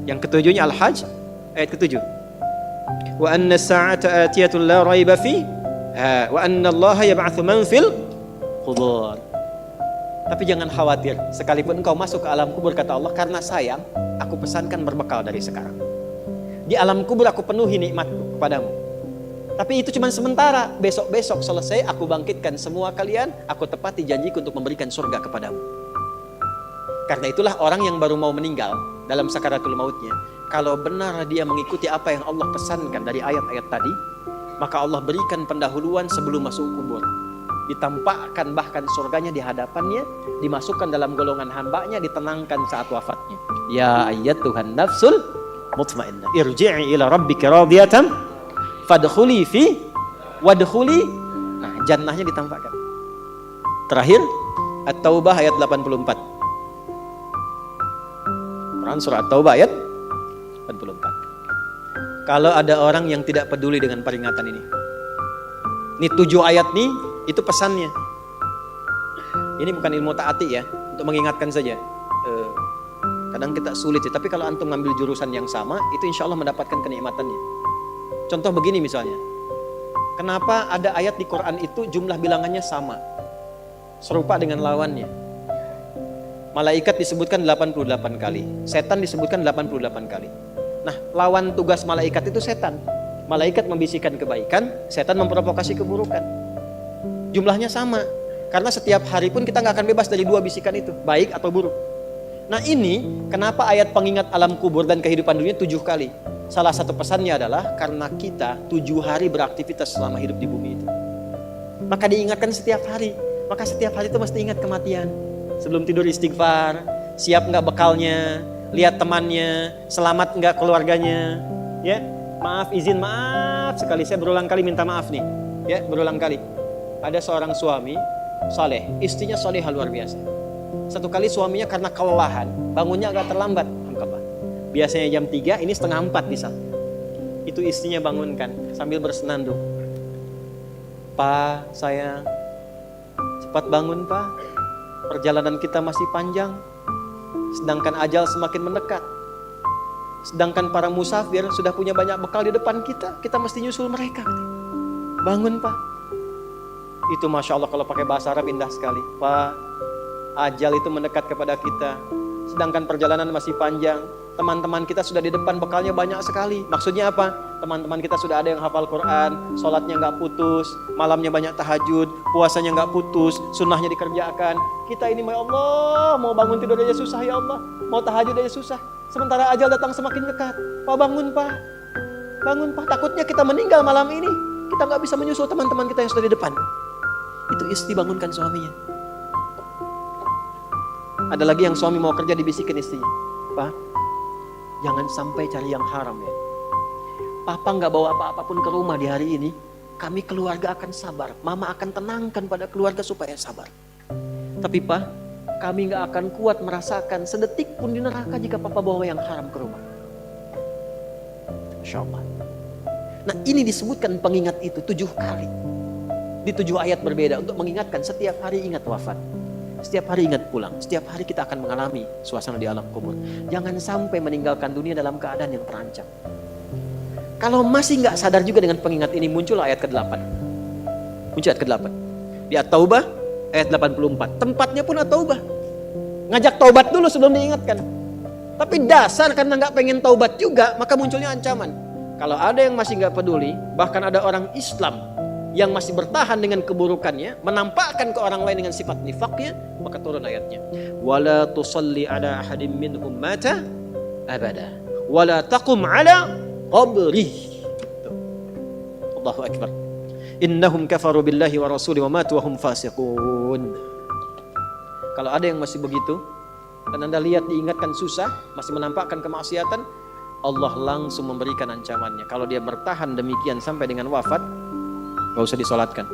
Yang ketujuhnya Al-Hajj ayat ke-7. Wa anna as-sa'ata atiyatun la raiba fiha wa anna Allah yab'atsu man fil qubur. Tapi jangan khawatir, sekalipun engkau masuk ke alam kubur, kata Allah, karena sayang, aku pesankan berbekal dari sekarang. Di alam kubur aku penuhi nikmatku kepadamu. Tapi itu cuma sementara, besok-besok selesai aku bangkitkan semua kalian, aku tepati janjiku untuk memberikan surga kepadamu. Karena itulah orang yang baru mau meninggal dalam sakaratul mautnya, kalau benar dia mengikuti apa yang Allah pesankan dari ayat-ayat tadi, maka Allah berikan pendahuluan sebelum masuk kubur. Ditampakkan bahkan surganya di hadapannya, dimasukkan dalam golongan hambanya, ditenangkan saat wafatnya. Ya ayyatuhan nafsul mutmainnah, irji'i ila rabbika radiyatan fadkhuli fi wadkhuli. Nah, jannahnya ditampakkan. Terakhir At-Taubah ayat 84. Quran surah At-Taubah ayat 84. Kalau ada orang yang tidak peduli dengan peringatan ini. Ini 7 ayat nih, itu pesannya. Ini bukan ilmu ta'ati ya, untuk mengingatkan saja. Kadang kita sulit sih, tapi kalau antum ngambil jurusan yang sama, itu insya Allah mendapatkan kenikmatannya. Contoh begini misalnya. Kenapa ada ayat di Quran itu jumlah bilangannya sama? Serupa dengan lawannya. Malaikat disebutkan 88 kali, setan disebutkan 88 kali. Nah, lawan tugas malaikat itu setan. Malaikat membisikkan kebaikan, setan memprovokasi keburukan. Jumlahnya sama, karena setiap hari pun kita nggak akan bebas dari 2 bisikan itu, baik atau buruk. Nah ini, kenapa ayat pengingat alam kubur dan kehidupan dunia 7 kali? Salah satu pesannya adalah karena kita 7 hari beraktivitas selama hidup di bumi itu. Maka diingatkan setiap hari. Maka setiap hari itu mesti ingat kematian. Sebelum tidur istighfar, siap nggak bekalnya, lihat temannya, selamat nggak keluarganya, ya. Maaf, izin, maaf sekali, saya berulang kali minta maaf nih, ya, berulang kali. Ada seorang suami saleh, istrinya salehah luar biasa. Satu kali suaminya karena kelelahan, bangunnya agak terlambat. Biasanya jam 3, ini setengah 4 bisa. Itu istrinya bangunkan sambil bersenandung. Pak, sayang, cepat bangun Pak. Perjalanan kita masih panjang. Sedangkan ajal semakin mendekat. Sedangkan para musafir sudah punya banyak bekal di depan kita. Kita mesti nyusul mereka. Bangun Pak. Itu Masya Allah kalau pakai bahasa Arab indah sekali. Pak, ajal itu mendekat kepada kita. Sedangkan perjalanan masih panjang. Teman-teman kita sudah di depan, bekalnya banyak sekali. Maksudnya apa? Teman-teman kita sudah ada yang hafal Quran, sholatnya gak putus, malamnya banyak tahajud, puasanya gak putus, sunnahnya dikerjakan. Kita ini ya Allah, mau bangun tidur aja susah ya Allah, mau tahajud aja susah. Sementara ajal datang semakin dekat. Pak bangun Pak, bangun Pak. Takutnya kita meninggal malam ini, kita gak bisa menyusul teman-teman kita yang sudah di depan. Itu istri bangunkan suaminya. Ada lagi yang suami mau kerja dibisikin istrinya. Pak, jangan sampai cari yang haram ya. Papa gak bawa apa-apa pun ke rumah di hari ini. Kami keluarga akan sabar. Mama akan tenangkan pada keluarga supaya sabar. Tapi Pak, kami gak akan kuat merasakan sedetik pun di neraka jika Papa bawa yang haram ke rumah. Masya Allah. Nah ini disebutkan pengingat itu 7 kali. Di 7 ayat berbeda untuk mengingatkan setiap hari ingat wafat. Setiap hari ingat pulang. Setiap hari kita akan mengalami suasana di alam kubur. Jangan sampai meninggalkan dunia dalam keadaan yang terancam. Kalau masih gak sadar juga dengan pengingat ini, muncul ayat ke-8. Muncul ayat ke-8. Di At-Taubah ayat 84. Tempatnya pun At-Taubah. Ngajak taubat dulu sebelum diingatkan. Tapi dasar karena gak pengen taubat juga, maka munculnya ancaman. Kalau ada yang masih gak peduli, bahkan ada orang Islam yang masih bertahan dengan keburukannya, menampakkan ke orang lain dengan sifat nifaknya, maka turun ayatnya. Wala tusalli ala ahadim minhum mata abada. Wala taqum ala qabri. Allahu akbar. Innahum kafaru billahi wa rasuli wa matu wa hum fasiqun. Kalau ada yang masih begitu, dan Anda lihat diingatkan susah, masih menampakkan kemaksiatan, Allah langsung memberikan ancamannya. Kalau dia bertahan demikian sampai dengan wafat, gak usah disolatkan.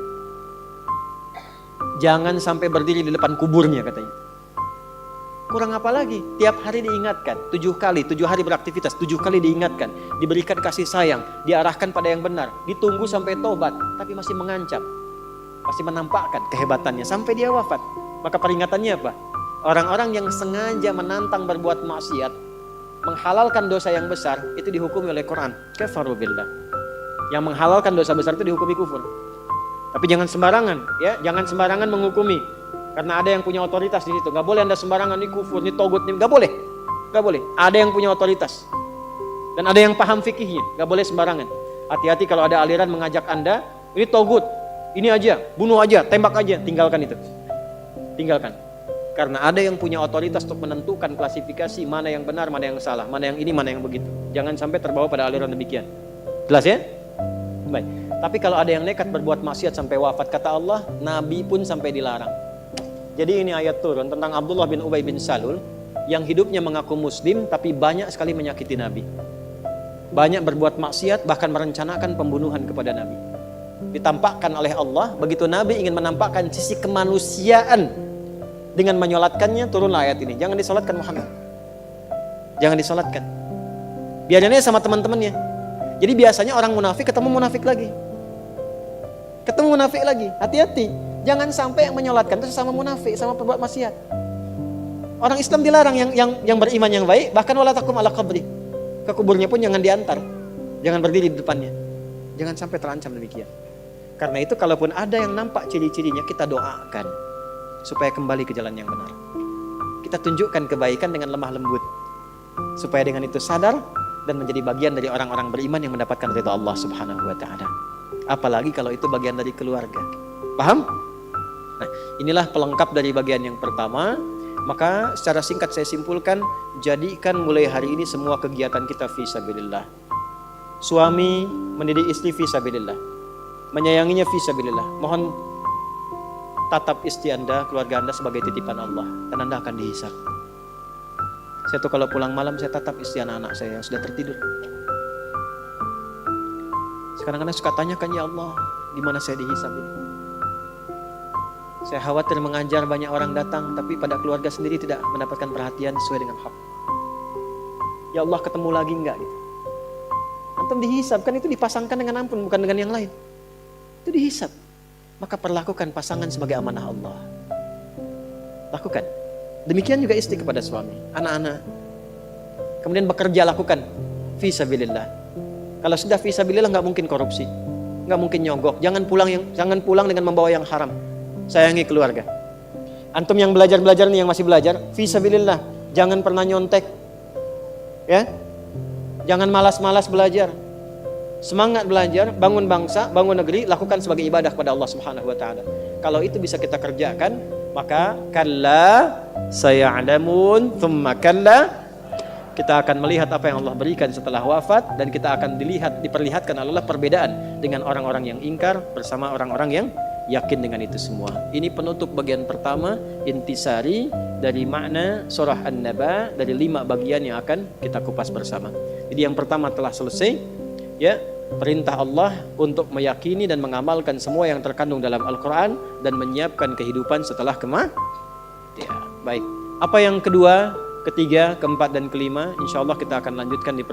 Jangan sampai berdiri di depan kuburnya katanya. Kurang apa lagi? Tiap hari diingatkan, 7 kali, 7 hari beraktivitas, 7 kali diingatkan, diberikan kasih sayang, diarahkan pada yang benar, ditunggu sampai tobat, tapi masih mengancam, masih menampakkan kehebatannya sampai dia wafat. Maka peringatannya apa? Orang-orang yang sengaja menantang berbuat maksiat, menghalalkan dosa yang besar, itu dihukumi oleh Quran. Kafaru billah. Yang menghalalkan dosa besar itu dihukumi kufur. Tapi jangan sembarangan, ya, jangan sembarangan menghukumi. Karena ada yang punya otoritas di situ. Gak boleh Anda sembarangan, ini kufur, ini togut, ini gak boleh. Gak boleh. Ada yang punya otoritas. Dan ada yang paham fikihnya. Gak boleh sembarangan. Hati-hati kalau ada aliran mengajak Anda, ini togut, ini aja, bunuh aja, tembak aja. Tinggalkan itu. Tinggalkan. Karena ada yang punya otoritas untuk menentukan klasifikasi mana yang benar, mana yang salah, mana yang ini, mana yang begitu. Jangan sampai terbawa pada aliran demikian. Jelas ya? Baik. Tapi kalau ada yang nekat berbuat maksiat sampai wafat, kata Allah, Nabi pun sampai dilarang. Jadi ini ayat turun tentang Abdullah bin Ubay bin Salul yang hidupnya mengaku muslim tapi banyak sekali menyakiti Nabi. Banyak berbuat maksiat, bahkan merencanakan pembunuhan kepada Nabi. Ditampakkan oleh Allah, begitu Nabi ingin menampakkan sisi kemanusiaan Dengan menyolatkannya turunlah ayat ini. Jangan disolatkan Muhammad. Jangan disolatkan. Biarin aja sama teman-temannya. Jadi biasanya orang munafik ketemu munafik lagi. Ketemu munafik lagi. Hati-hati. Jangan sampai yang menyolatkan itu sama munafik, sama perbuat maksiat. Orang Islam dilarang yang beriman yang baik, bahkan wala takum ala qabri. Ke kuburnya pun jangan diantar. Jangan berdiri di depannya. Jangan sampai terancam demikian. Karena itu kalaupun ada yang nampak ciri-cirinya, kita doakan supaya kembali ke jalan yang benar. Kita tunjukkan kebaikan dengan lemah lembut. Supaya dengan itu sadar dan menjadi bagian dari orang-orang beriman yang mendapatkan ridha Allah Subhanahu wa taala. Apalagi kalau itu bagian dari keluarga. Paham? Nah, inilah pelengkap dari bagian yang pertama. Maka secara singkat saya simpulkan, jadikan mulai hari ini semua kegiatan kita fisabilillah. Suami mendidik istri fisabilillah, menyayanginya fisabilillah. Mohon tatap istri Anda, keluarga Anda sebagai titipan Allah, dan Anda akan dihisab. Saya tuh kalau pulang malam saya tatap istri anak-anak saya yang sudah tertidur. Sekarang Anda suka tanyakan, ya Allah, di mana saya dihisab ini? Saya khawatir mengajar banyak orang datang, tapi pada keluarga sendiri tidak mendapatkan perhatian sesuai dengan hak. Ya Allah, ketemu lagi enggak gitu. Antum dihisab, kan itu dipasangkan dengan ampun, bukan dengan yang lain. Itu dihisab. Maka perlakukan pasangan sebagai amanah Allah. Lakukan. Demikian juga istri kepada suami, anak-anak. Kemudian bekerja lakukan fisabilillah. Kalau sudah fisabilillah nggak mungkin korupsi, nggak mungkin nyogok. Jangan pulang dengan membawa yang haram. Sayangi keluarga. Antum yang belajar nih, yang masih belajar, fisabilillah, jangan pernah nyontek. Ya. Jangan malas-malas belajar. Semangat belajar, bangun bangsa, bangun negeri, lakukan sebagai ibadah kepada Allah Subhanahu wa taala. Kalau itu bisa kita kerjakan, maka kalla saya'lamun thumma kalla, kita akan melihat apa yang Allah berikan setelah wafat, dan kita akan diperlihatkan Allah perbedaan dengan orang-orang yang ingkar bersama orang-orang yang yakin dengan itu semua. Ini penutup bagian pertama, intisari dari makna surah An-Naba, dari 5 bagian yang akan kita kupas bersama. Jadi yang pertama telah selesai, ya, perintah Allah untuk meyakini dan mengamalkan semua yang terkandung dalam Al-Quran dan menyiapkan kehidupan setelah kematian. Baik, apa yang kedua, ketiga, keempat, dan kelima, insya Allah kita akan lanjutkan di